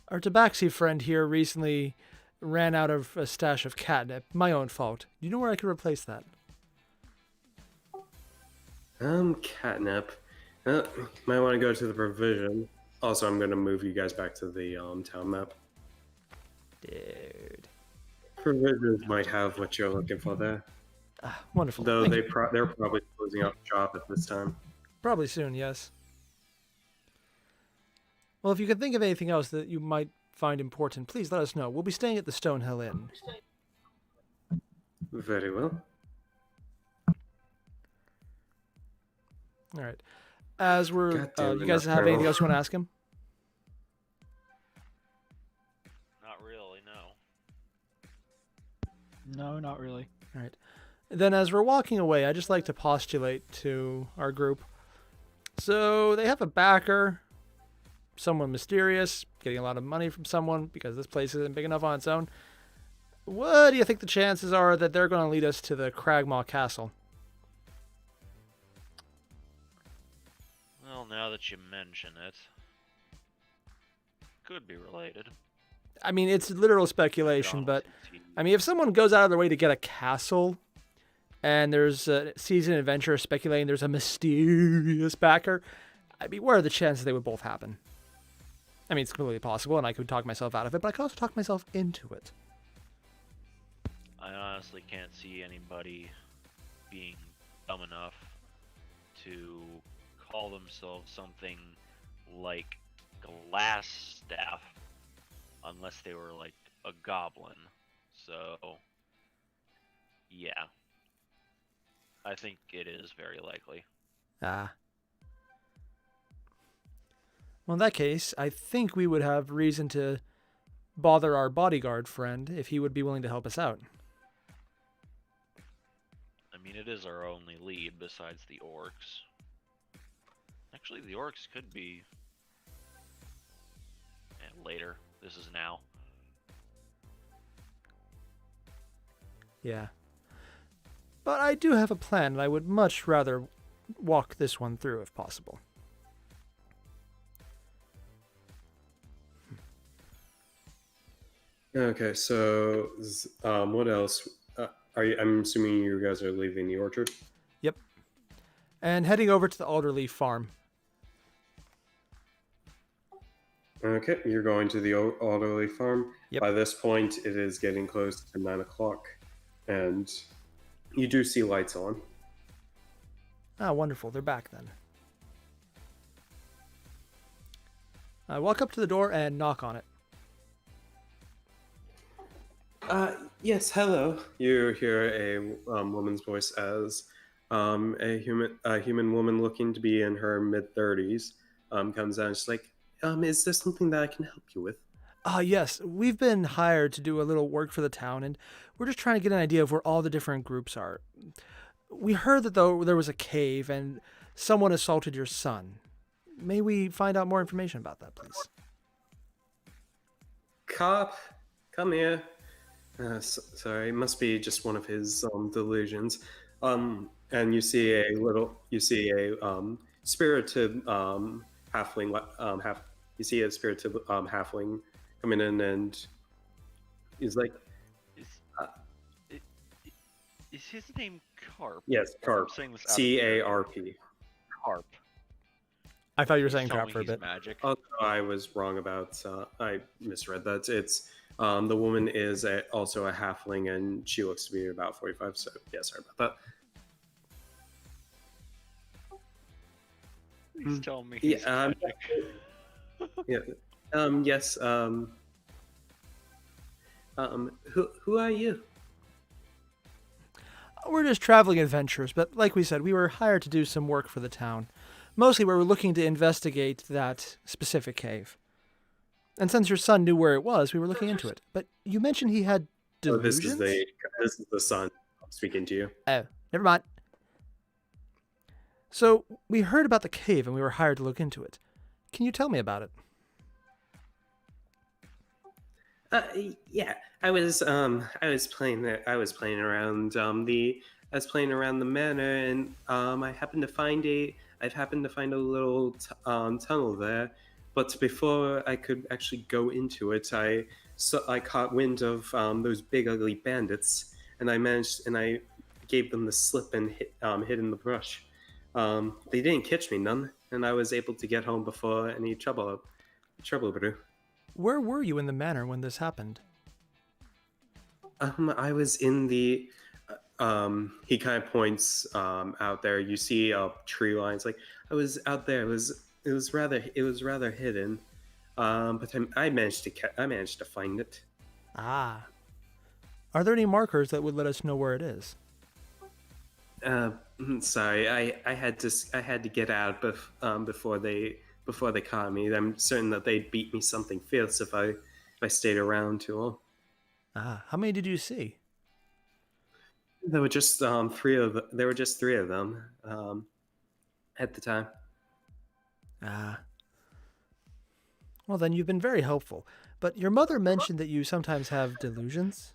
Our tabaxi friend here recently ran out of a stash of catnip. My own fault. Do you know where I could replace that? Catnip. Might want to go to the provision. Also, I'm going to move you guys back to the town map. Dude. Provisions might have what you're looking for there. Wonderful. Though Thank they're probably closing up shop at this time. Probably soon, yes. Well, if you can think of anything else that you might find important, please let us know. We'll be staying at the Stonehill Inn. Very well. All right. As we're, God damn you it, guys not have anything terrible. else you want to ask him? Not really, no. No, not really. All right. Then as we're walking away, I'd just like to postulate to our group. So they have a backer, someone mysterious, getting a lot of money from someone because this place isn't big enough on its own. What do you think the chances are that they're going to lead us to the Cragmaw Castle? Well, now that you mention it, could be related. I mean, it's literal speculation, but I mean, if someone goes out of their way to get a castle and there's a seasoned adventurer speculating there's a mysterious backer, I'd be aware of the chances they would both happen. I mean, it's completely possible, and I could talk myself out of it, but I could also talk myself into it. I honestly can't see anybody being dumb enough to call themselves something like Glass Staff unless they were like a goblin. So, yeah. I think it is very likely. Ah. Well, in that case, I think we would have reason to bother our bodyguard friend if he would be willing to help us out. I mean, it is our only lead besides the orcs. Actually, the orcs could be later. This is now. Yeah. But I do have a plan, and I would much rather walk this one through if possible. Okay, so what else? I'm assuming you guys are leaving the orchard. Yep. And heading over to the Alderleaf farm. Okay, you're going to the Alderley farm. Yep. By this point, it is getting close to 9 o'clock, and you do see lights on. Ah, wonderful. They're back then. I walk up to the door and knock on it. Yes, hello. You hear a woman's voice as a human woman looking to be in her mid-30s comes out and she's like, is there something that I can help you with? Yes. We've been hired to do a little work for the town, and we're just trying to get an idea of where all the different groups are. We heard that there was a cave and someone assaulted your son. May we find out more information about that, please? Cop, come here. Sorry, it must be just one of his delusions. And you see a spirited halfling, you see a spirited halfling coming in, and he's like, Is, uh, i- i- is his name Carp? yes, Or I'm Carp, saying this out of CARP. Carp. I thought you were Please saying tell crap me for a he's bit. magic. Also, I was wrong about. I misread that. It's the woman is also a halfling, and she looks to be about 45. So yeah, sorry about Please tell me that. he's Yeah, magic. yeah. Yes. Who are you? We're just traveling adventurers, but like we said, we were hired to do some work for the town. Mostly we were looking to investigate that specific cave. And since your son knew where it was, we were looking into it. But you mentioned he had Oh, delusions? this is the son speaking to you. Oh, never mind. So, we heard about the cave and we were hired to look into it. Can you tell me about it? Yeah, I was playing there. I was playing around the manor, and I've happened to find a little tunnel there. But before I could actually go into it, I caught wind of those big ugly bandits, and I gave them the slip and hid in the brush. They didn't catch me none, and I was able to get home before any trouble brew. Where were you in the manor when this happened? I was in the. He kind of points out there. You see tree lines. Like I was out there. It was rather hidden. But I managed to find it. Ah. Are there any markers that would let us know where it is? Sorry, I had to get out before they caught me. I'm certain that they'd beat me something fierce if I stayed around too long. Ah, how many did you see? There were just three of them at the time. Ah. Well, then you've been very helpful. But your mother mentioned that you sometimes have delusions?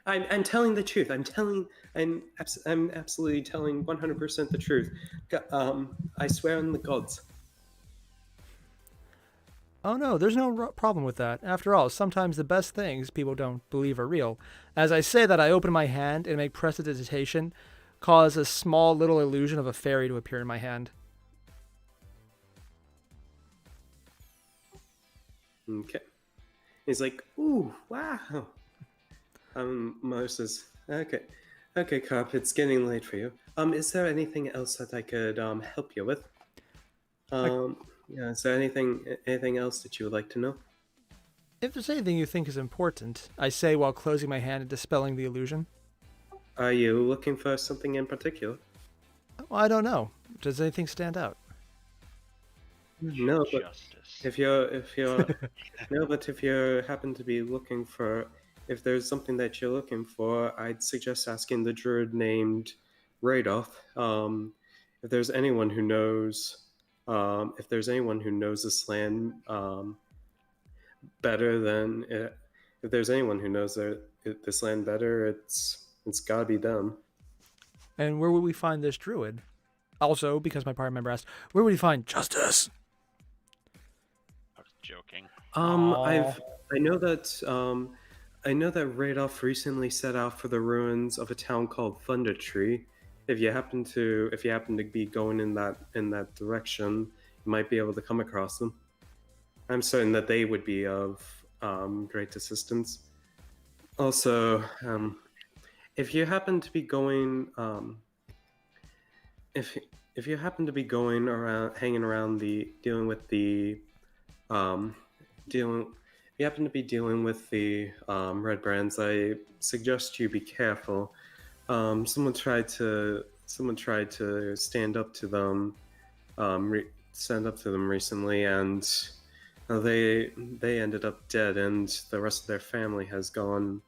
I'm telling the truth. I'm absolutely telling 100% the truth. I swear on the gods. Oh no, there's no problem with that. After all, sometimes the best things people don't believe are real. As I say that, I open my hand and make prestidigitation, cause a small little illusion of a fairy to appear in my hand. Okay. He's like, ooh, wow. Moses. Okay. Okay, Cop, it's getting late for you. Is there anything else that I could help you with? Yeah, is there anything else that you would like to know? If there's anything you think is important, I say while closing my hand and dispelling the illusion. Are you looking for something in particular? Well, I don't know. Does anything stand out? No, but Justice. if you're no, but if you happen to be looking for, if there's something that you're looking for, I'd suggest asking the druid named Radolf. If there's anyone who knows, this land better than, if there's anyone who knows this land better, it's gotta be them. And where would we find this druid? Also, because my party member asked, where would we find justice? I was joking. I know that Radolf recently set out for the ruins of a town called Thunder Tree. If you happen to be going in that direction, you might be able to come across them. I'm certain that they would be of great assistance. Also, if you happen to be going, if you happen to be going around, hanging around dealing with the if you happen to be dealing with the red brands, I suggest you be careful. Someone tried to stand up to them recently, and they ended up dead, and the rest of their family has gone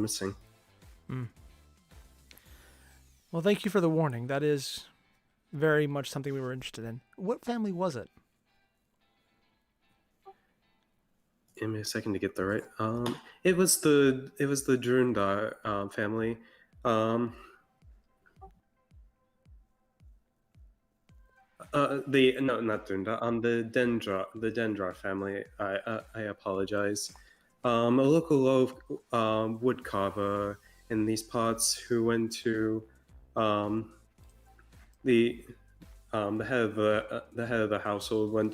missing. Well, thank you for the warning. That is very much something we were interested in. What family was it? Give me a second to get the right. It was the Drundar family. No, not Dunda. The Dendra family. I apologize. A local wood carver in these parts who went to the head of the household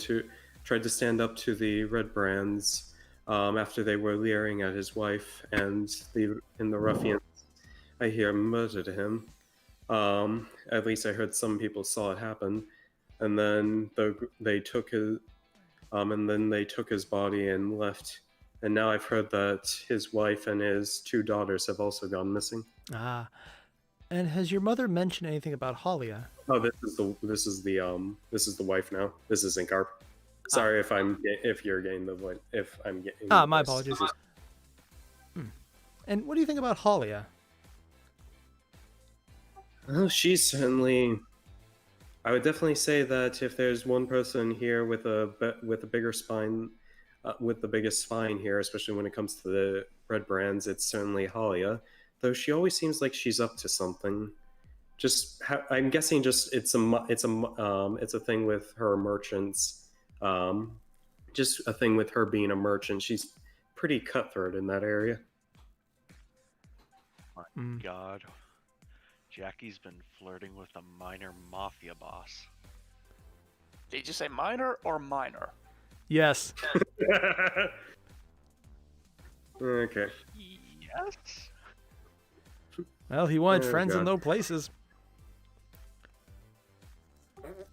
tried to stand up to the Red Brands after they were leering at his wife, and the ruffians I hear murdered him. At least I heard some people saw it happen. And then they took his body and left. And now I've heard that his wife and his 2 daughters have also gone missing. Ah. And has your mother mentioned anything about Halia? Oh, this is the wife now. This is Incarp. Sorry if you're getting the point. If I'm getting. My apologies. And what do you think about Halia? Oh, she's certainly. I would definitely say that if there's one person here with a bigger spine, with the biggest spine here, especially when it comes to the Red Brands, it's certainly Halia. Though she always seems like she's up to something. I'm guessing it's a thing with her merchants. Just a thing with her being a merchant. She's pretty cutthroat in that area. My God. Jackie's been flirting with a minor mafia boss. Did you say minor or minor? Yes. Okay. Yes. Well, he wanted Oh, friends in God. low places.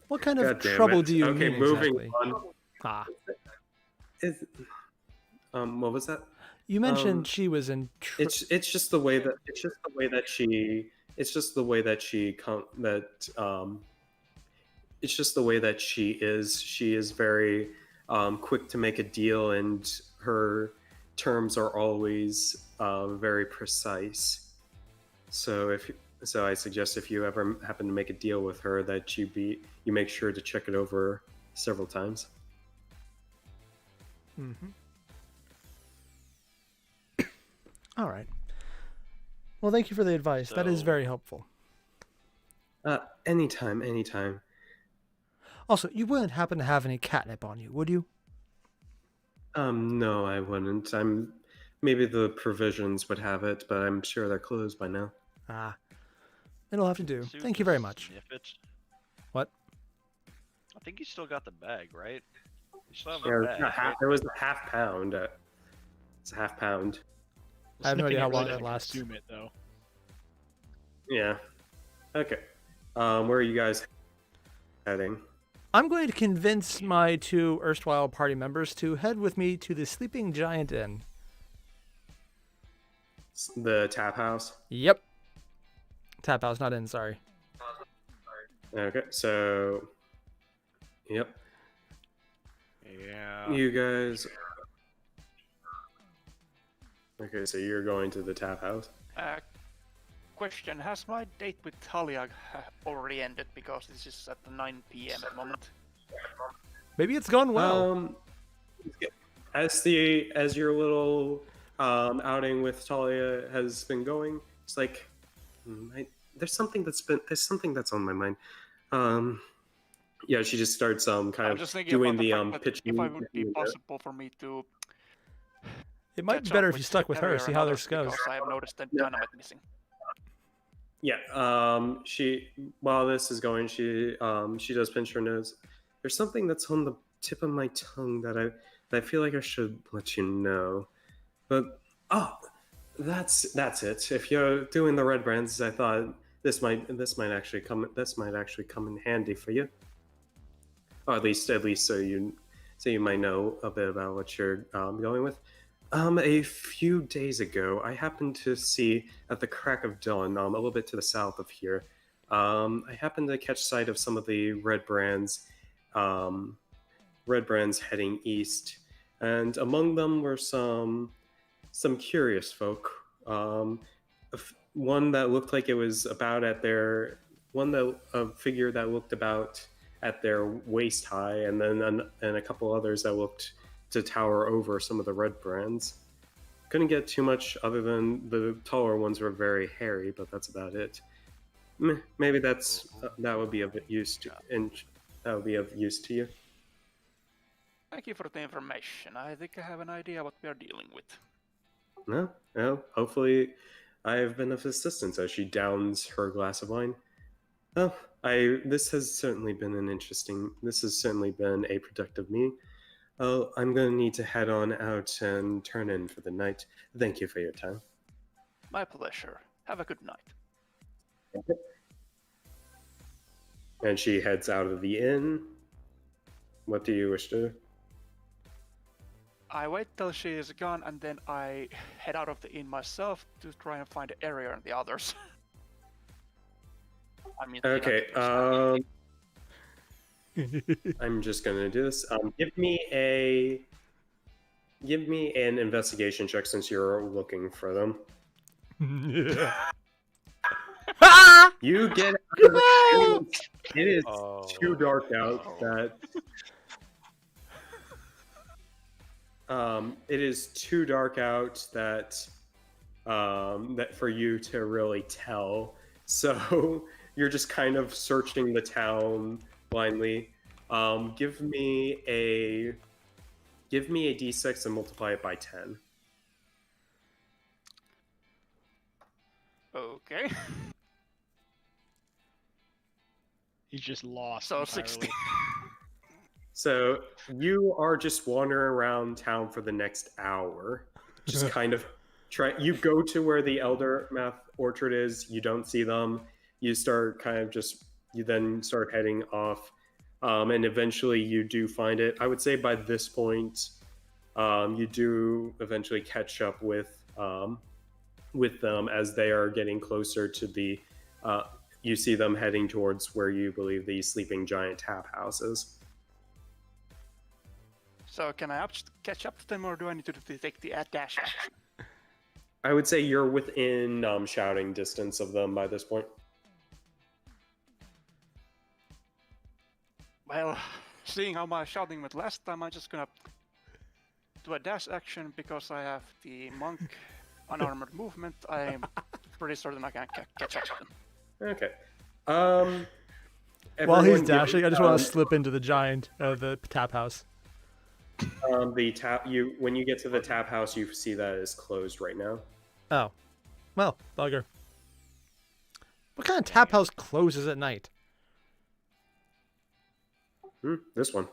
What kind of God damn trouble it. do you Okay, mean moving exactly? on. What was that? You mentioned she was in. It's just the way that she is. She is very quick to make a deal, and her terms are always very precise. So I suggest if you ever happen to make a deal with her, that you make sure to check it over several times. Mm-hmm. All right. Well, thank you for the advice. That is So- very helpful. Anytime. Also, you wouldn't happen to have any catnip on you, would you? No, I wouldn't. Maybe the provisions would have it, but I'm sure they're closed by now. It'll have to do. Suit Thank you to very much. sniff it. What? I think you still got the bag, right? You still have Yeah, the bag. Right? it was a half pound. It's a half pound. I have no idea how Sniffing it long really that doesn't lasts. consume it, though. Yeah. Okay. Where are you guys heading? I'm going to convince my 2 erstwhile party members to head with me to the Sleeping Giant Inn. The tap house. Yep. Tap house, not inn, sorry. Okay, so. Yep. Yeah. You guys. Okay, so you're going to the tap house. Question: has my date with Talia already ended? Because this is at 9 p.m. at the moment. Maybe it's gone well. As your little outing with Talia has been going, it's like there's something that's on my mind. Yeah, she just starts kind I'm of just thinking doing about the the fact that pitching. if it would be possible for me to It might be catch better up if you with stuck with her, Airier see and how others, this goes. Because I have noticed that dynamite missing. Yeah, she while this is going, she does pinch her nose. There's something that's on the tip of my tongue that I feel like I should let you know. But that's it. If you're doing the red brands, I thought this might actually come in handy for you. Or at least so you might know a bit about what you're going with. A few days ago, I happened to see at the crack of dawn, a little bit to the south of here, I happened to catch sight of some of the red brands heading east, and among them were some curious folk. One that looked like it was about at their a figure that looked about at their waist high, and then and a couple others that looked to tower over some of the red brands. Couldn't get too much other than the taller ones were very hairy, but that's about it. Maybe that would be of use to, and that would be of use to you. Thank you for the information. I think I have an idea what we are dealing with. No. Hopefully, I have been of assistance. As she downs her glass of wine. Oh, this has certainly been This has certainly been a productive meeting. Oh, I'm going to need to head on out and turn in for the night. Thank you for your time. My pleasure. Have a good night. And she heads out of the inn. What do you wish to do? I wait till she is gone, and then I head out of the inn myself to try and find Airier and the others. I mean, Okay, I'm just gonna do this. Give me an investigation check since you're looking for them. You get out of the it is too dark out that it is too dark out that that for you to really tell. So you're just kind of searching the town blindly. Give me a d6 and multiply it by 10. Okay. He's just lost. So entirely. 60. So you are just wandering around town for the next hour. Just kind of you go to where the Elder Math Orchard is, you don't see them. You then start heading off. And eventually you do find it. I would say by this point, you do eventually catch up with them as they are getting closer to the. You see them heading towards where you believe the sleeping giant tap house is. So can I catch up to them, or do I need to take the dash action? I would say you're within shouting distance of them by this point. Well, seeing how my shouting went last time, I'm just gonna do a dash action because I have the monk unarmored movement. I'm pretty certain I can catch up to them. Okay. While he's dashing, I just want to slip into the giant, the tap house. When you get to the tap house, you see that it's closed right now. Oh, well, bugger. What kind of tap house closes at night? This one.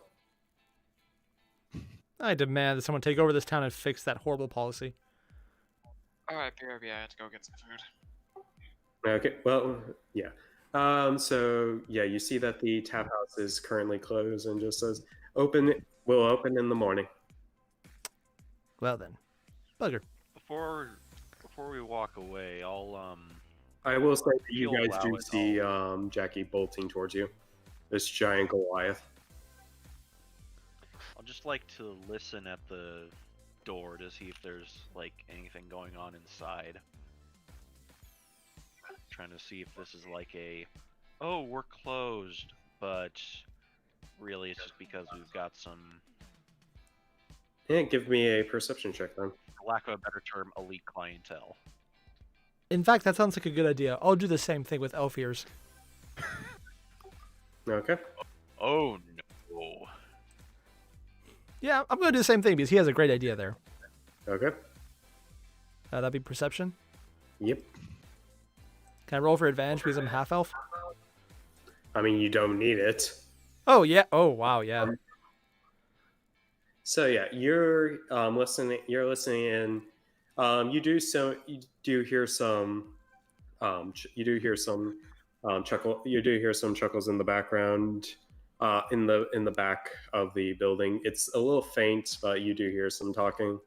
I demand that someone take over this town and fix that horrible policy. Alright, BRB, I have to go get some food. Okay, well, yeah. So, yeah, you see that the tap house is currently closed and just says, we'll open in the morning. Well then. Bugger. Before we walk away, I will say that you You'll guys do allow it see Jackie bolting towards you. This giant Goliath. I'll just like to listen at the door to see if there's like anything going on inside. Trying to see if this is like oh, we're closed, but really it's just because we've got some, Yeah, give me a perception check then. for lack of a better term, elite clientele. In fact, that sounds like a good idea. I'll do the same thing with elf ears. Okay. Oh no. Yeah, I'm going to do the same thing because he has a great idea there. Okay. That'd be perception. Yep. Can I roll for advantage because I'm half elf? I mean, you don't need it. Oh, yeah. Oh, wow, yeah. So yeah, you're listening. You're listening in. You do hear some chuckle. You do hear some chuckles in the background. In the back of the building, it's a little faint, but you do hear some talking.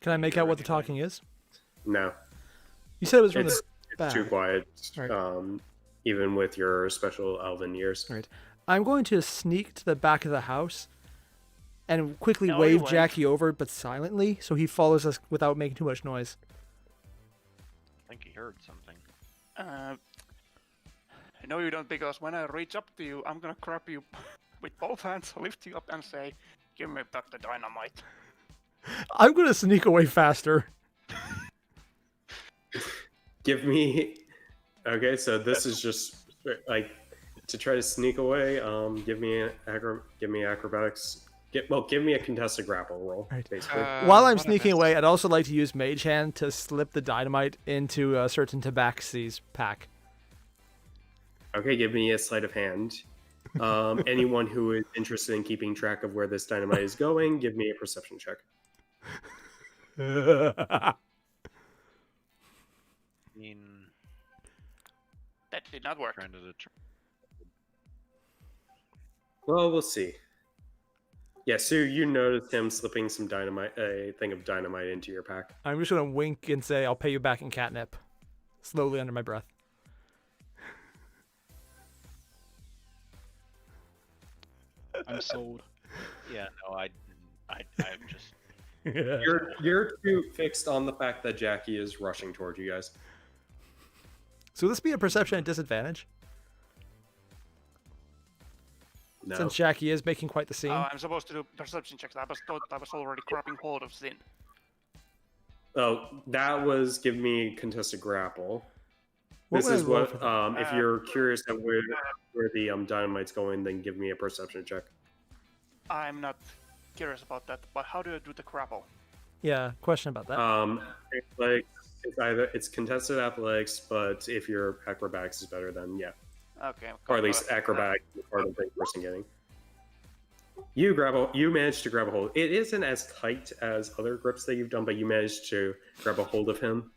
Can I make out what the talking is? No, You said it was from it's the back. too quiet. Right. Even with your special elven ears. Right. I'm going to sneak to the back of the house and quickly No, you wave won't. Jackie over, but silently, so he follows us without making too much noise. I think he heard something. No, you don't, because when I reach up to you, I'm gonna grab you with both hands, lift you up, and say, "Give me back the dynamite." I'm gonna sneak away faster. Give me. Okay, so this is just like to try to sneak away. Give me acrobatics. Give me a contested grapple roll, Right. basically. While I'm what I sneaking missed. away, I'd also like to use Mage Hand to slip the dynamite into a certain Tabaxi's pack. Okay, give me a sleight of hand. Anyone who is interested in keeping track of where this dynamite is going, give me a perception check. I mean, That did not work. trying to determine. Well, we'll see. Yeah, Sue, you noticed him slipping some dynamite, a thing of dynamite into your pack. I'm just gonna wink and say, "I'll pay you back in catnip," slowly under my breath. I'm sold. Yeah, no, I'm just. You're too fixed on the fact that Jackie is rushing toward you guys. So will this be a perception at disadvantage? No. Since Jackie is making quite the scene. Oh, I'm supposed to do perception checks. I was thought I was already grabbing hold of Zin. Oh, that was give me contested grapple. What This would I is roll what. for that? If you're curious at where the dynamite's going, then give me a perception check. I'm not curious about that, but how do I do the grapple? Yeah, question about that. It's contested athletics, but if your acrobatics is better, then yeah, Okay. or at least acrobatics is part of the person getting. You managed to grab a hold. It isn't as tight as other grips that you've done, but you managed to grab a hold of him.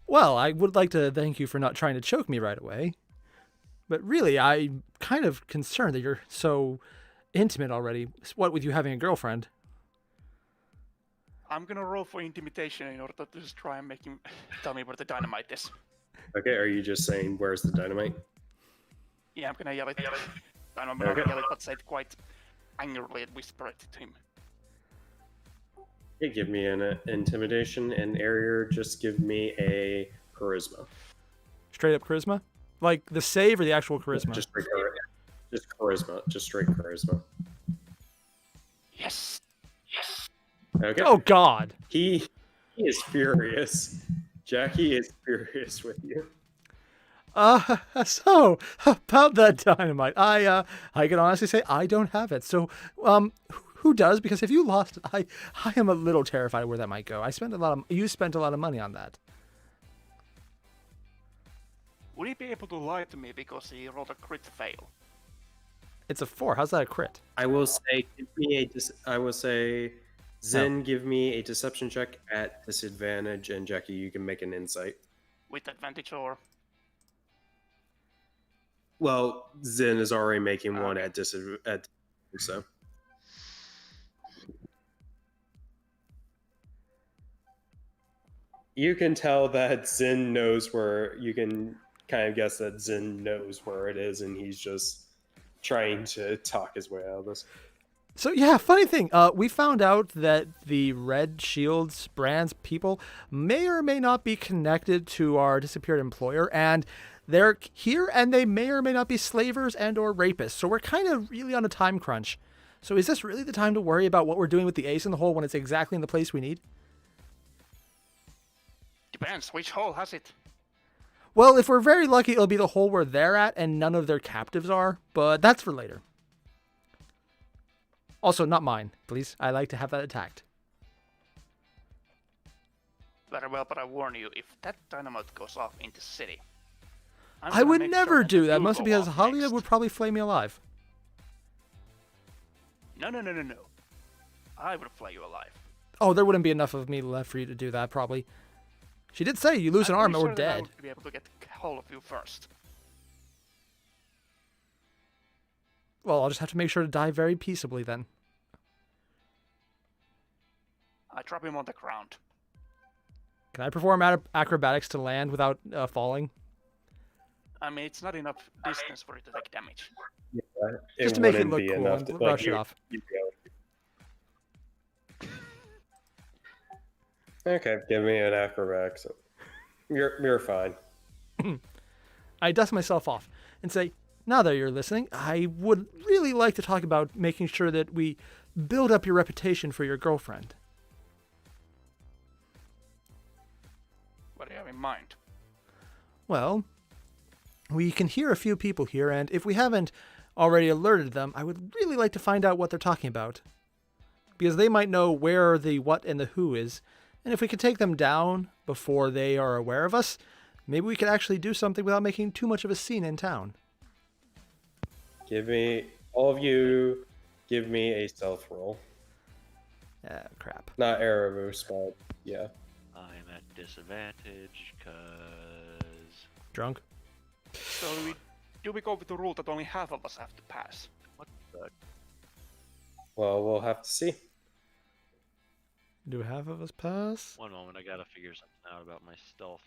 Well, I would like to thank you for not trying to choke me right away. But really, I'm kind of concerned that you're so intimate already. What with you having a girlfriend? I'm gonna roll for intimidation in order to just try and make him tell me where the dynamite is. Okay, are you just saying where's the dynamite? Yeah, I'm gonna yell it. I'm not Okay. yell it, but say it quite angrily and whisper it to him. Okay, give me an intimidation, and Airier, just give me a charisma. Straight up charisma? Like the save or the actual charisma? Just charisma. Just straight charisma. Yes. Okay. Oh, God. He is furious. Jackie is furious with you. So about that dynamite, I can honestly say I don't have it. So, who does? Because if you lost it, I am a little terrified where that might go. You spent a lot of money on that. Would he be able to lie to me because he rolled a crit fail? It's a 4. How's that a crit? I will say, Zin, give me a deception check at disadvantage, and Jackie, you can make an insight. With advantage or? Well, Zin is already making one at disadvantage, so. You can tell that Zin knows where, you can kind of guess that Zin knows where it is, and he's just trying to talk his way out of this. So yeah, funny thing, we found out that the Red Shields brands people may or may not be connected to our disappeared employer, and they're here, and they may or may not be slavers and or rapists. So we're kind of really on a time crunch. So is this really the time to worry about what we're doing with the ace in the hole when it's exactly in the place we need? Depends. Which hole has it? Well, if we're very lucky, it'll be the hole where they're at and none of their captives are, but that's for later. Also, not mine, please. I like to have that attacked. Very well, but I warn you, if that dynamite goes off in the city, I'm I gonna would make never sure do you that, mostly go because off Halia next. would probably flay me alive. No. I would flay you alive. Oh, there wouldn't be enough of me left for you to do that, probably. She did say you lose an I'm arm pretty or we're sure that I dead. would be able to get hold of you first. Well, I'll just have to make sure to die very peaceably then. I drop him on the ground. Can I perform acrobatics to land without falling? I mean, it's not enough distance for it to take damage. Just to make it look cool and brush it off. Okay, give me an acrobatics. You're fine. I dust myself off and say, now that you're listening, I would really like to talk about making sure that we build up your reputation for your girlfriend. What do you have in mind? Well, we can hear a few people here, and if we haven't already alerted them, I would really like to find out what they're talking about. Because they might know where the what and the who is, and if we could take them down before they are aware of us, maybe we could actually do something without making too much of a scene in town. All of you, give me a stealth roll. Crap. Not error boost, but yeah. I'm at disadvantage because Drunk? So do we go with the rule that only half of us have to pass? what the? Well, we'll have to see. Do half of us pass? One moment, I gotta figure something out about my stealth.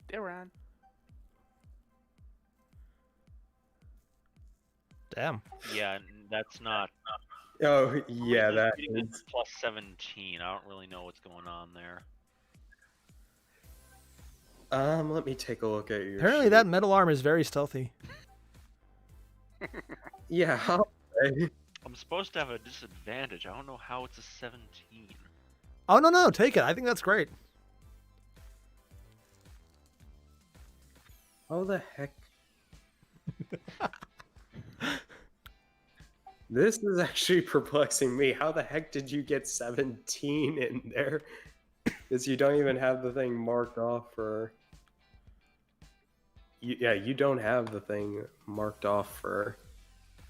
Tavern. Damn. Yeah, that's not. Oh, yeah, Just that reading it is. plus 17. I don't really know what's going on there. Let me take a look at your Apparently sheet. that metal arm is very stealthy. Yeah, I'm supposed to have a disadvantage. I don't know how it's a 17. Oh, no, take it. I think that's great. How the heck? This is actually perplexing me. How the heck did you get 17 in there? Because you don't even have the thing marked off for... Yeah, you don't have the thing marked off for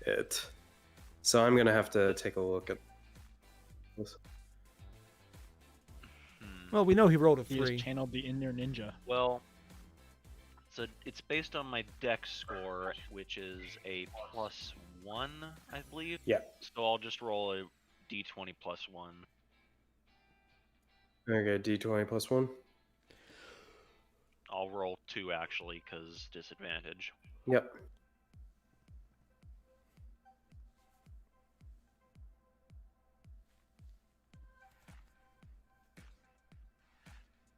it. So I'm going to have to take a look at this. Well, we know he rolled a He 3. just channeled the inner ninja. Well, so it's based on my dex score, which is a +1, I believe. Yeah. So I'll just roll a d20 +1. Okay, D20 plus 1. I'll roll 2 actually, because disadvantage. Yep.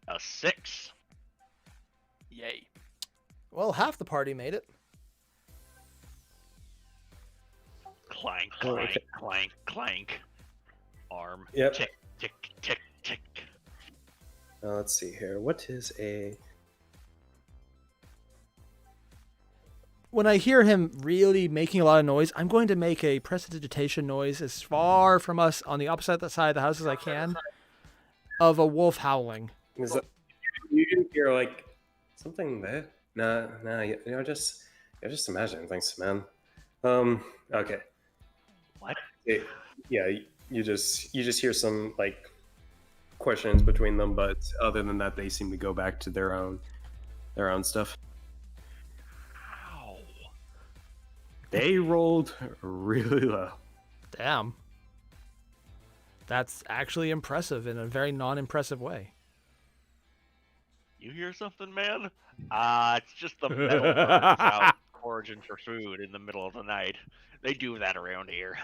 A 6. Yay. Well, half the party made it. Clank, Oh, clank, okay. clank, clank. Arm. Yep. Tick, tick, tick, tick. Now let's see here. What is a... When I hear him really making a lot of noise, I'm going to make a prestidigitation noise as far from us on the opposite side of the house as I can of a wolf howling. Is that... You didn't hear, like, something there? No, you're just imagining things, man. Okay. What? Yeah, you just hear some, like, questions between them, but other than that, they seem to go back to their own stuff. Ow. They rolled really low. Damn. That's actually impressive in a very non-impressive way. You hear something, man? It's just the metal birds out foraging for food in the middle of the night. They do that around here.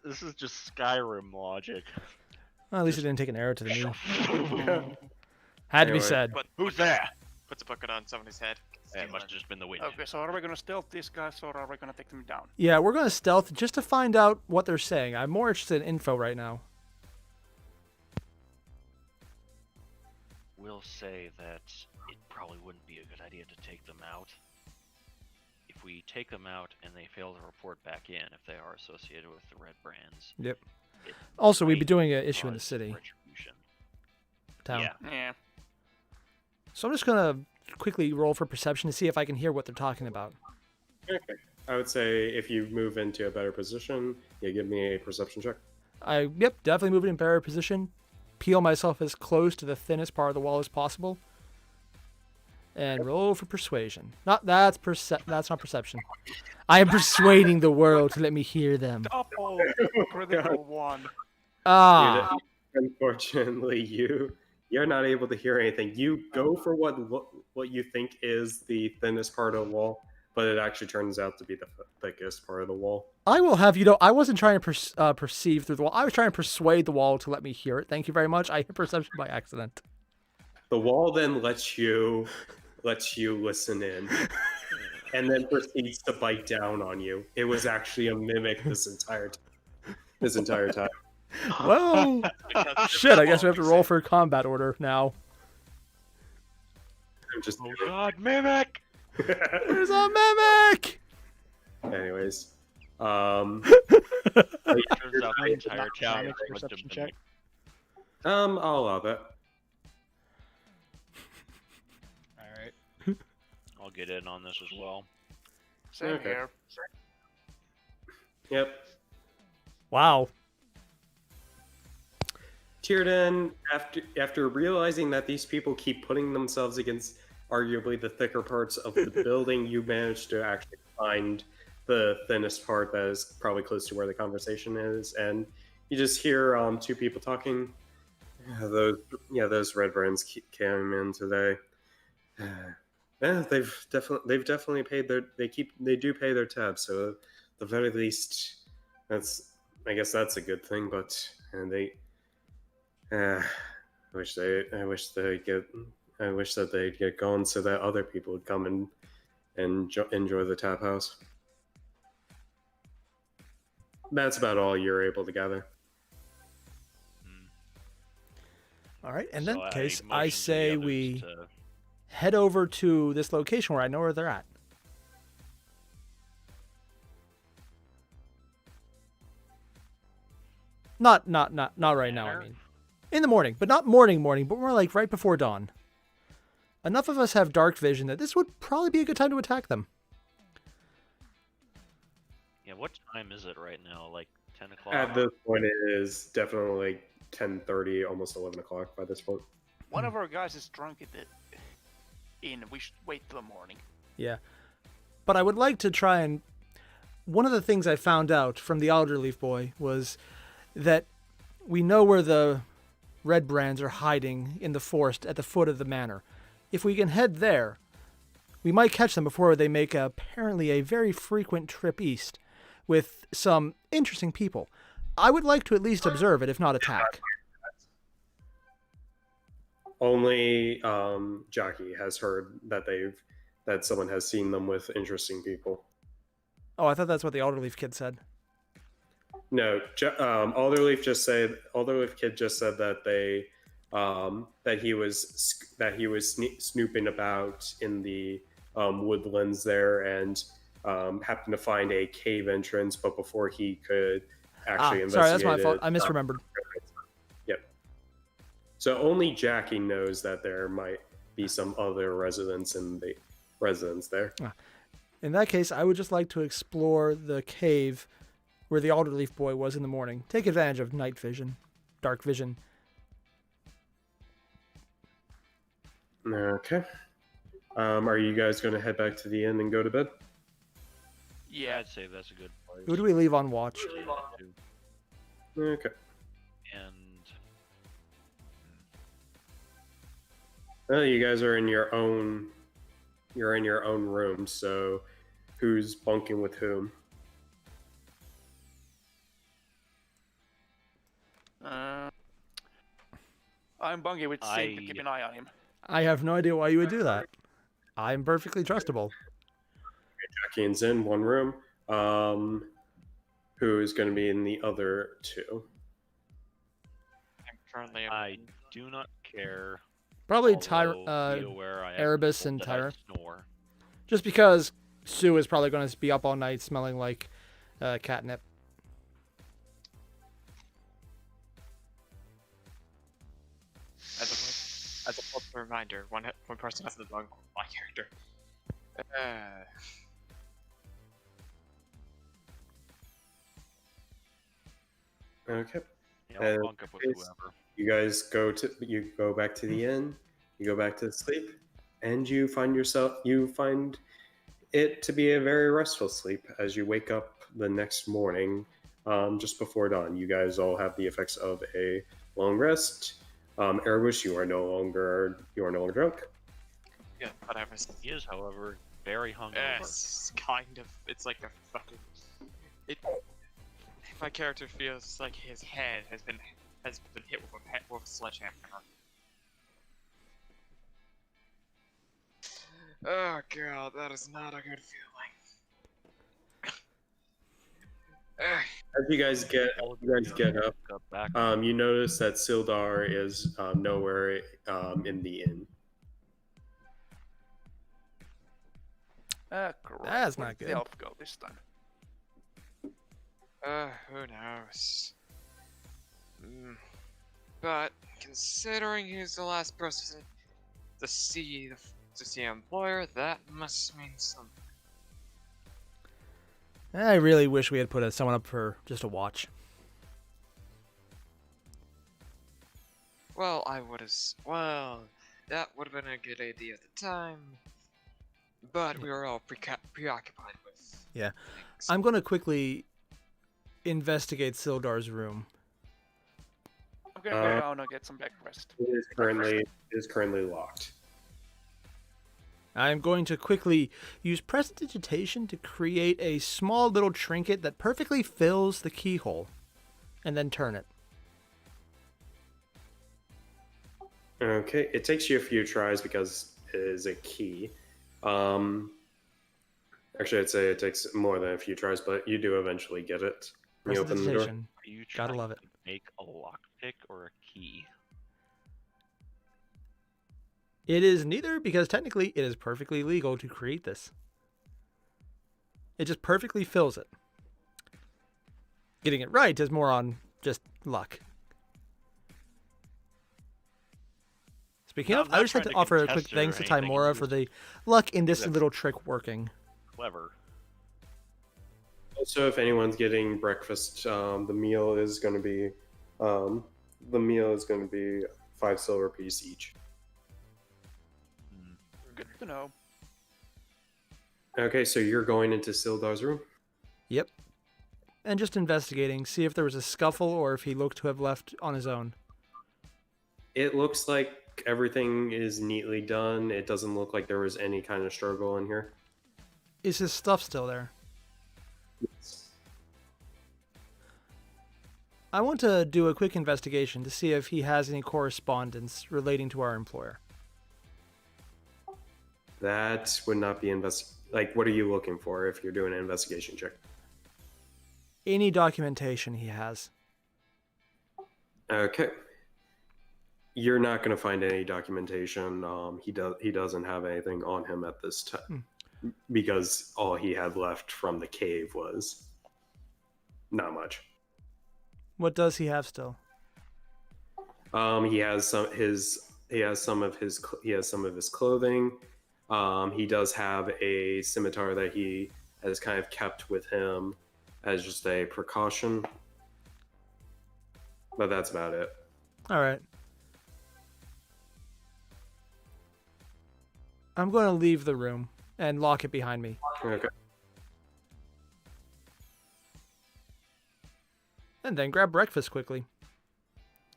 This is just Skyrim logic. Well, at least he didn't take an arrow to the knee. Had to be Anyway. said. But Who's there? puts a bucket on somebody's head. It must have just been the wind. Okay, so are we gonna stealth these guys or are we gonna take them down? Yeah, we're going to stealth just to find out what they're saying. I'm more interested in info right now. We'll say that it probably wouldn't be a good idea to take them out. If we take them out and they fail to report back in, if they are associated with the red brands. Yep. it Also, we'd be might doing an issue in the cause city. retribution. Town. Yeah. Yeah. So I'm just going to quickly roll for perception to see if I can hear what they're talking about. Okay. I would say if you move into a better position, yeah, give me a perception check. Yep, definitely moving in better position. Peel myself as close to the thinnest part of the wall as possible. And roll for persuasion. That's not perception. I am persuading the world to let me hear them. Double critical one. Ah, Unfortunately, You're not able to hear anything. You go for what you think is the thinnest part of the wall, but it actually turns out to be the thickest part of the wall. I will have you know, I wasn't trying to perceive through the wall. I was trying to persuade the wall to let me hear it. Thank you very much. I hit perception by accident. The wall then lets you listen in, and then proceeds to bite down on you. It was actually a mimic this entire time. Well, shit, I guess we have to roll for combat order now. I'm just. Oh God, mimic! There's a mimic! Anyways, Turns out the entire town Make a was perception a check. I'll allow that. All right. I'll get in on this as well. Same Okay. here. Yep. Wow. Tierden, after realizing that these people keep putting themselves against arguably the thicker parts of the building, you managed to actually find the thinnest part that is probably close to where the conversation is, and you just hear two people talking. Those red brands came in today. Yeah, they've definitely paid they do pay their tab, so at the very least, I guess that's a good thing. But I wish that they'd get gone so that other people would come and enjoy the tap house. That's about all you're able to gather. All right, in So that case, I motion to the say others we to- head over to this location where I know where they're at. Not right now, I mean. In the morning, but not morning, but more like right before dawn. Enough of us have dark vision that this would probably be a good time to attack them. Yeah, what time is it right now? Like 10 o'clock? At this point, it is definitely like 10:30, almost 11 o'clock by this point. One of our guys is drunk at the inn. We should wait till the morning. Yeah. But I would like to try and... One of the things I found out from the Alderleaf boy was that we know where the red brands are hiding in the forest at the foot of the manor. If we can head there, we might catch them before they make apparently a very frequent trip east with some interesting people. I would like to at least observe it, if not attack. Only Jackie has heard that someone has seen them with interesting people. Oh, I thought that's what the Alderleaf kid said. No, Alderleaf kid just said that that he was snooping about in the woodlands there and happened to find a cave entrance, but before he could actually investigate sorry, that's my fault. it, I misremembered. Yep. So only Jackie knows that there might be some other residents there. In that case, I would just like to explore the cave where the Alderleaf boy was in the morning. Take advantage of night vision, dark vision. Okay. Are you guys going to head back to the inn and go to bed? Yeah, I'd say that's a good place. Who do we leave on watch? Okay. And Well, you guys are in your own. You're in your own room. So, who's bunking with whom? I'm bungy with Sing to keep an eye on him. I have no idea why you would do that. I'm perfectly trustable. Jackie and Zen, one room. Who is going to be in the other two? I'm currently. I do not care. Probably although, be aware I am Erebus told and that I Tyra. snore. Just because Sue is probably going to be up all night smelling like catnip. As a helpful reminder, one person has the bug. My character. Okay. Yeah, I'll And bunk up with it's- whoever. You guys go back to the inn. You go back to sleep, and you find it to be a very restful sleep as you wake up the next morning, just before dawn. You guys all have the effects of a long rest. Airwish, you are no longer drunk. Yeah, whatever. He is, however, very hungover. Yes, kind of. It's like a fucking. It. My character feels like his head has been hit with a sledgehammer. Oh god, that is not a good feeling. As you guys get up, Back. you notice that Sildar is nowhere in the inn. Great. That's Where not did good. the elf go this time? Who knows? But considering he's the last person to see an employer, that must mean something. I really wish we had put someone up for just a watch. Well, that would have been a good idea at the time, but we were all preoccupied with. Yeah. things. I'm going to quickly investigate Sildar's room. I'm gonna go down and get some breakfast. It is currently locked. I'm going to quickly use prestidigitation to create a small little trinket that perfectly fills the keyhole, and then turn it. Okay, it takes you a few tries because it is a key. Actually, I'd say it takes more than a few tries, but you do eventually get it. You open the door. Prestidigitation. Are you Gotta trying love it. to make a lockpick or a key? It is neither, because technically it is perfectly legal to create this. It just perfectly fills it. Getting it right is more on just luck. Speaking No, of, I'm I not would just like trying to to offer a contest quick it or thanks to anything, Timora I'm for just- the luck in this That's- little trick working. Clever. So if anyone's getting breakfast, the meal is going to be 5 silver piece each. Good to know. Okay, so you're going into Sildar's room. Yep. And just investigating, see if there was a scuffle or if he looked to have left on his own. It looks like everything is neatly done. It doesn't look like there was any kind of struggle in here. Is his stuff still there? I want to do a quick investigation to see if he has any correspondence relating to our employer. That would not be what are you looking for if you're doing an investigation check? Any documentation he has. Okay. You're not going to find any documentation. He doesn't have anything on him at this time because all he had left from the cave was not much. What does he have still? He has some of his clothing. He does have a scimitar that he has kind of kept with him as just a precaution. But that's about it. All right. I'm going to leave the room and lock it behind me. Okay. And then grab breakfast quickly.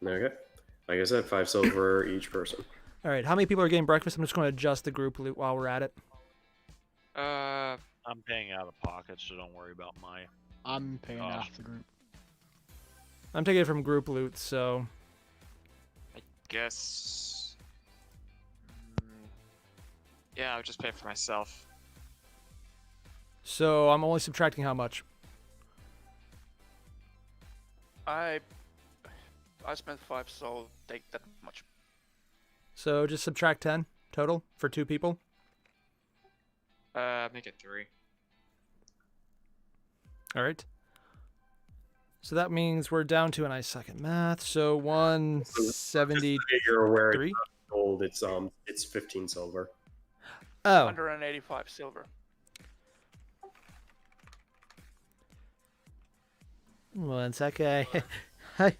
Okay. Like I said, 5 silver each person. All right, how many people are getting breakfast? I'm just going to adjust the group loot while we're at it. I'm paying out of pocket, so don't worry about my. I'm paying Gosh. off the group. I'm taking it from group loot, so Guess. Yeah, I'll just pay for myself. I'm only subtracting how much? I spent 5, so take that much. So just subtract 10 total for 2 people. Make it 3. All right. So that means we're down to, and I suck at math, so 173. You're aware it's not gold. It's 15 silver. Oh, 185 silver. one sec. I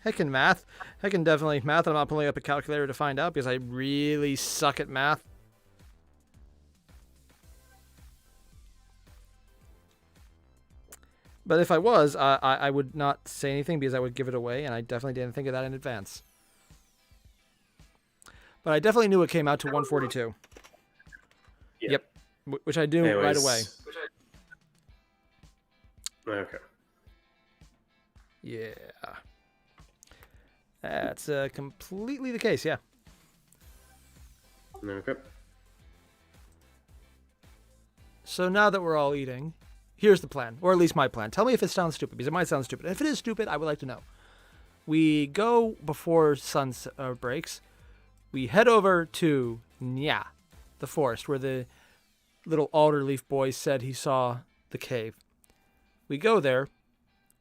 can math. I can definitely math. I'm not pulling up a calculator to find out because I really suck at math. But if I was, I would not say anything because I would give it away, and I definitely didn't think of that in advance. But I definitely knew it came out to 142. Yeah. Yep. Which I knew right Anyways. away. Okay. Yeah. That's completely the case, yeah. Okay. So now that we're all eating, here's the plan, or at least my plan. Tell me if it sounds stupid, because it might sound stupid. If it is stupid, I would like to know. We go before sun breaks. We head over to Nya, the forest, where the little alderleaf boy said he saw the cave. We go there.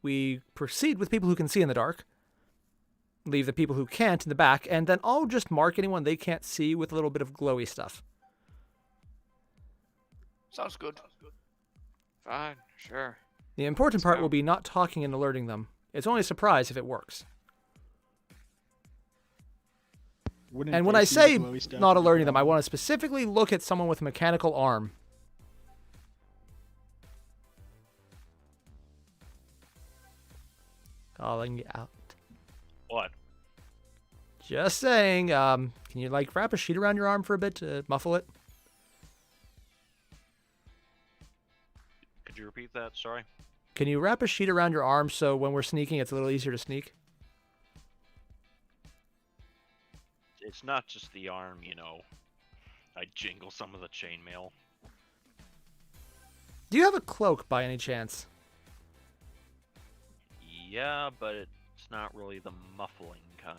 We proceed with people who can see in the dark. Leave the people who can't in the back, and then I'll just mark anyone they can't see with a little bit of glowy stuff. Sounds good. Fine, sure. The important part So- will be not talking and alerting them. It's only a surprise if it works. Wouldn't And when they I see the say glowy stuff not as alerting them, I well? want to specifically look at someone with a mechanical arm. Calling you out. What? Just saying, can you like wrap a sheet around your arm for a bit to muffle it? Could you repeat that? Sorry. Can you wrap a sheet around your arm so when we're sneaking it's a little easier to sneak? It's not just the arm, you know. I jingle some of the chainmail. Do you have a cloak by any chance? Yeah, but it's not really the muffling kind.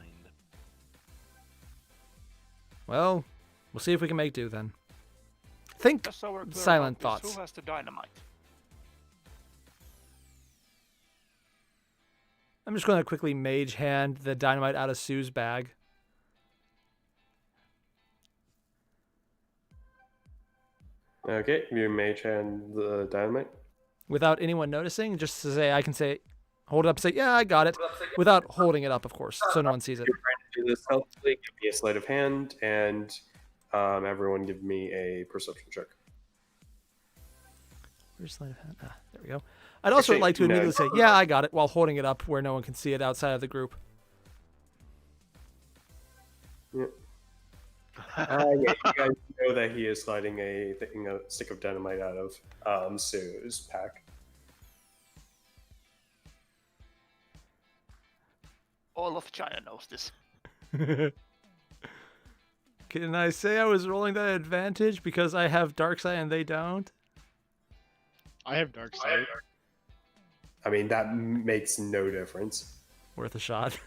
Well, we'll see if we can make do then. Think Just so we're clear silent about this, thoughts. Who has the dynamite? I'm just going to quickly mage hand the dynamite out of Sue's bag. Okay, you mage hand the dynamite. Without anyone noticing, just to say, I can say, hold it up, say, yeah, I got it, without holding it up, of course, so no one sees it. You're trying to do this healthily. Give me a sleight of hand, and everyone give me a perception check. Where's sleight of hand? Ah, there we go. I'd also Actually, like to no. immediately say, yeah, I got it, while holding it up where no one can see it outside of the group. Yeah, you guys know that he is sliding a stick of dynamite out of Sue's pack. All of China knows this. Can I say I was rolling that advantage because I have dark sight and they don't? I have dark sight. I mean, that makes no difference. Worth a shot.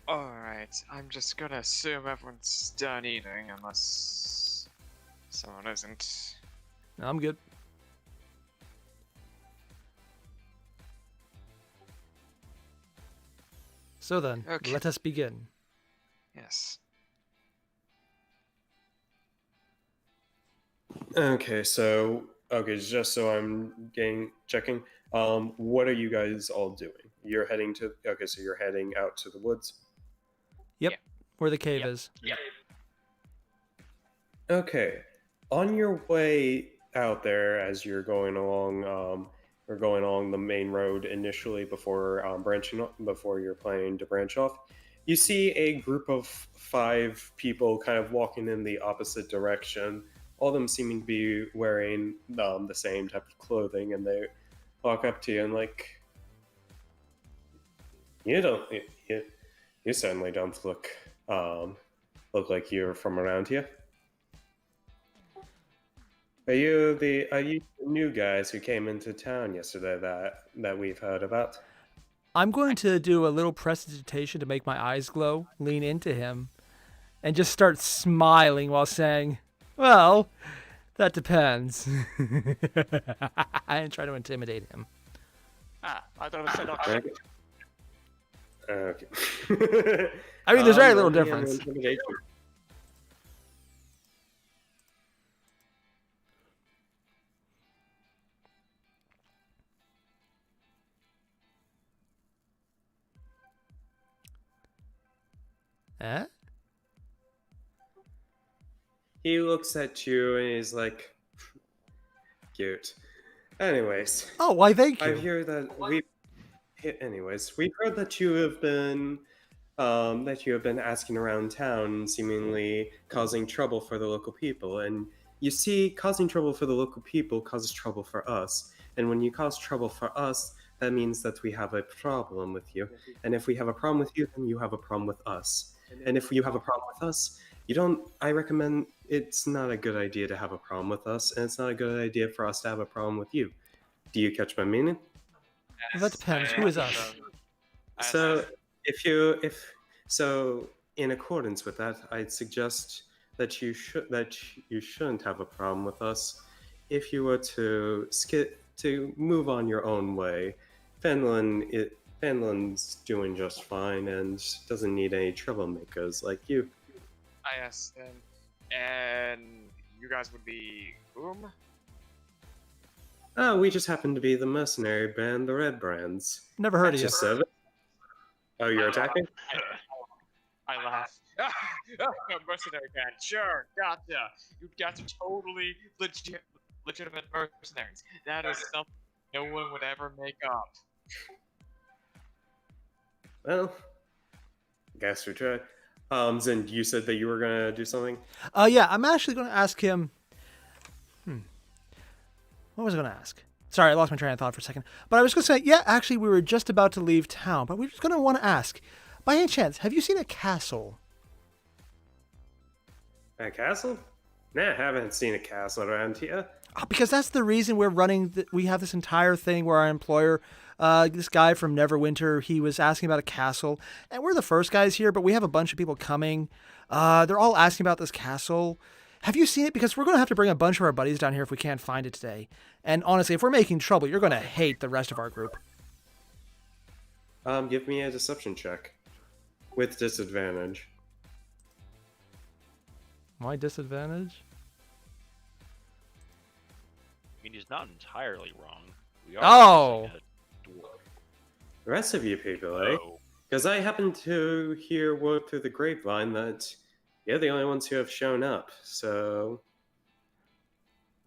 Alright, I'm just gonna assume everyone's done eating unless someone isn't. I'm good. So then, Okay. let us begin. Yes. Okay, just so I'm checking. What are you guys all doing? You're heading to. Okay, so you're heading out to the woods. Where the cave is. Okay, on your way out there, as you're going along, or going along the main road initially before branching off, before you're planning to branch off, you see a group of 5 people kind of walking in the opposite direction. All of them seeming to be wearing the same type of clothing, and they walk up to you and like, you certainly don't look like you're from around here. Are you the new guys who came into town yesterday that we've heard about? I'm going to do a little prestidigitation to make my eyes glow, lean into him, and just start smiling while saying, well, that depends. And try to intimidate him. Ah, I thought it was seduction. Okay. I mean, there's very little roll me an difference. intimidation. Eh? He looks at you and he's like, cute. Anyways, Oh, why, thank I you. hear that we've heard that you have been that you have been asking around town, seemingly causing trouble for the local people. And you see, causing trouble for the local people causes trouble for us. And when you cause trouble for us, that means that we have a problem with you. And if we have a problem with you, then you have a problem with us. And if you have a problem with us, you don't. I recommend it's not a good idea to have a problem with us, and it's not a good idea for us to have a problem with you. Do you catch my meaning? Well, that depends. Who is us? So if so, in accordance with that, I'd suggest that you shouldn't have a problem with us if you were to move on your own way. Finland's doing just fine and doesn't need any troublemakers like you. Yes, and you guys would be whom? Oh, we just happen to be the mercenary band, the Red Brands. Never heard At of your you. service. Oh, you're attacking? I laugh. Mercenary band, sure, gotcha. You guys are totally legitimate mercenaries. That is something no one would ever make up. Well, guess we tried. Zin, you said that you were gonna do something? Yeah, I'm actually going to ask him. What was I going to ask? Sorry, I lost my train of thought for a second. But I was going to say, yeah, actually, we were just about to leave town, but we're just going to want to ask, by any chance, have you seen a castle? A castle? Nah, I haven't seen a castle around here. Because that's the reason we're running. We have this entire thing where our employer, this guy from Neverwinter, he was asking about a castle, and we're the first guys here, but we have a bunch of people coming. They're all asking about this castle. Have you seen it? Because we're going to have to bring a bunch of our buddies down here if we can't find it today. And honestly, if we're making trouble, you're going to hate the rest of our group. Give me a deception check. With disadvantage. My disadvantage? I mean, he's not entirely wrong. We are Oh! using a dwarf. The rest of you people, eh? So, Because I happen to hear word through the grapevine that you're the only ones who have shown up, so...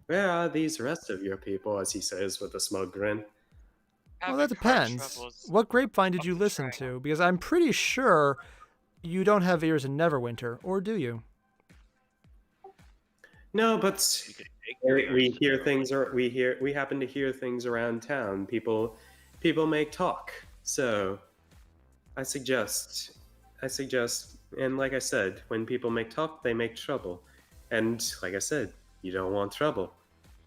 Where are these rest of your people, as he says with a smug grin? Well, that depends. What grapevine did you listen to? Because I'm pretty sure you don't have ears in Neverwinter, or do you? No, but you could take your we ears to hear the things, or we happen to hear things around town. People make talk. So, I suggest, and like I said, when people make talk, they make trouble. And like I said, you don't want trouble.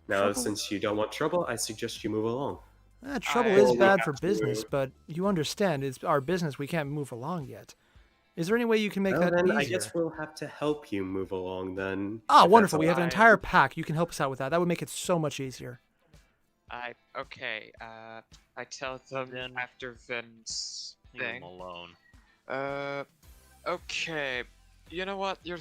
Now, Trouble? since you don't want trouble, I suggest you move along. Trouble I- is Well, we bad have for to- business, but you understand, it's our business, we can't move along yet. Is there any way you can make Well, that then easier? I guess we'll have to help you move along then. Ah, if wonderful. that's We have an all. entire pack. You can help us out with that. That would make it so much easier. Okay, I tell them Then- after Vin's leave him thing. alone. Okay. You know what? Your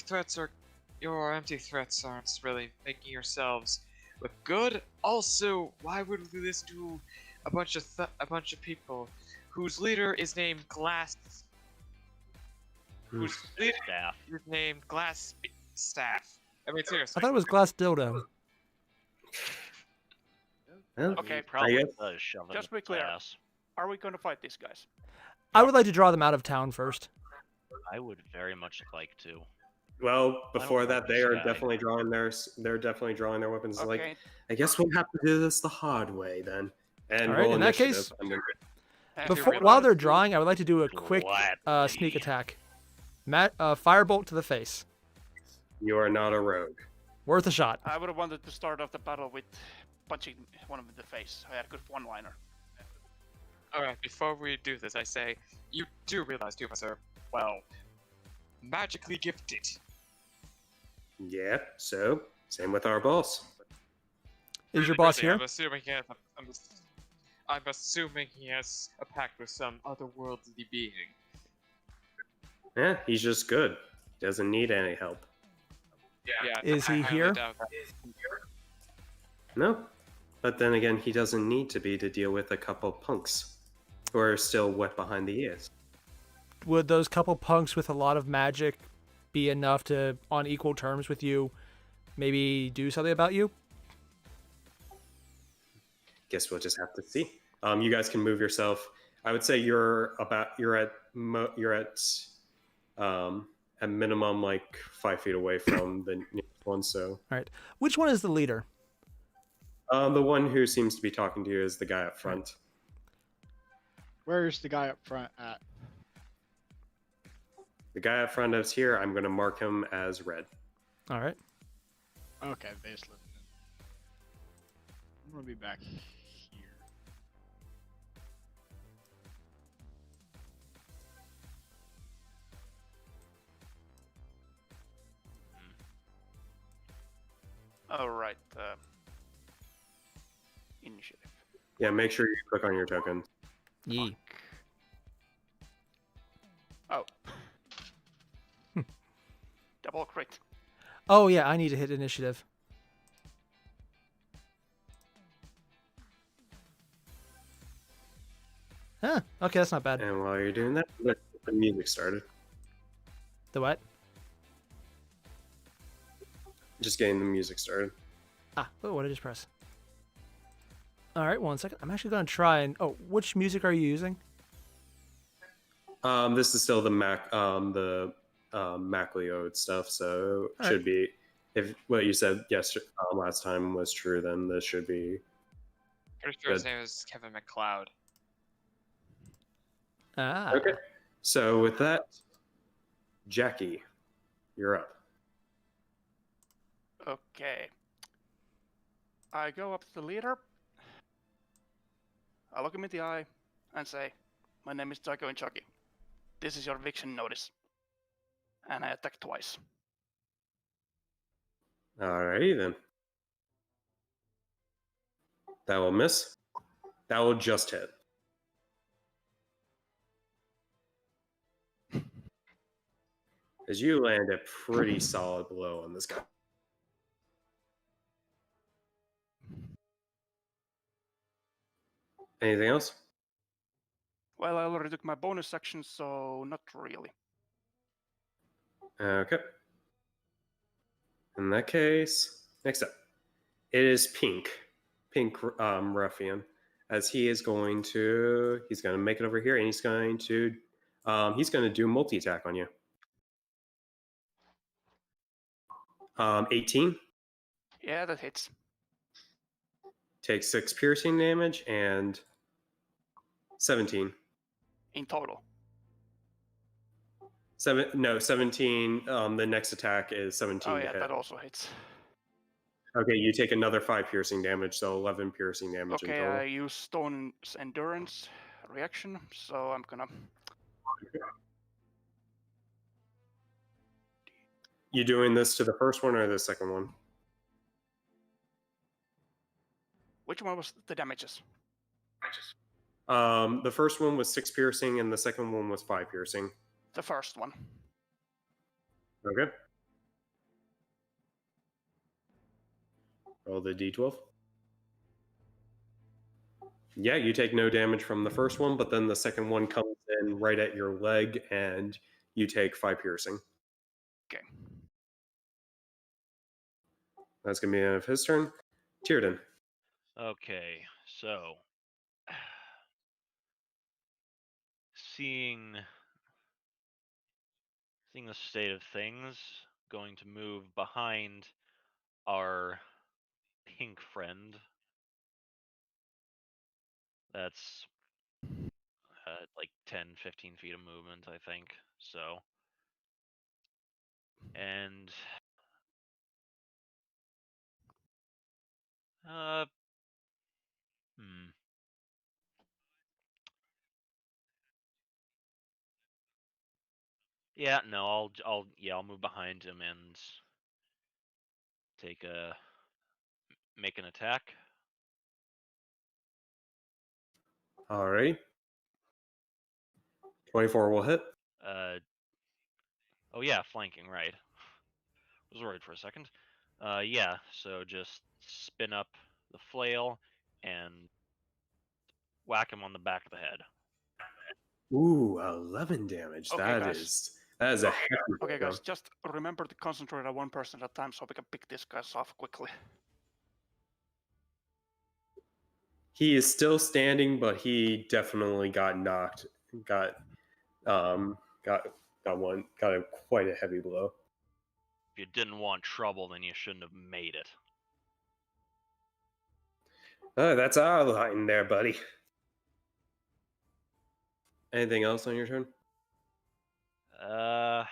empty threats aren't really making yourselves look good. Also, why would we listen to a bunch of people whose leader is named Glass, whose leader Staff. is named Glass Staff? I mean, I seriously. thought it was glass dildo. Well, Okay, He probably guess- does shove it Just in be his clear. ass. Are we going to fight these guys? I would like to draw them out of town first. I would very much like to. Well, before know that, this they are guy. definitely drawing their weapons. Okay. Like, I guess we'll have to do this the hard way then. And All right, roll in that initiative. case- And then- And Before, we while realize- they're drawing, I would like to do a quick Gladly. sneak attack. Firebolt to the face. you are not a rogue. Worth a shot. I would have wanted to start off the battle with punching one of them in the face. I had a good one-liner. Alright, before we do this, I say, you do realize, do sir, well, magically gifted. Yeah, so same with our boss. Is your boss Really, here? I'm assuming I'm assuming he has a pact with some otherworldly being. Yeah, he's just good. Doesn't need any help. Yeah. Is I he highly here? doubt that. No, but then again, he doesn't need to be to deal with a couple punks who are still wet behind the ears. Would those couple punks with a lot of magic be enough to, on equal terms with you, maybe do something about you? Guess we'll just have to see. You guys can move yourself. I would say you're at at minimum like 5 feet away from the nearest one. So All right. Which one is the leader? the one who seems to be talking to you is the guy up front. Where's the guy up front at? The guy up front is here. I'm going to mark him as red. All right. Okay, base lieutenant. I'm gonna be back here. All right. Initiative. Yeah, make sure you click on your token. Yee. Oh. Double crit. Oh yeah, I need to hit initiative. Huh. Okay, that's not bad. And while you're doing that, the music started. The what? Just getting the music started. Ah, oh, what did I just press? All right, 1 second. I'm actually going to try and... Oh, which music are you using? This is still the Macleod stuff, so All should be. If what you said last time was true, then this should be. Pretty sure his Good. name is Kevin McLeod. Ah. Okay. So with that, Jackie, you're up. Okay. I go up to the leader. I look him in the eye and say, "My name is Jaco and Chucky. This is your eviction notice." And I attack twice. Alrighty then. That will miss. That will just hit. As you land a pretty solid blow on this guy. Anything else? Well, I already took my bonus action, so not really. Okay. In that case, next up, it is Pink Ruffian, as he's going to make it over here, and he's going to do multi attack on you. 18 Yeah, that hits. takes 6 piercing damage, and 17. In total. 17. The next attack is 17 Oh to yeah, hit. that also hits. Okay, you take another 5 piercing damage, so 11 piercing damage in Okay, total. I use Stone's Endurance reaction, so I'm gonna... You doing this to the first one or the second one? Which one was the damages? The first one was 6 piercing, and the second one was 5 piercing. The first one. Okay. Roll the d12. Yeah, you take no damage from the first one, but then the second one comes in right at your leg, and you take 5 piercing. Okay. That's going to be the end of his turn. Tierden. Okay, so seeing the state of things, going to move behind our pink friend. That's like 10, 15 feet of movement, I think. So, and yeah, no, I'll move behind him and make an attack. Alrighty. 24 will hit. Oh yeah, flanking, right. Was worried for a second. Yeah, so just spin up the flail and whack him on the back of the head. Ooh, 11 damage. Okay, That guys. is a hefty Okay, blow. guys, just remember to concentrate on one person at a time so we can pick this guys off quickly. He is still standing, but he definitely got knocked. Got got quite a heavy blow. If you didn't want trouble, then you shouldn't have made it. Oh, that's our line there, buddy. Anything else on your turn? Uh,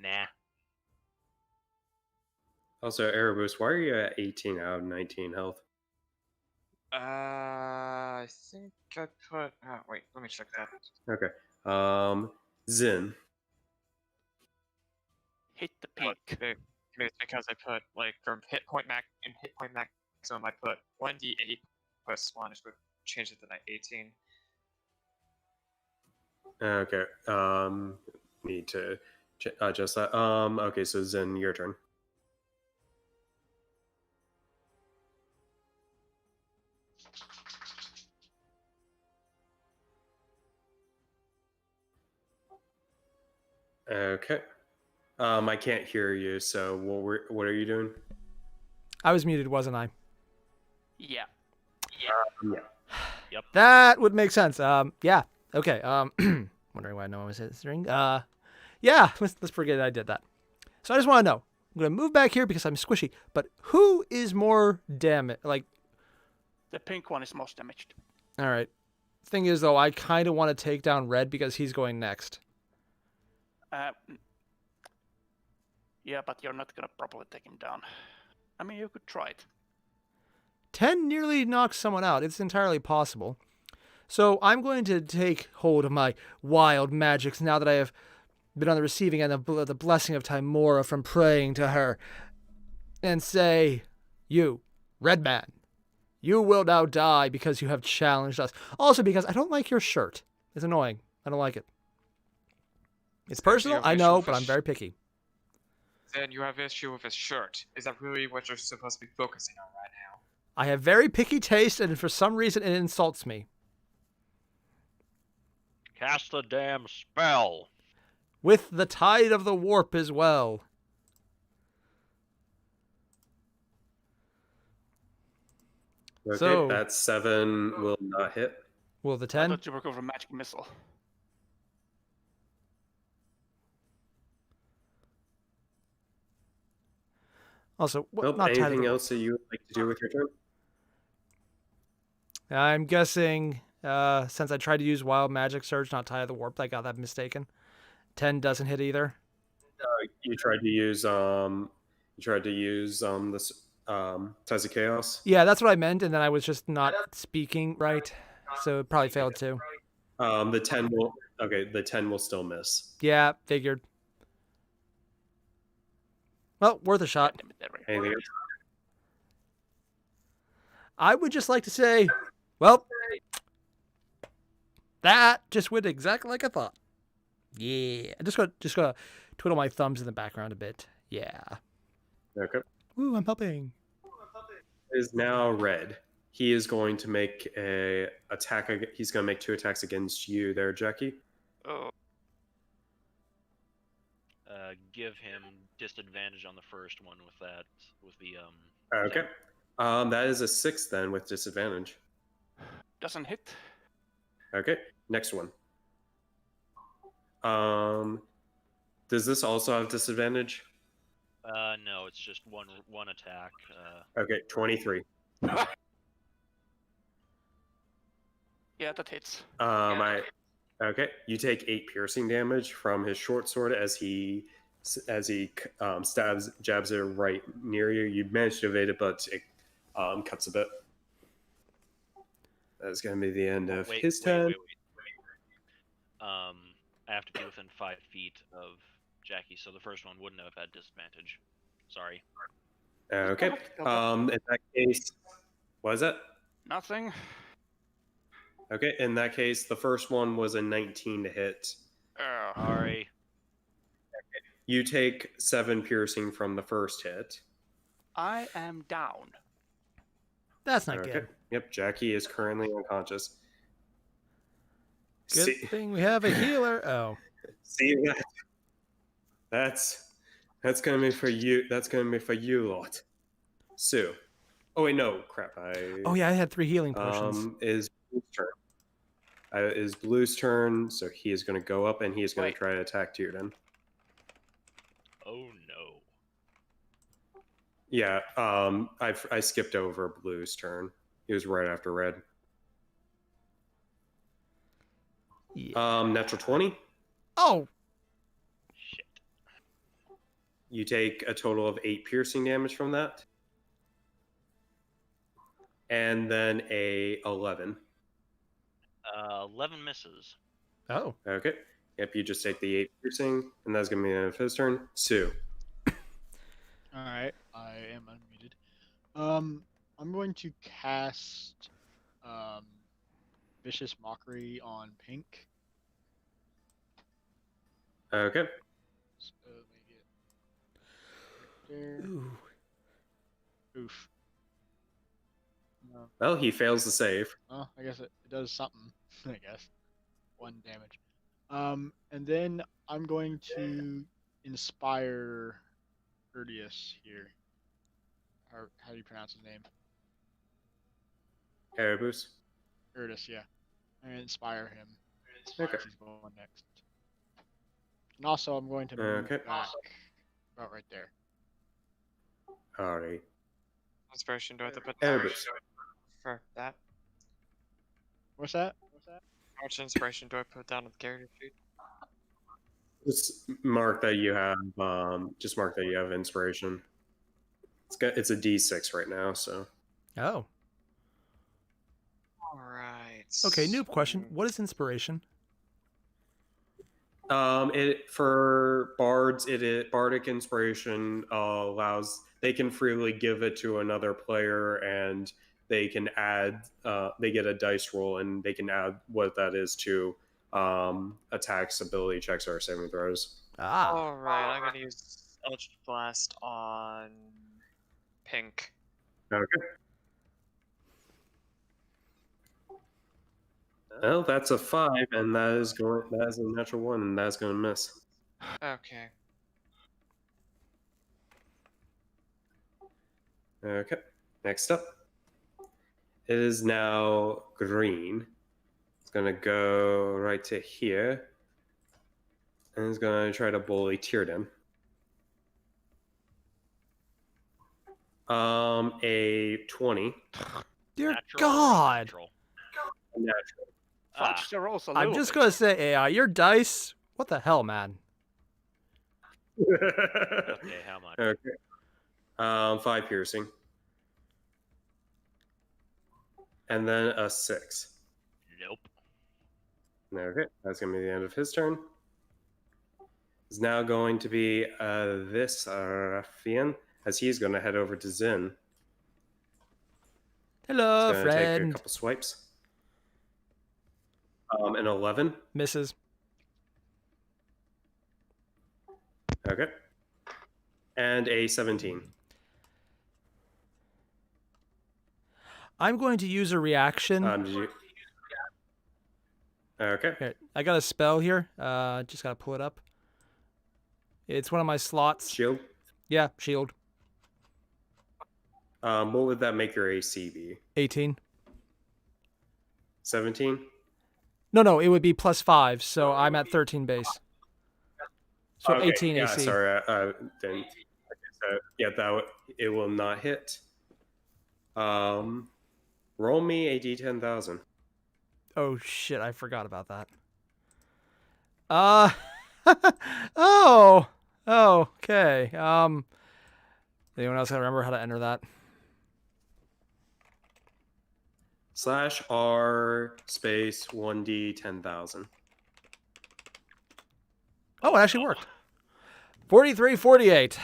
nah. Also, Erebus, why are you at 18 out of 19 health? I think I put. Oh, wait, let me check that. Okay. Zin. Hit the What, peak. maybe it's because I put like from hit point maximum I put 1d8 plus 1, which would change it to like 18. Okay. Need to adjust that. Okay, so Zin, your turn. Okay. I can't hear you. So what are you doing? I was muted, wasn't I? Yeah. Yeah. That would make sense. Yeah. Okay. Wondering why no one was answering. Yeah. Let's forget I did that. So I just want to know. I'm gonna move back here because I'm squishy. But who is more damaged? Like, The pink one is most damaged. all right. Thing is, though, I kind of want to take down red because he's going next. Yeah, but you're not gonna properly take him down. I mean, you could try it. 10 nearly knocks someone out. It's entirely possible. So I'm going to take hold of my wild magics now that I have been on the receiving end of the blessing of Timora from praying to her, and say, you, Red Man, you will now die because you have challenged us. Also because I don't like your shirt. It's annoying. I don't like it. It's personal, I know, but I'm very picky. Then you have issue with his shirt. Is that really what you're supposed to be focusing on right now? I have very picky taste, and for some reason it insults me. Cast a damn spell. With the tide of the warp as well. Okay, So- that 7 will not hit. Will the I 10? thought you were going for magic missile. Also, Nope. not tide of Anything the else that you would like to do with your turn? I'm guessing, since I tried to use Wild Magic Surge, not Tide of the Warp, I got that mistaken. 10 doesn't hit either. You tried to use this Tides of Chaos. Yeah, that's what I meant, and then I was just not speaking right, so it probably failed too. The 10 will the 10 will still miss. Yeah, figured. Well, worth a shot. Anything else? I would just like to say, well, that just went exactly like I thought. Yeah, just gonna twiddle my thumbs in the background a bit. Yeah. Okay. Ooh, I'm helping. It is now red. He is going to make a attack. He's going to make 2 attacks against you there, Jackie. Oh, Give him disadvantage on the first one with that, with the Okay. That is a 6 then with disadvantage. doesn't hit. Okay. Next one. Does this also have disadvantage? No, it's just one attack. Okay, 23. Yeah, that hits. Okay, you take 8 piercing damage from his short sword as he jabs it right near you. You manage to evade it, but it cuts a bit. That's going to be the end of his turn. Wait. I have to be within 5 feet of Jackie, so the first one wouldn't have had disadvantage. Sorry. Okay. In that case, what is that? Nothing. Okay, in that case, the first one was a 19 to hit. Sorry. You take 7 piercing from the first hit. I am down. That's not Okay. good. Yep, Jackie is currently unconscious. Good thing we have a healer. Oh. See that? That's gonna be for you. That's gonna be for you lot. Sue. Oh wait, no, crap. Oh yeah, I had 3 healing potions. Is Blue's turn. Is Blue's turn, so he is going to go up and he is going Wait. to try to attack Tierden. Oh no. Yeah, I skipped over Blue's turn. He was right after Red. Yeah. Natural 20. Oh, Shit. You take a total of 8 piercing damage from that. And then a 11. 11 misses. oh. Okay. Yep, you just take the 8 piercing, and that's going to be the end of his turn. Sue. All right, I am unmuted. I'm going to cast Vicious Mockery on Pink. Okay. So let me get right there. Ooh. Oof. Well, he fails the save. Oh, I guess it does something. I guess 1 damage. And then I'm going to inspire Urdius here. How do you pronounce his name? Erebus. Urdis, yeah. I'm gonna inspire him. Okay. He's going next. And also, I'm going to move Okay. back about right there. Alright. Inspiration, do I have to put down Erebus. for that? What's that? How much inspiration do I put down on the character sheet? Just mark that you have. Just mark that you have inspiration. It's a D6 right now, so. Oh. Alright. Okay, noob question. What is inspiration? It for bards, bardic inspiration allows they can freely give it to another player, and they can add. They get a dice roll, and they can add what that is to attacks, ability checks, or saving throws. Ah. Alright, I'm gonna use Eldritch Blast on Pink. Okay. Well, that's a 5, and that is a natural 1, and that's going to miss. Okay. Okay. Next up, it is now green. It's going to go right to here, and it's going to try to bully Tierden. A 20. Dear Natural or God. unnatural? Natural. Fudge the rolls a I'm little just bit. going to say, AI, your dice. What the hell, man? Okay, how much? Okay. 5 piercing. And then a 6. Nope. Okay, that's going to be the end of his turn. It's now going to be this Raffian, as he's going to head over to Zin. Hello, He's going to take a friend. couple swipes. An 11. Misses. Okay. And a 17. I'm going to use a reaction. Did you... Okay. Okay, I got a spell here. Just gotta pull it up. It's one of my slots. Shield. Yeah, shield. What would that make your AC be? 18. 17? No, it would be +5, so I'm at 13 base. So Okay, 18 yeah, AC. sorry, then so, yeah, it will not hit. Roll me a d10,000. Oh shit, I forgot about that. Okay. Anyone else remember how to enter that? /R space 1d 10,000. Oh, it actually worked. 4348.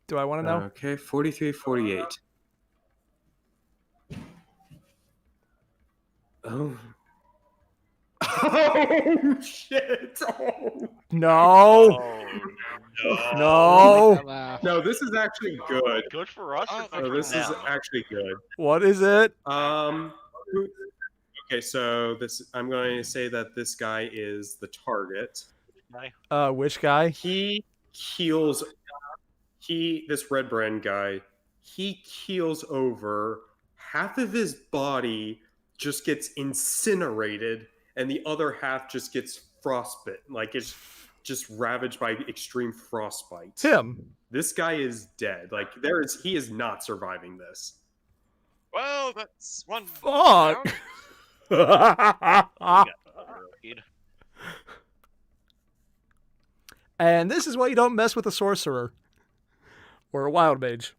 Do I want to know? Okay, 4348. Oh. Oh shit! Oh. No. No. That laugh. No, this is actually good. Good for us or Oh, good No, for this is them? actually good. What is it? Okay, so I'm going to say that this guy is the target. guy? Which guy? He keels. This red brand guy, he keels over. Half of his body just gets incinerated, and the other half just gets frostbite. Like it's just ravaged by extreme frostbite. Him. This guy is dead. Like he is not surviving this. Well, that's one Fuck. down. We got Rokied. And this is why you don't mess with a sorcerer. Or a wild mage.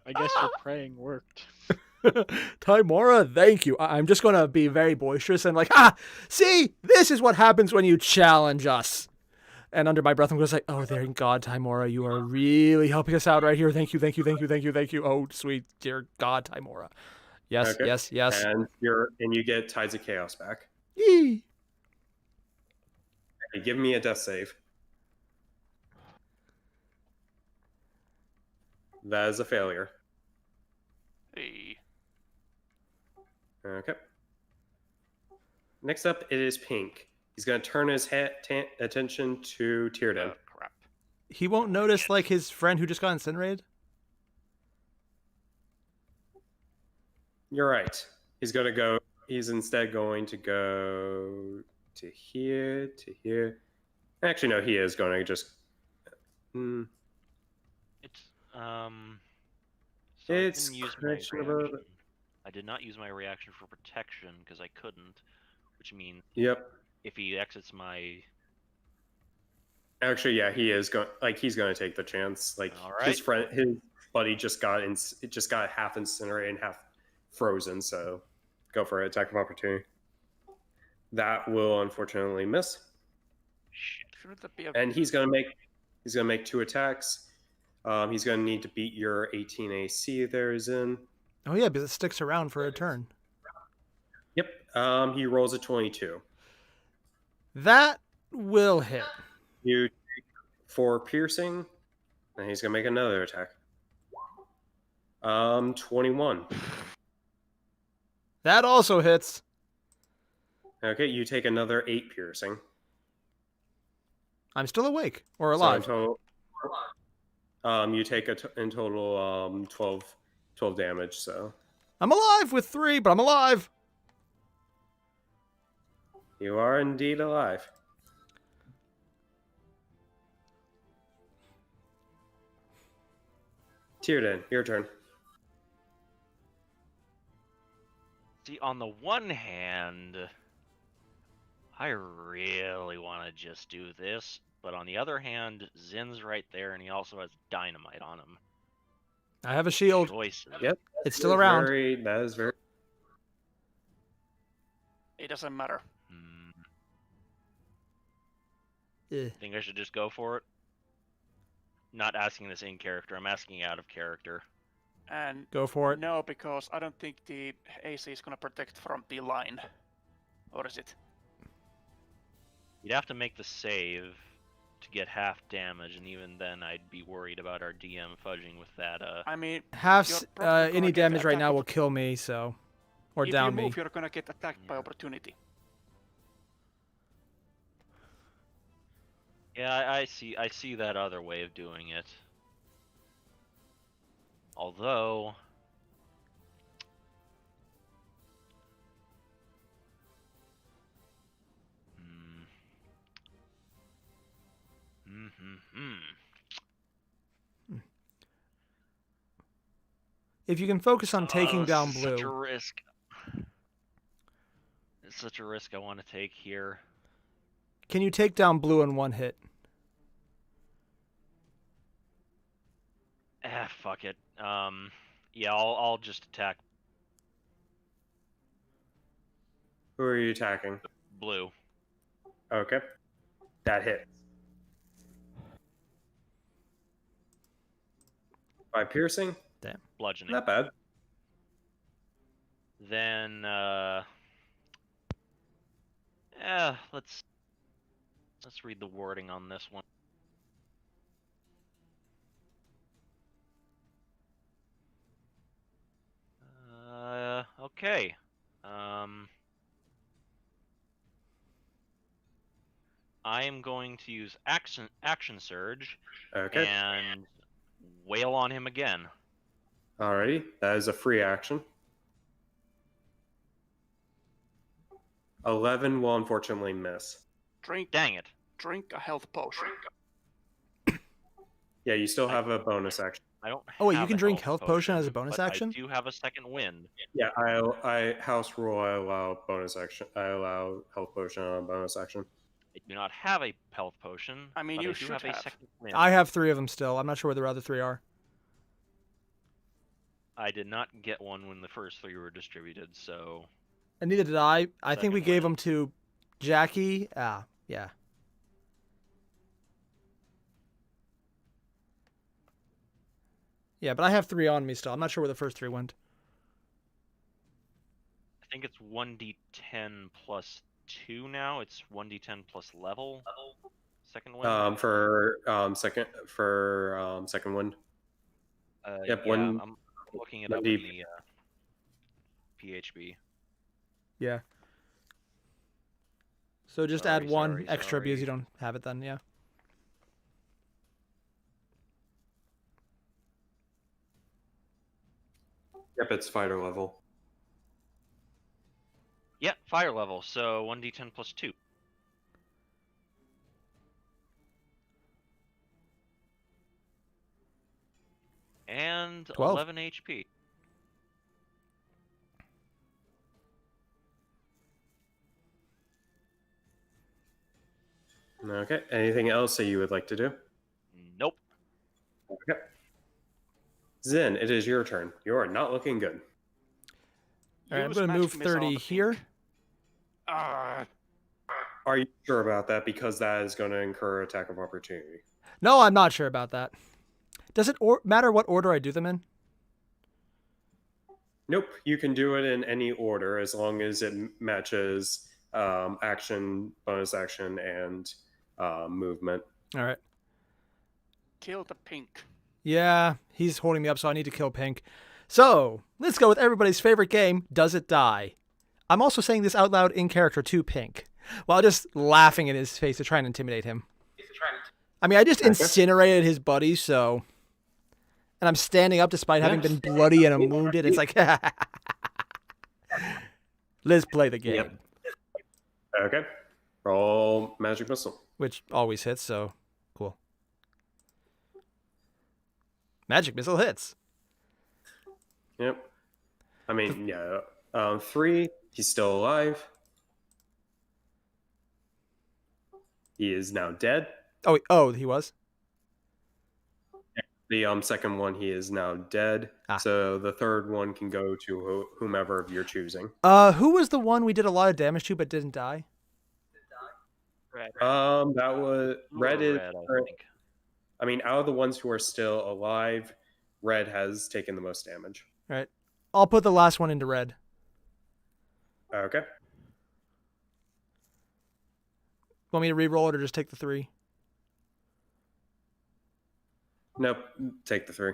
I guess your praying worked. Timora, thank you. I'm just going to be very boisterous and like, see, this is what happens when you challenge us. And under my breath, I'm going to say, oh, thank God, Timora, you are really helping us out right here. Thank you, thank you, thank you, thank you, thank you. Oh, sweet dear God, Timora. Yes, Okay. yes, yes. And you get Tides of Chaos back. Yee. Okay, give me a death save. That is a failure. Hey. Okay. Next up, it is Pink. He's going to turn his attention to Tierden. Oh, crap. He won't notice like his friend who just got incinerated? You're right. He's instead going to go to here, to here. Actually, no, he is going to just... It's So It's I didn't use my questionable. reaction. I did not use my reaction for protection because I couldn't, which means Yep. if he exits my Actually, yeah, he is going. Like he's going to take the chance. Like All his right. buddy just got half incinerated and half frozen. So go for it. Attack of opportunity. That will unfortunately miss. shit. Shouldn't that be a... And he's gonna make 2 attacks. He's gonna need to beat your 18 AC there is in. Oh, yeah, because it sticks around for a turn. Yep. He rolls a 22. That will hit. You take 4 piercing, and he's gonna make another attack. 21. That also hits. Okay, you take another 8 piercing. I'm still awake or So alive. in total, you take in total 12 damage. So I'm alive with 3, but I'm alive. you are indeed alive. Tierden, your turn. See, on the one hand, I really want to just do this, but on the other hand, Zin's right there, and he also has dynamite on him. I have a shield. Choices. Yep. It's still around. That is very. It doesn't matter. Eh. Think I should just go for it? Not asking this in character, I'm asking out of character. And Go for it. no, because I don't think the AC is gonna protect from the line. Or is it? You'd have to make the save to get half damage, and even then I'd be worried about our DM fudging with that. I mean, Half You're probably gonna any get damage right attacked now if- will kill me, so or if down you me. move, you're gonna get attacked by opportunity. Yeah, I see that other way of doing it. Although If you can focus on taking down this is such a blue. risk. It's such a risk I want to take here. Can you take down blue in one hit? Fuck it. Yeah, I'll just attack Who are you attacking? blue. Okay. That hits. 5 piercing. Bludgeoning. Not bad. Then let's read the wording on this one. Okay. I am going to use action surge Okay. and wail on him again. Alrighty. That is a free action. 11 will unfortunately miss. Drink, Dang it! drink a health potion. Yeah, you still have a bonus action. I don't. Oh, wait, you have can a drink health potion as a but bonus action? I do have a second wind. Yeah, I house rule. I allow bonus action. I allow health potion on a bonus action. I do not have a health potion. I mean, but you I do should have a have. second wind. I have 3 of them still. I'm not sure where the other 3 are. I did not get one when the first 3 were distributed, so And neither did I. I think we Second gave wind. them to Jackie. Yeah. Yeah, but I have 3 on me still. I'm not sure where the first 3 went. I think it's 1d10 plus 2 now. It's 1d10 plus level. Second wind. Second one. Yeah, one- I'm looking it up in 1d. the PHB. Yeah. So just Sorry, add 1 sorry, extra because you sorry. don't have it then, yeah. Yep, it's fighter level. Yeah, fire level. So 1d10 plus 2. And 12. 11 HP. Okay. Anything else that you would like to do? Nope. Okay. Zen, it is your turn. You are not looking good. All right, I'm Use going to move magic missile on 30 the here. pink. Ah, Are you sure about that? Because that is going to incur attack of opportunity. No, I'm not sure about that. Does it matter what order I do them in? Nope. You can do it in any order as long as it matches action, bonus action, and movement. All right. kill the pink. Yeah, he's holding me up, so I need to kill Pink. So, let's go with everybody's favorite game, Does It Die? I'm also saying this out loud in character to Pink, while just laughing in his face to try and intimidate him. I mean, I just incinerated his buddy, so... And I'm standing up despite having been bloody and I'm wounded. It's like... Let's play the game. Yep. Okay. Roll magic missile. Which always hits, so cool. Magic missile hits. Yep. I mean, yeah. 3. He's still alive. He is now dead. Oh, he was? The second one, he is now dead. Ah. So the third one can go to whomever of your choosing. Who was the one we did a lot of damage to but didn't die? Red. That was Red. Is Red, I think. I mean, out of the ones who are still alive, Red has taken the most damage. All right. I'll put the last one into red. Okay. Want me to re-roll it or just take the 3? Nope. Take the 3.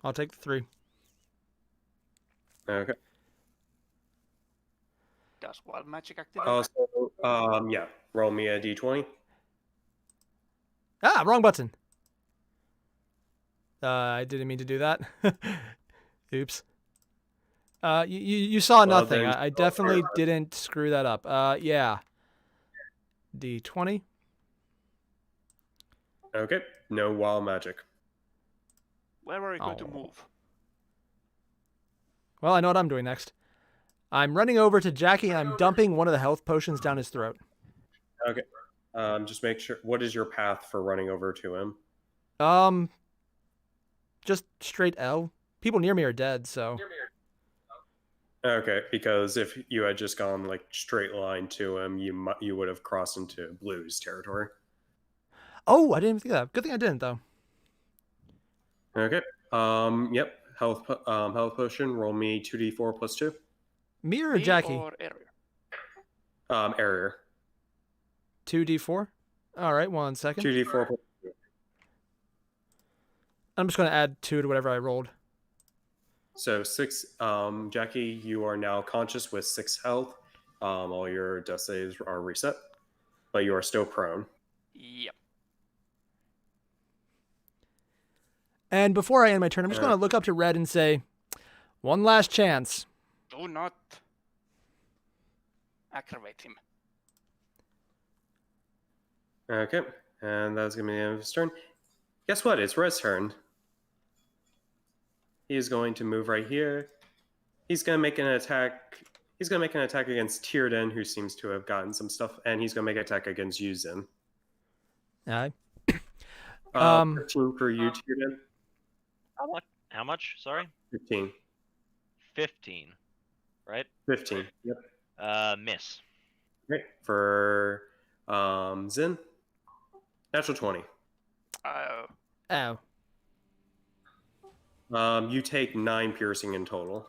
I'll take the 3. Okay. Does wild magic activate? Also, yeah. Roll me a d20. Wrong button. I didn't mean to do that. Oops. You saw Well, nothing. then- I definitely didn't screw that up. Yeah. D20. Okay. No wild magic. Where are you going to Oh. move? Well, I know what I'm doing next. I'm running over to Jackie and I'm dumping one of the health potions down his throat. Okay. Just make sure. What is your path for running over to him? Just straight L. People near me are dead, so. Okay, because if you had just gone like straight line to him, you would have crossed into Blue's territory. Oh, I didn't even think of that. Good thing I didn't, though. Okay. Yep. Health potion. Roll me 2d4 plus 2. Me or Me Jackie? or Airier? Airier. 2d4? All right, 1 second. 2d4 plus 2. I'm just going to add 2 to whatever I rolled. So 6. Jackie, you are now conscious with 6 health. All your death saves are reset, but you are still prone. Yep. And before I end my turn, I'm just going to look up to Red and say, one last chance. Do not aggravate him. Okay, and that's gonna be the end of his turn. Guess what? It's Red's turn. He is going to move right here. He's gonna make an attack. He's gonna make an attack against Tierden, who seems to have gotten some stuff, and he's gonna make an attack against Yuzin. Aye. 15 for you, Tierden. How much? Sorry? 15. 15. Right? 15. Yep. Miss. Great. For Zin. Natural 20. Oh. Oh. You take 9 piercing in total.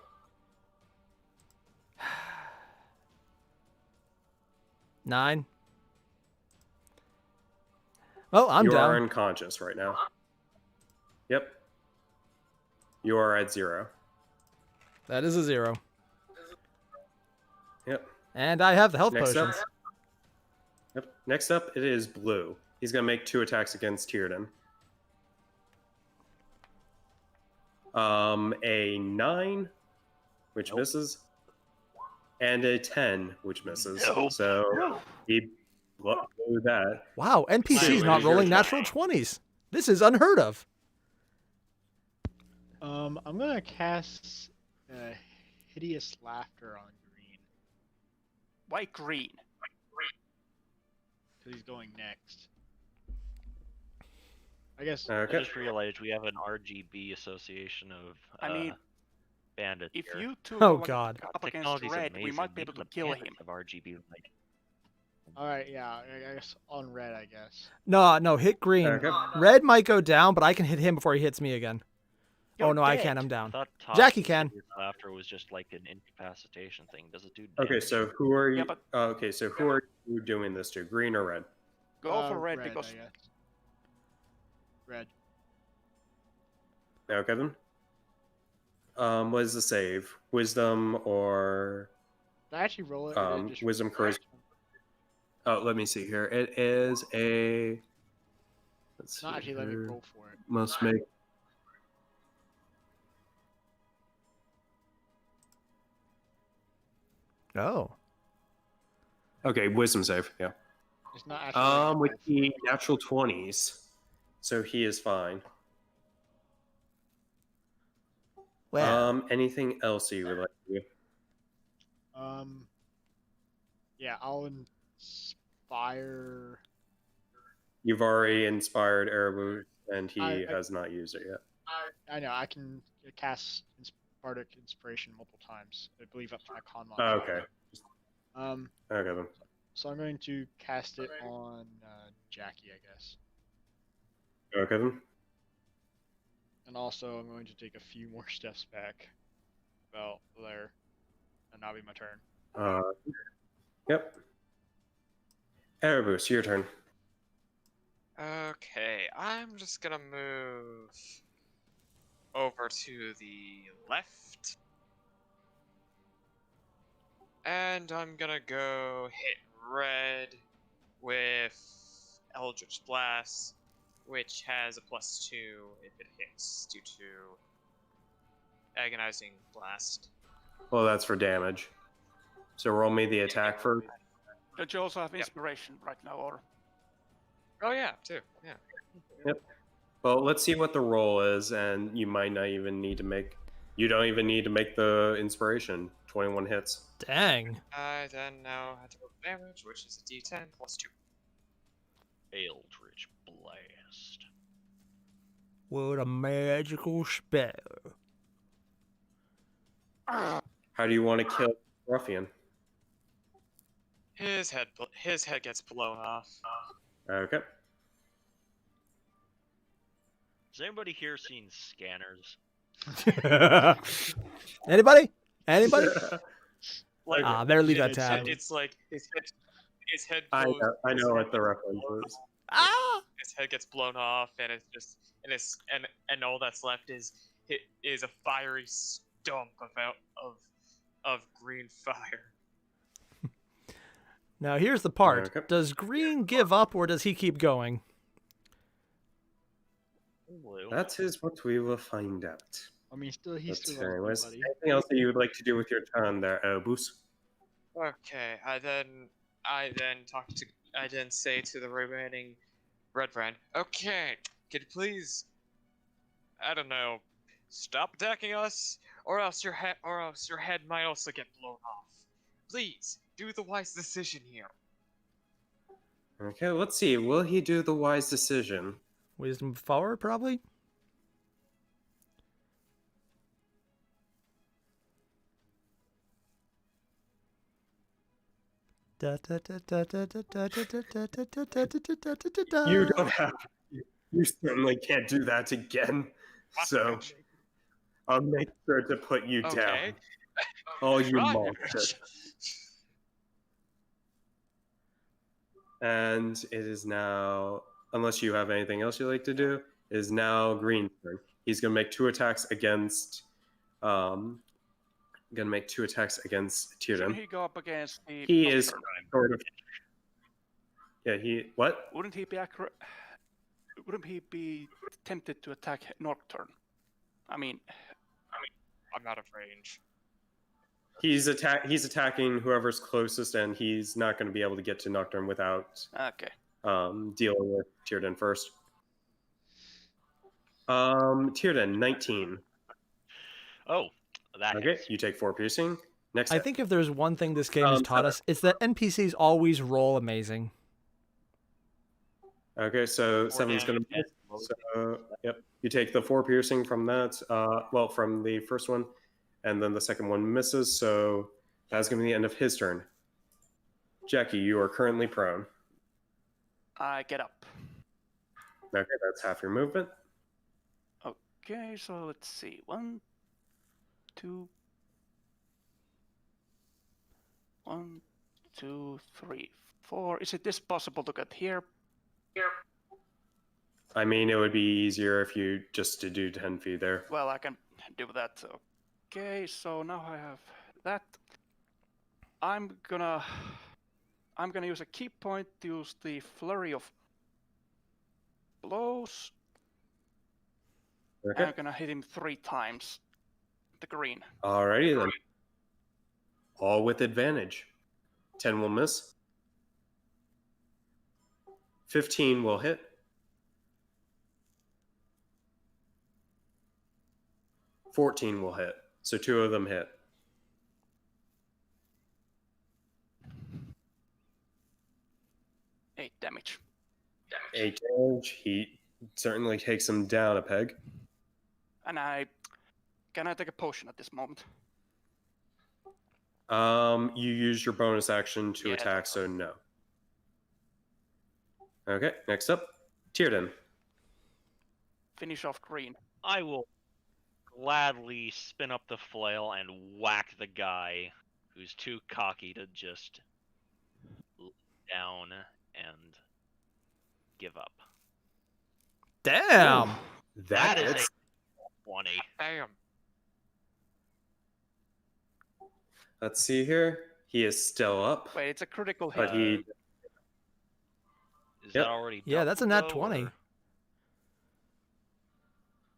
9. Well, I'm you down. are unconscious right now. Yep. You are at 0. That is a 0. Yep. And I have the health Next potions. up. Yep. Next up, it is Blue. He's gonna make 2 attacks against Tierden. A 9, which misses, and a 10, which misses. Nope. So he blew that. Wow, NPC's Two, not it is your rolling turn. natural 20s. This is unheard of. I'm gonna cast Hideous Laughter on Green Why green? because he's going next. I guess I Okay. just realized we have an RGB association of I mean, Bandit if here. you two Oh, go God. up against Technology's Red, we amazing. might be able Even to the kill bandits him. have RGB light. All right, yeah, I guess on red, I guess. No, hit green. Okay. Red might go down, but I can hit him before he hits me again. You're oh, no, I dead. can't. I'm I down. thought Jackie Tosh's can. Hideous Laughter was just like an incapacitation thing. Does it do Okay, damage? so who are you? Yeah, but- Okay, so who are you doing this to? Green or red? Go for red because I guess. Red. Okay then. What is the save? Wisdom or Did I actually roll it? Or did it just wisdom charisma? Oh, let me see here. It is a. Let's Not see actually let me here. roll for it. Must make. Oh. Okay, wisdom save. Yeah. It's not actually. letting me With roll for the it. natural 20s, so he is fine. Well, Anything else you would like to do? Yeah, I'll inspire. You've already inspired Erebus, and he I- has not used it yet. I know I can cast Bardic Inspiration multiple times. I believe up to my con mod. Oh, okay. Okay, Okay then. so I'm going to cast it on Jackie, I guess, Okay then. and also I'm going to take a few more steps back. About there, and that'll be my turn. Yep. Erebus, your turn. Okay, I'm just gonna move over to the left. And I'm gonna go hit red with Eldritch Blast, which has a +2 if it hits due to Agonizing Blast. Well, that's for damage. So roll me the attack first. Don't you also have Yep. inspiration right now, or? Oh yeah, too. Yeah. Well, let's see what the roll is, and you might not even need to make. You don't even need to make the inspiration. 21 hits. dang. I then now have to roll damage, which is a D10 +2. Eldritch Blast. What a magical spell. How do you want to kill Ruffian? His head gets blown off. Okay. Has anybody here seen Scanners? Anybody? Anybody? Like Ah, better leave that Yeah, tab. it's like his head I blows, know what the reference is. Ah! his head gets blown off, and it's just and all that's left is a fiery stump of green fire. Now here's the part. Okay. Does green give up or does he keep going? Blue. That is what we will find out. I mean, he's But still anyways, buddy. anything else that you would like to do with your turn there, Obus? Okay, I then say to the remaining red friend, okay, can you please, I don't know, stop attacking us, or else your head might also get blown off. Please do the wise decision here. Okay, let's see. Will he do the wise decision? Wisdom forward, probably? You don't have. You certainly can't do that again. So I'll make sure to put you Okay. down. Oh, you Right. monster. And it is now, unless you have anything else you'd like to do, it is now Green's turn. He's gonna make 2 attacks against Tierden. Shouldn't he go up against the He is Nocturne? sort of. Yeah, he. What? Wouldn't he be tempted to attack Nocturne? I mean, I'm out of range. He's attacking whoever's closest, and he's not going to be able to get to Nocturne without okay. dealing with Tierden first. Tierden, 19. Oh, that Okay, hits. you take 4 piercing. Next I hit. think if there's one thing this game has taught 7. us, it's that NPCs always roll amazing. Okay, so 7's going to damage. miss. So, yep, you take the 4 piercing from that. From the first one, and then the second one misses. So that's going to be the end of his turn. Jackie, you are currently prone. I get up. Okay, that's half your movement. Okay, so let's see. 1, 2, 1, 2, 3, 4. Is it this possible to get here? I mean, it would be easier if you just to do 10 feet there. Well, I can do that. Okay, so now I have that. I'm gonna use a key point to use the flurry of blows. Okay. I'm gonna hit him 3 times. The green. Alrighty then. All with advantage. 10 will miss. 15 will hit. 14 will hit. So 2 of them hit. 8 damage. 8 damage. He certainly takes him down a peg. And can I take a potion at this moment? You use your bonus action to Yeah, attack, so no. Okay, next up, Tierden. Finish off green. I will gladly spin up the flail and whack the guy who's too cocky to just lay down and give up. Damn! That is hits. a 20. Damn. Let's see here. He is still up, Wait, it's a critical hit. but he. Is Yep. that already Yeah, that's a doubled, nat though, 20. or-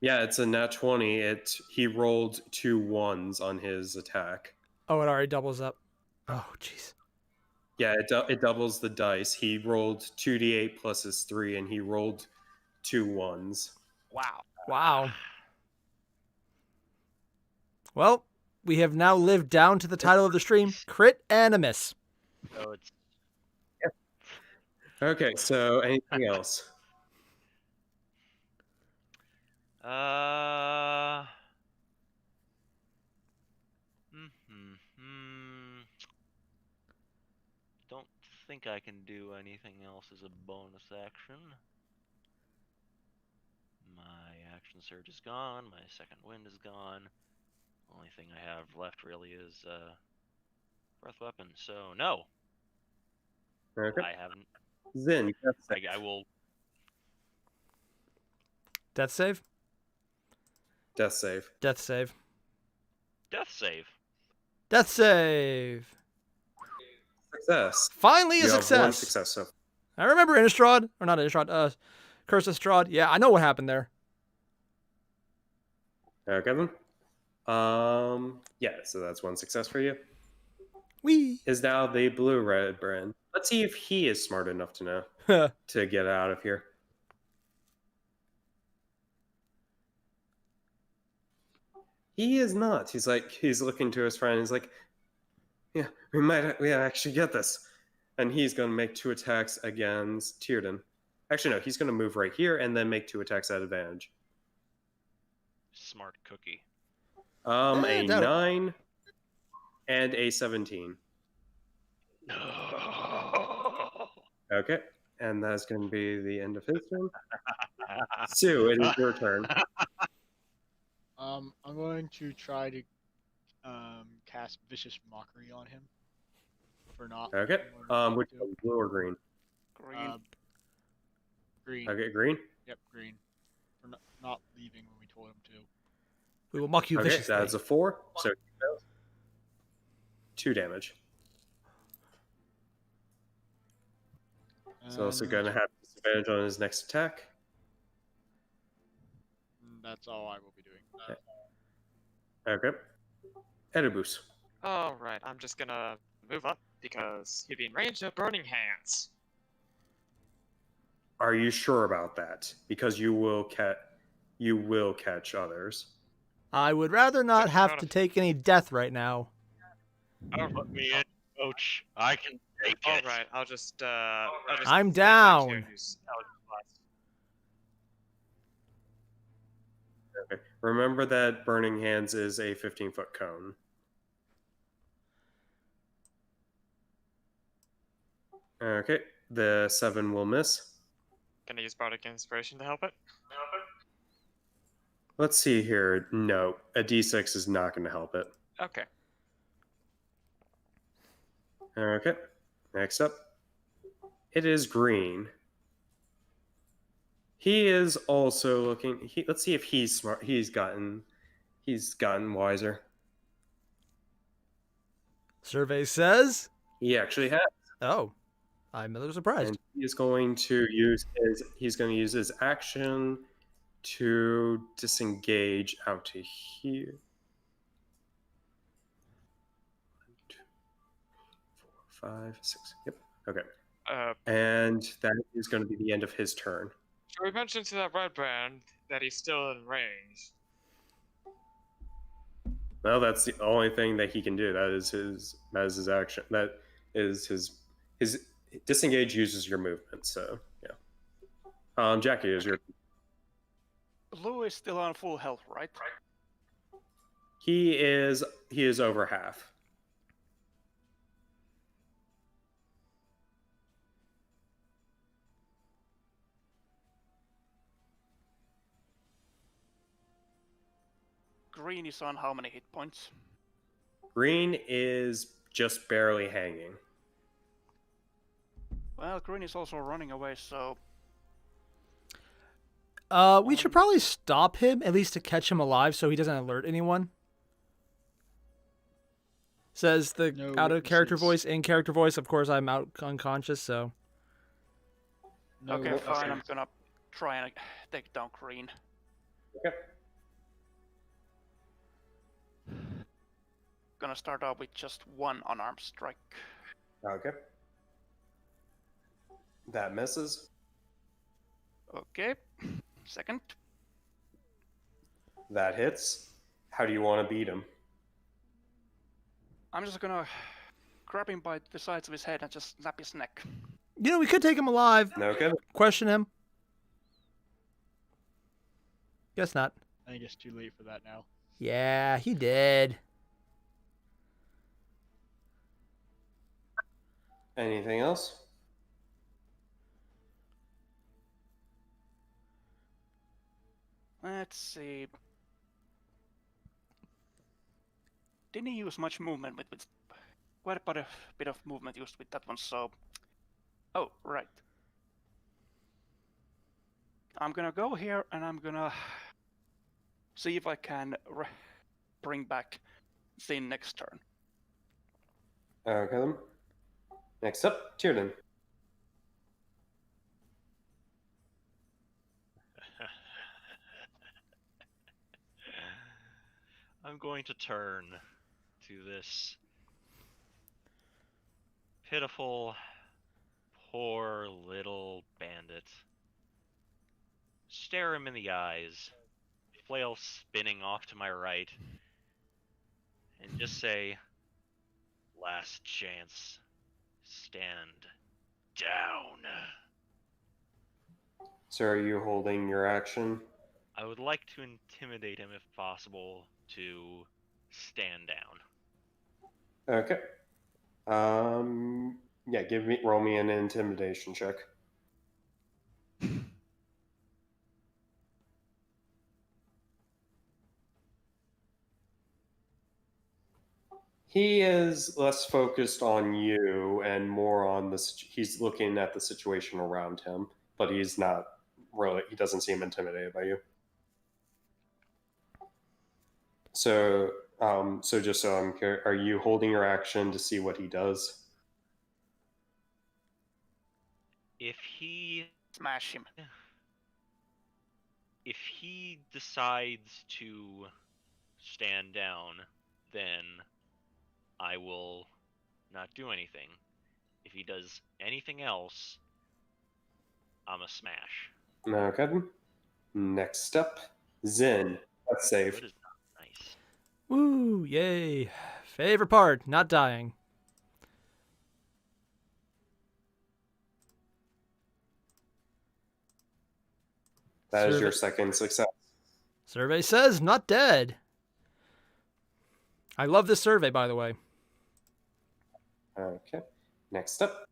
Yeah, it's a nat 20. He rolled 2 1s on his attack. Oh, it already doubles up. Oh, jeez. Yeah, it doubles the dice. He rolled 2d8 plus his 3, and he rolled 2 1s. Wow. Wow. Well, we have now lived down to the title of the stream, Crit Animus. So it's Okay, so anything else? Don't think I can do anything else as a bonus action. My action surge is gone. My second wind is gone. Only thing I have left really is breath weapon. So no, Okay. I haven't. Zin, I will. Death save? death save. Death save. Death save. Death save! success. Finally, a You have one success. success. So I remember Innistrad, or not Innistrad, Curse of Strahd. Yeah, I know what happened there. okay then. Yeah, so that's one success for you. Wee. Is now the blue-red brand. Let's see if he is smart enough to know to get out of here. He is not. He's looking to his friend. He's like, yeah, we actually get this. And he's going to make 2 attacks against Tierden. Actually, no, he's going to move right here and then make 2 attacks at advantage. Smart cookie. A doubt it. 9 and a 17. No. Okay, and that's going to be the end of his turn. Sue, it is your turn. I'm going to try to cast Vicious Mockery on him for not. Okay, learning which to- one, blue or green? Green. Green. Okay, green. Yep, green. For not leaving when we told him to. We will mock you Okay, viciously. that's a 4. So 2 damage. So also And going to have disadvantage on his next attack. that's all I will be doing. Okay. Edibus. Alright, I'm just gonna move up because he'd be in range of Burning Hands. Are you sure about that? Because you will catch others. I would rather not Just have kind to of- take any death right now. Don't let me in, coach. I can take it. Alright, I'll just I'm stand back here down. and use Eldritch Blast. Okay. Remember that Burning Hands is a 15-foot cone. Okay. The 7 will miss. Can I use Bardic Inspiration to help it? Let's see here. No, a d6 is not going to help it. Okay. Okay. Next up, it is green. He is also looking. Let's see if he's smart. He's gotten wiser. Survey says. He actually has, Oh, I'm a little surprised. and he is going to use his action to disengage out to here. 1, 2, 4, 5, 6. Yep. Okay. And that is going to be the end of his turn. So we mentioned to that red brand that he's still in range. Well, that's the only thing that he can do. That is his action. That is his disengage uses your movement. So yeah. Jackie, is your Blue is still on full health, right? he is over half. Green is on how many hit points? Green is just barely hanging. Well, green is also running away, so We should probably stop him, at least to catch him alive so he doesn't alert anyone. Says the No out of character witnesses. voice, in character voice. Of course, I'm out unconscious, so. No okay, witnesses. fine. I'm gonna try and take down green. Okay. Gonna start out with just 1 unarmed strike. Okay. That misses. Okay. Second. That hits. How do you want to beat him? I'm just gonna grab him by the sides of his head and just snap his neck. You know, we could take him alive. Okay. Question him. Guess not. I think it's too late for that now. Yeah, he did. Anything else? Let's see. Didn't use much movement with quite a bit of movement used with that one, so. Oh, right. I'm gonna go here and I'm gonna see if I can bring back Zane next turn. Okay then. Next up, Tiernan. I'm going to turn to this pitiful, poor little bandit. Stare him in the eyes, flail spinning off to my right, and just say, "Last chance. Stand down." So are you holding your action? I would like to intimidate him if possible to stand down. Okay. Yeah, roll me an intimidation check. He is less focused on you and more on he's looking at the situation around him, but he's not really, he doesn't seem intimidated by you. So, so just so I'm clear, are you holding your action to see what he does? If he Smash him. decides to stand down, then I will not do anything. If he does anything else, I'm a smash. Okay. Next up, Zin. That's safe. Good is not nice. Woo, yay. Favorite part, not dying. That is your second success. Survey says not dead. I love this survey, by the way. Okay. Next up.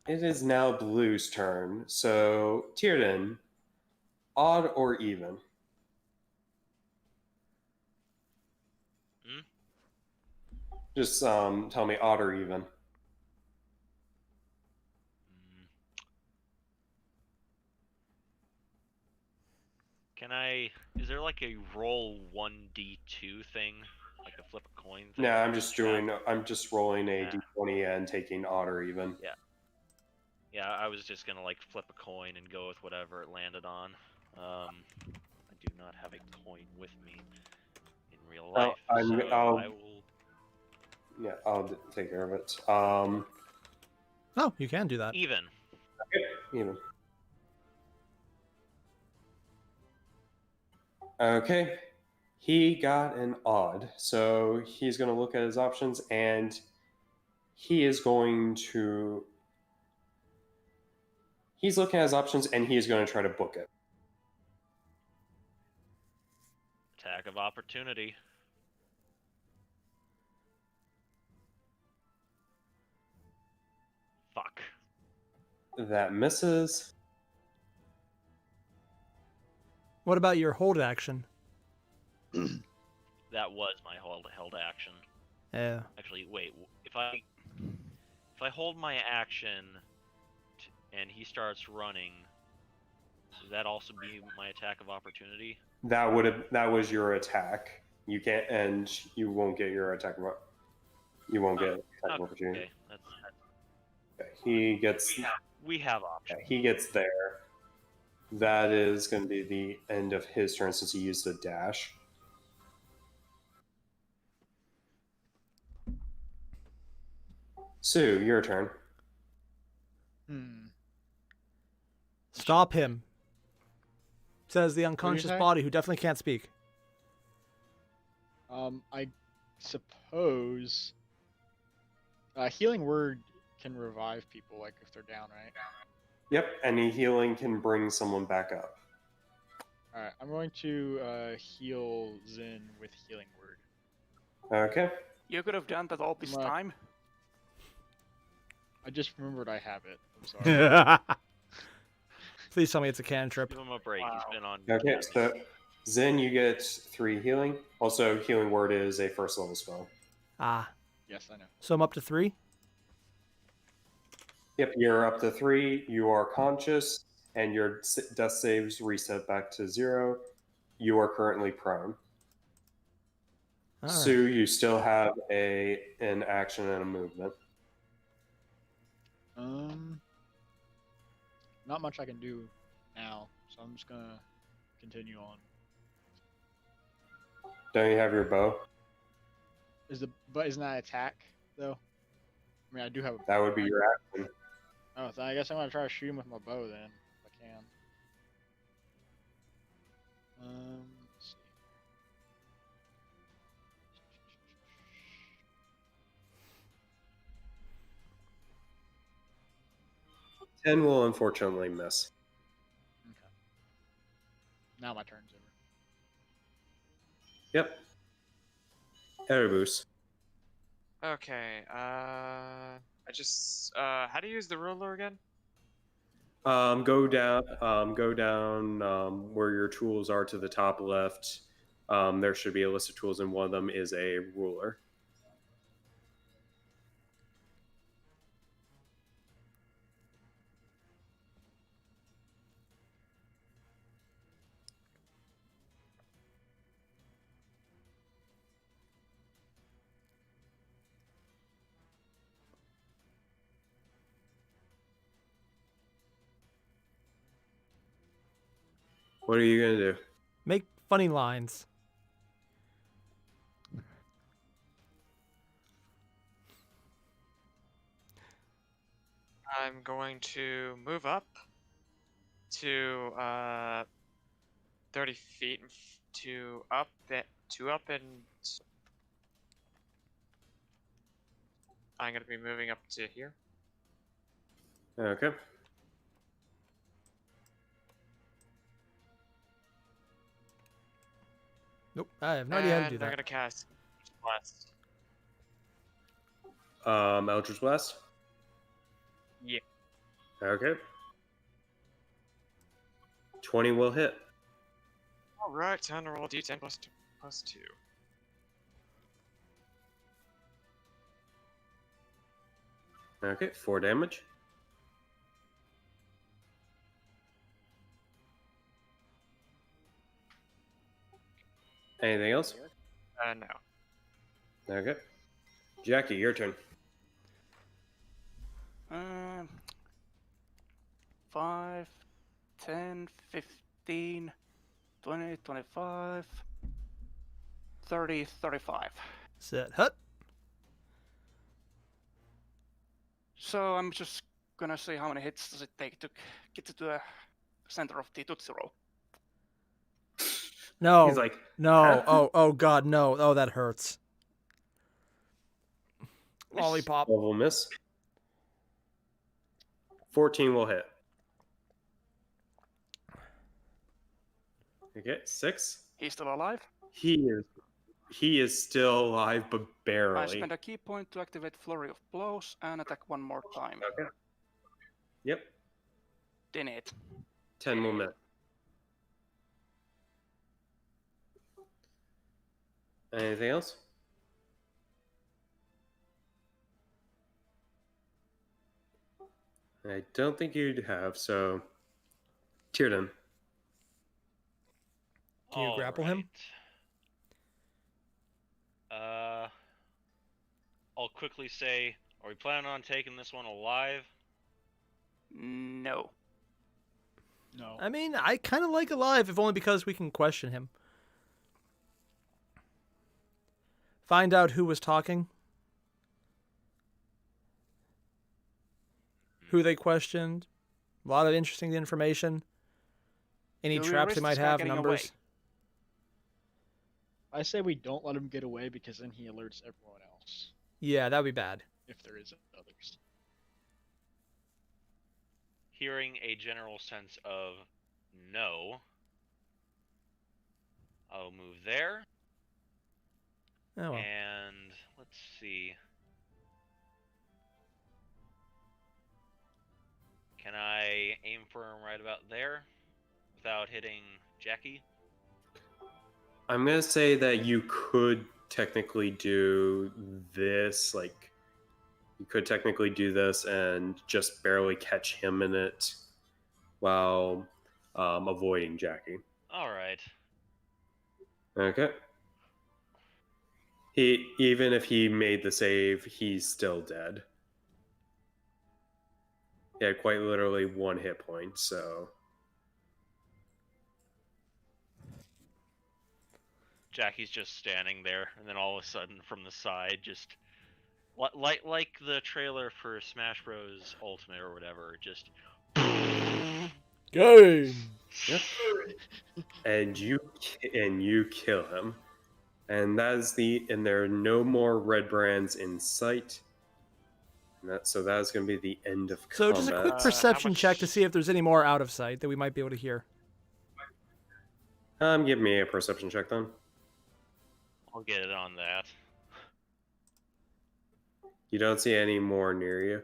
It is now Blue's turn. So, Tiernan, odd or even? Just tell me odd or even. Is there like a roll 1d2 thing? Like a flip a coin thing? No, I'm just rolling a d20 and taking odd or even. Yeah, I was just gonna like flip a coin and go with whatever it landed on. I do not have a coin with me in real life, I will... Yeah, I'll take care of it. No, you can do that. Even. Even. Okay. He got an odd, so he's going to look at his options, and he is going to... He's looking at his options, and he is going to try to book it. Attack of opportunity. Fuck. That misses. What about your hold action? That was my held action. Yeah. Actually, wait. If I hold my action and he starts running, would that also be my attack of opportunity? That was your attack. You can't, and you won't get your attack. You won't get attack of opportunity. Okay, Okay, he gets. We have options. He gets there. That is going to be the end of his turn since he used a dash. Sue, your turn. Stop him. Says the unconscious body who definitely can't speak. I suppose healing word can revive people, like if they're down, right? Yep, any healing can bring someone back up. All right, I'm going to heal Zin with healing word. Okay. You could have done that all this time. I just remembered I have it. I'm sorry. Please tell me it's a cantrip. Give him a break. He's been on. Okay, so Zin, you get 3 healing. Also, healing word is a first level spell. Ah. Yes, I know. So I'm up to 3? Yep, you're up to 3. You are conscious, and your death saves reset back to 0. You are currently prone. All right. Sue, you still have an action and a movement. Not much I can do now, so I'm just gonna continue on. Don't you have your bow? But isn't that attack though? I mean, I do have a. That would be your action. Oh, so I guess I'm gonna try to shoot him with my bow then, if I can. Let's see. 10 will unfortunately miss. Okay. Now my turn's over. Yep. Erebus. Okay, I just, how do you use the ruler again? Go down where your tools are to the top left. There should be a list of tools, and one of them is a ruler. What are you gonna do? Make funny lines. I'm going to move up to 30 feet to up and I'm gonna be moving up to here. Okay. Nope, I have no idea how to do And I'm that. gonna cast Blast. Eldritch Blast. Yeah. Okay. 20 will hit. All right, time to roll D10 plus 2. Okay, 4 damage. Anything else? No. Okay. Jackie, your turn. 5, 10, 15, 20, 25, 30, 35. Set hut. So I'm just gonna see how many hits does it take to get to the center of the Tootsie Roll. No. He's like, no. huh? Oh God, no. Oh, that hurts. Lollipop. 12 will miss. 14 will hit. Okay, 6. He's still alive. He is still alive, but I barely. spend a key point to activate Flurry of Blows and attack one more time. Okay. Yep. Didn't it? 10 will miss. Anything else? I don't think you'd have, so Tierden. Can you grapple him? I'll quickly say, are we planning on taking this one alive? No. No. I mean, I kind of like alive, if only because we can question him. Find out who was talking. Who they questioned. A lot of interesting information. Any Do we traps risk they might this guy have, getting numbers. away? I say we don't let him get away because then he alerts everyone else, Yeah, that would be bad. if there is others. Hearing a general sense of no, I'll move there. Oh, well. And let's see. Can I aim for him right about there without hitting Jackie? I'm going to say that you could technically do this, like, you could technically do this and just barely catch him in it while avoiding Jackie. All right. Okay. Even if he made the save, he's still dead. He had quite literally 1 hit point, so Jackie's just standing there, and then all of a sudden, from the side, just like the trailer for Smash Bros. Ultimate or whatever, just Game. yep. and you kill him, and there are no more red brands in sight. And so that's going to be the end of So combat. just a quick how perception much- check to see if there's any more out of sight that we might be able to hear. Give me a perception check then. I'll get it on that. You don't see any more near you.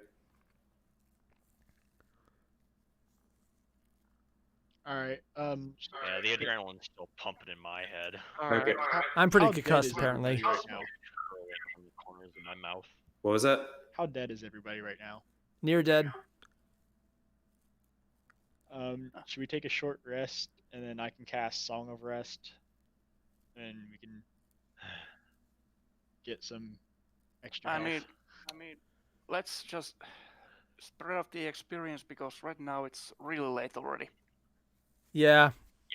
All right. Yeah, the adrenaline's still pumping in my head. Alright. Okay. I'm pretty How dead concussed, is apparently. everybody right now? From the corners of my mouth. What was that? How dead is everybody right now? Near dead. Should we take a short rest and then I can cast Song of Rest, and we can get some extra. I health? mean, let's just spread out the experience because right now it's really late already. Yeah.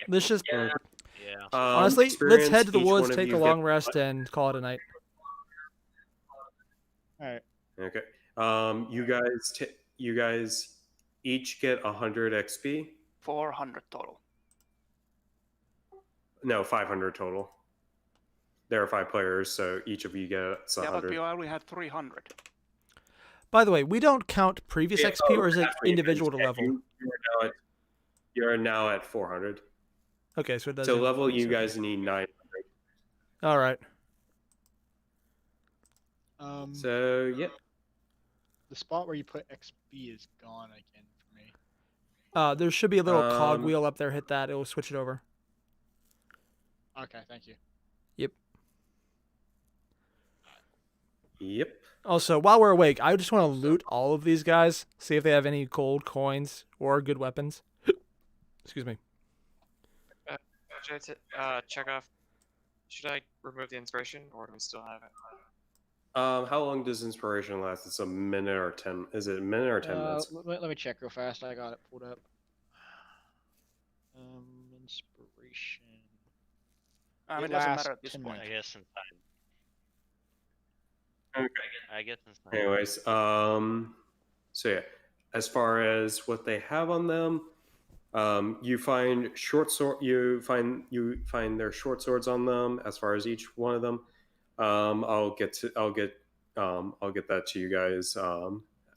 Let's just Yeah. honestly, let's experience, head to the each woods, one of take you a get- long rest, and call it a night. All right. Okay. You guys each get 100 XP. 400 total. No, 500 total. There are 5 players, so each of you gets Yeah, but 100. we only had 300. By the way, we don't count previous Yeah, XP, or is it actually, individual to yeah, level? You are now at 400. Okay, so it does. To level, you guys need 900. All right. So, yeah. The spot where you put XP is gone again for me. There should be a little Um, cogwheel up there. Hit that. It will switch it over. Okay, thank you. Yep. Also, while we're awake, I just want to loot all of these guys, see if they have any gold coins or good weapons. Excuse me. Should I check off? Should I remove the inspiration, or do we still have it? How long does inspiration last? It's a minute or 10. Is it a minute or 10 minutes? Let me check real fast. I got it pulled up. Inspiration. I mean, It it doesn't lasts matter at this 10 point. I guess in time. Okay. I guess in time. Anyways, so yeah, as far as what they have on them, you find short sword. You find their short swords on them. As far as each one of them, I'll get that to you guys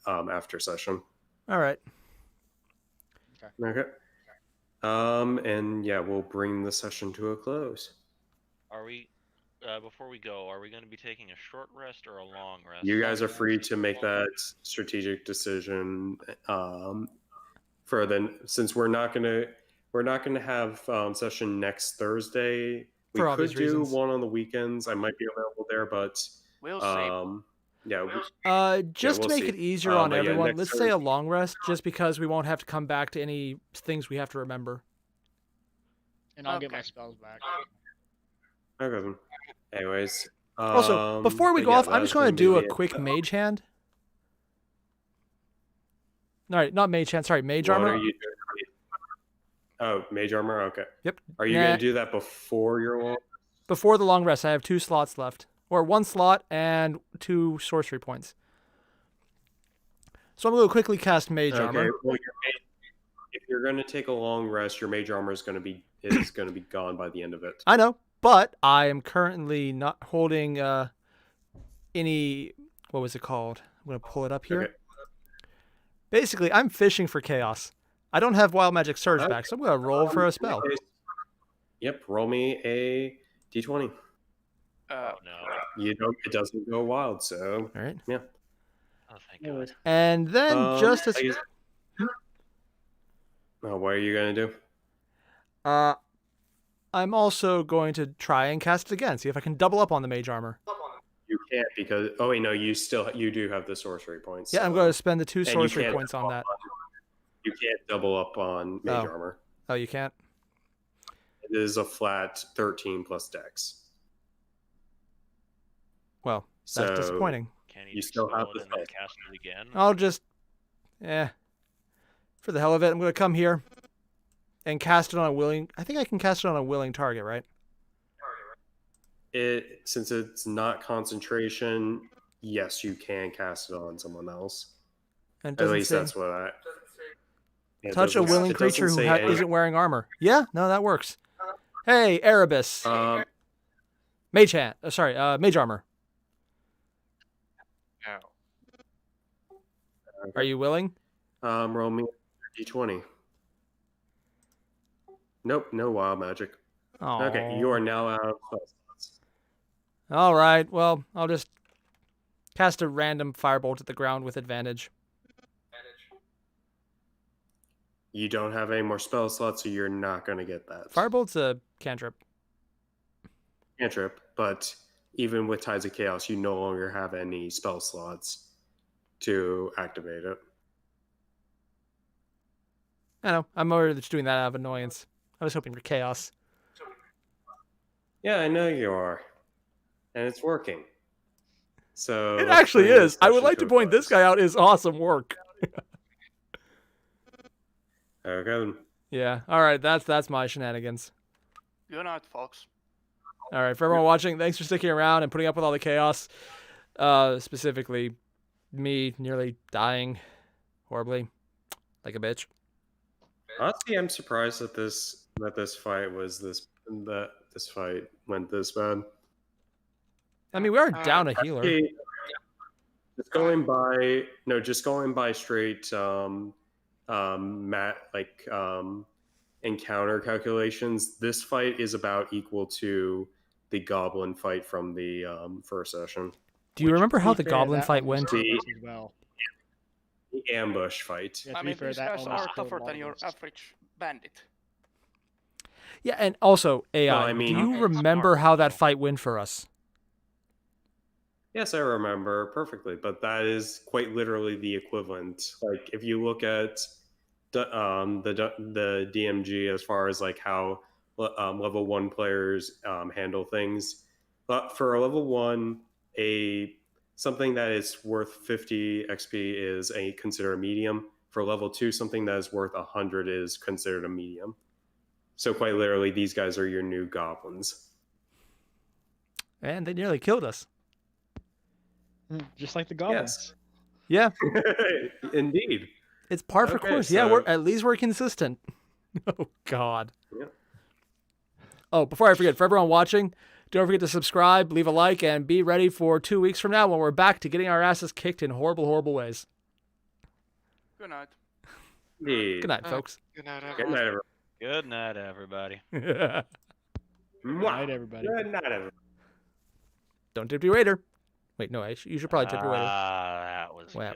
after session. All right. Okay. And yeah, we'll bring the session to a close. Are we? Before we go, are we going to be taking a short rest or a long rest? You guys are free to make that strategic decision. Since we're not gonna have session next Thursday. We For could obvious do reasons. one on the weekends. I might be available there, but We'll see. yeah. Just we'll to make see. it easier on But yeah, everyone, next let's say a Thursday. long rest, just because we won't have to come back to any things we have to remember. And I'll get Okay. my spells back. Okay. Then. Anyways. Also, before we but go yeah, off, I'm that just is going to gonna do be a the quick end. mage hand. All right, not mage hand. Sorry, mage What armor. are you doing? Oh, mage armor. Okay. Yep. Are you Nah. gonna do that before your long? Before the long rest, I have 2 slots left, or 1 slot and 2 sorcery points. So I'm going to quickly cast mage Okay. armor. Well, if you're gonna take a long rest, your mage armor is gonna be gone by the end of it. I know, but I am currently not holding any. What was it called? I'm going to pull it up here. Okay. Basically, I'm fishing for chaos. I don't have wild magic surge Okay. back, so I'm going to roll for a spell. Yep. Roll me a d20. Oh no! You don't. It doesn't go wild, so All right. Oh thank God. And then just as I guess- Oh, what are you gonna do? I'm also going to try and cast it again, see if I can double up on the mage armor. You can't because wait, no, you do have the sorcery points. Yeah, I'm so- going to spend the 2 and you sorcery can't points on that. You can't double up on mage Oh. armor. Oh, you can't? It is a flat 13 plus dex. Well, So that's disappointing. Can he You still have dispel the it and then spell. cast it again? I'll just, for the hell of it, I'm going to come here and cast it on a willing. I think I can cast it on a willing target, right? Since it's not concentration, yes, you can cast it on someone else. And it At doesn't least say that's what I. It touch a doesn't- willing it doesn't creature who say any- isn't wearing armor. Yeah, no, that works. Hey, Erebus. Um, Mage hand. Mage armor. No. Are you willing? roll me a d20. Nope, no wild magic. Okay, you are now out of spell slots. All right. Well, I'll just cast a random firebolt at the ground with advantage. You don't have any more spell slots, so you're not going to get that. Firebolt's a cantrip. Cantrip, but even with Tides of Chaos, you no longer have any spell slots to activate it. I know. I'm already just doing that out of annoyance. I was hoping for chaos. Yeah, I know you are. And it's working. So It let's actually bring is. I would discussion like to a point this close. guy out is awesome work. Okay. Yeah. All right. That's my shenanigans. Good night, folks. All right. For everyone watching, thanks for sticking around and putting up with all the chaos. Specifically, me nearly dying horribly, like a bitch. Honestly, I'm surprised that this fight went this bad. I mean, we are down a healer. Okay, just going by straight encounter calculations, this fight is about equal to the goblin fight from the first session. Do you Which, remember to how be the fair, goblin that fight one was went? close as well. The ambush fight. Yeah, to I be mean, fair, these that guys almost are killed tougher one than of your us. average bandit. Yeah, and also AI. Well, I mean- do you Okay, remember smart, how that though. fight went for us? Yes, I remember perfectly, but that is quite literally the equivalent. Like, if you look at the DMG as far as like how level 1 players handle things, but for a level 1, something that is worth 50 XP is considered a medium. For level 2, something that is worth 100 is considered a medium. So quite literally, these guys are your new goblins. And they nearly killed us. Just like the goblins. Yeah, Indeed. it's par for Okay, course. Yeah, so- at least we're consistent. Oh God. Yeah. Oh, before I forget, for everyone watching, don't forget to subscribe, leave a like, and be ready for 2 weeks from now when we're back to getting our asses kicked in horrible, horrible ways. Good night. Indeed. Good night, folks. Good night, Good everyone. night, everyone. Good night, everybody. Good Mwah. night, everybody. Good night, everyone. Don't tip your waiter. Wait, no, you should probably tip your waiter. That was Wow.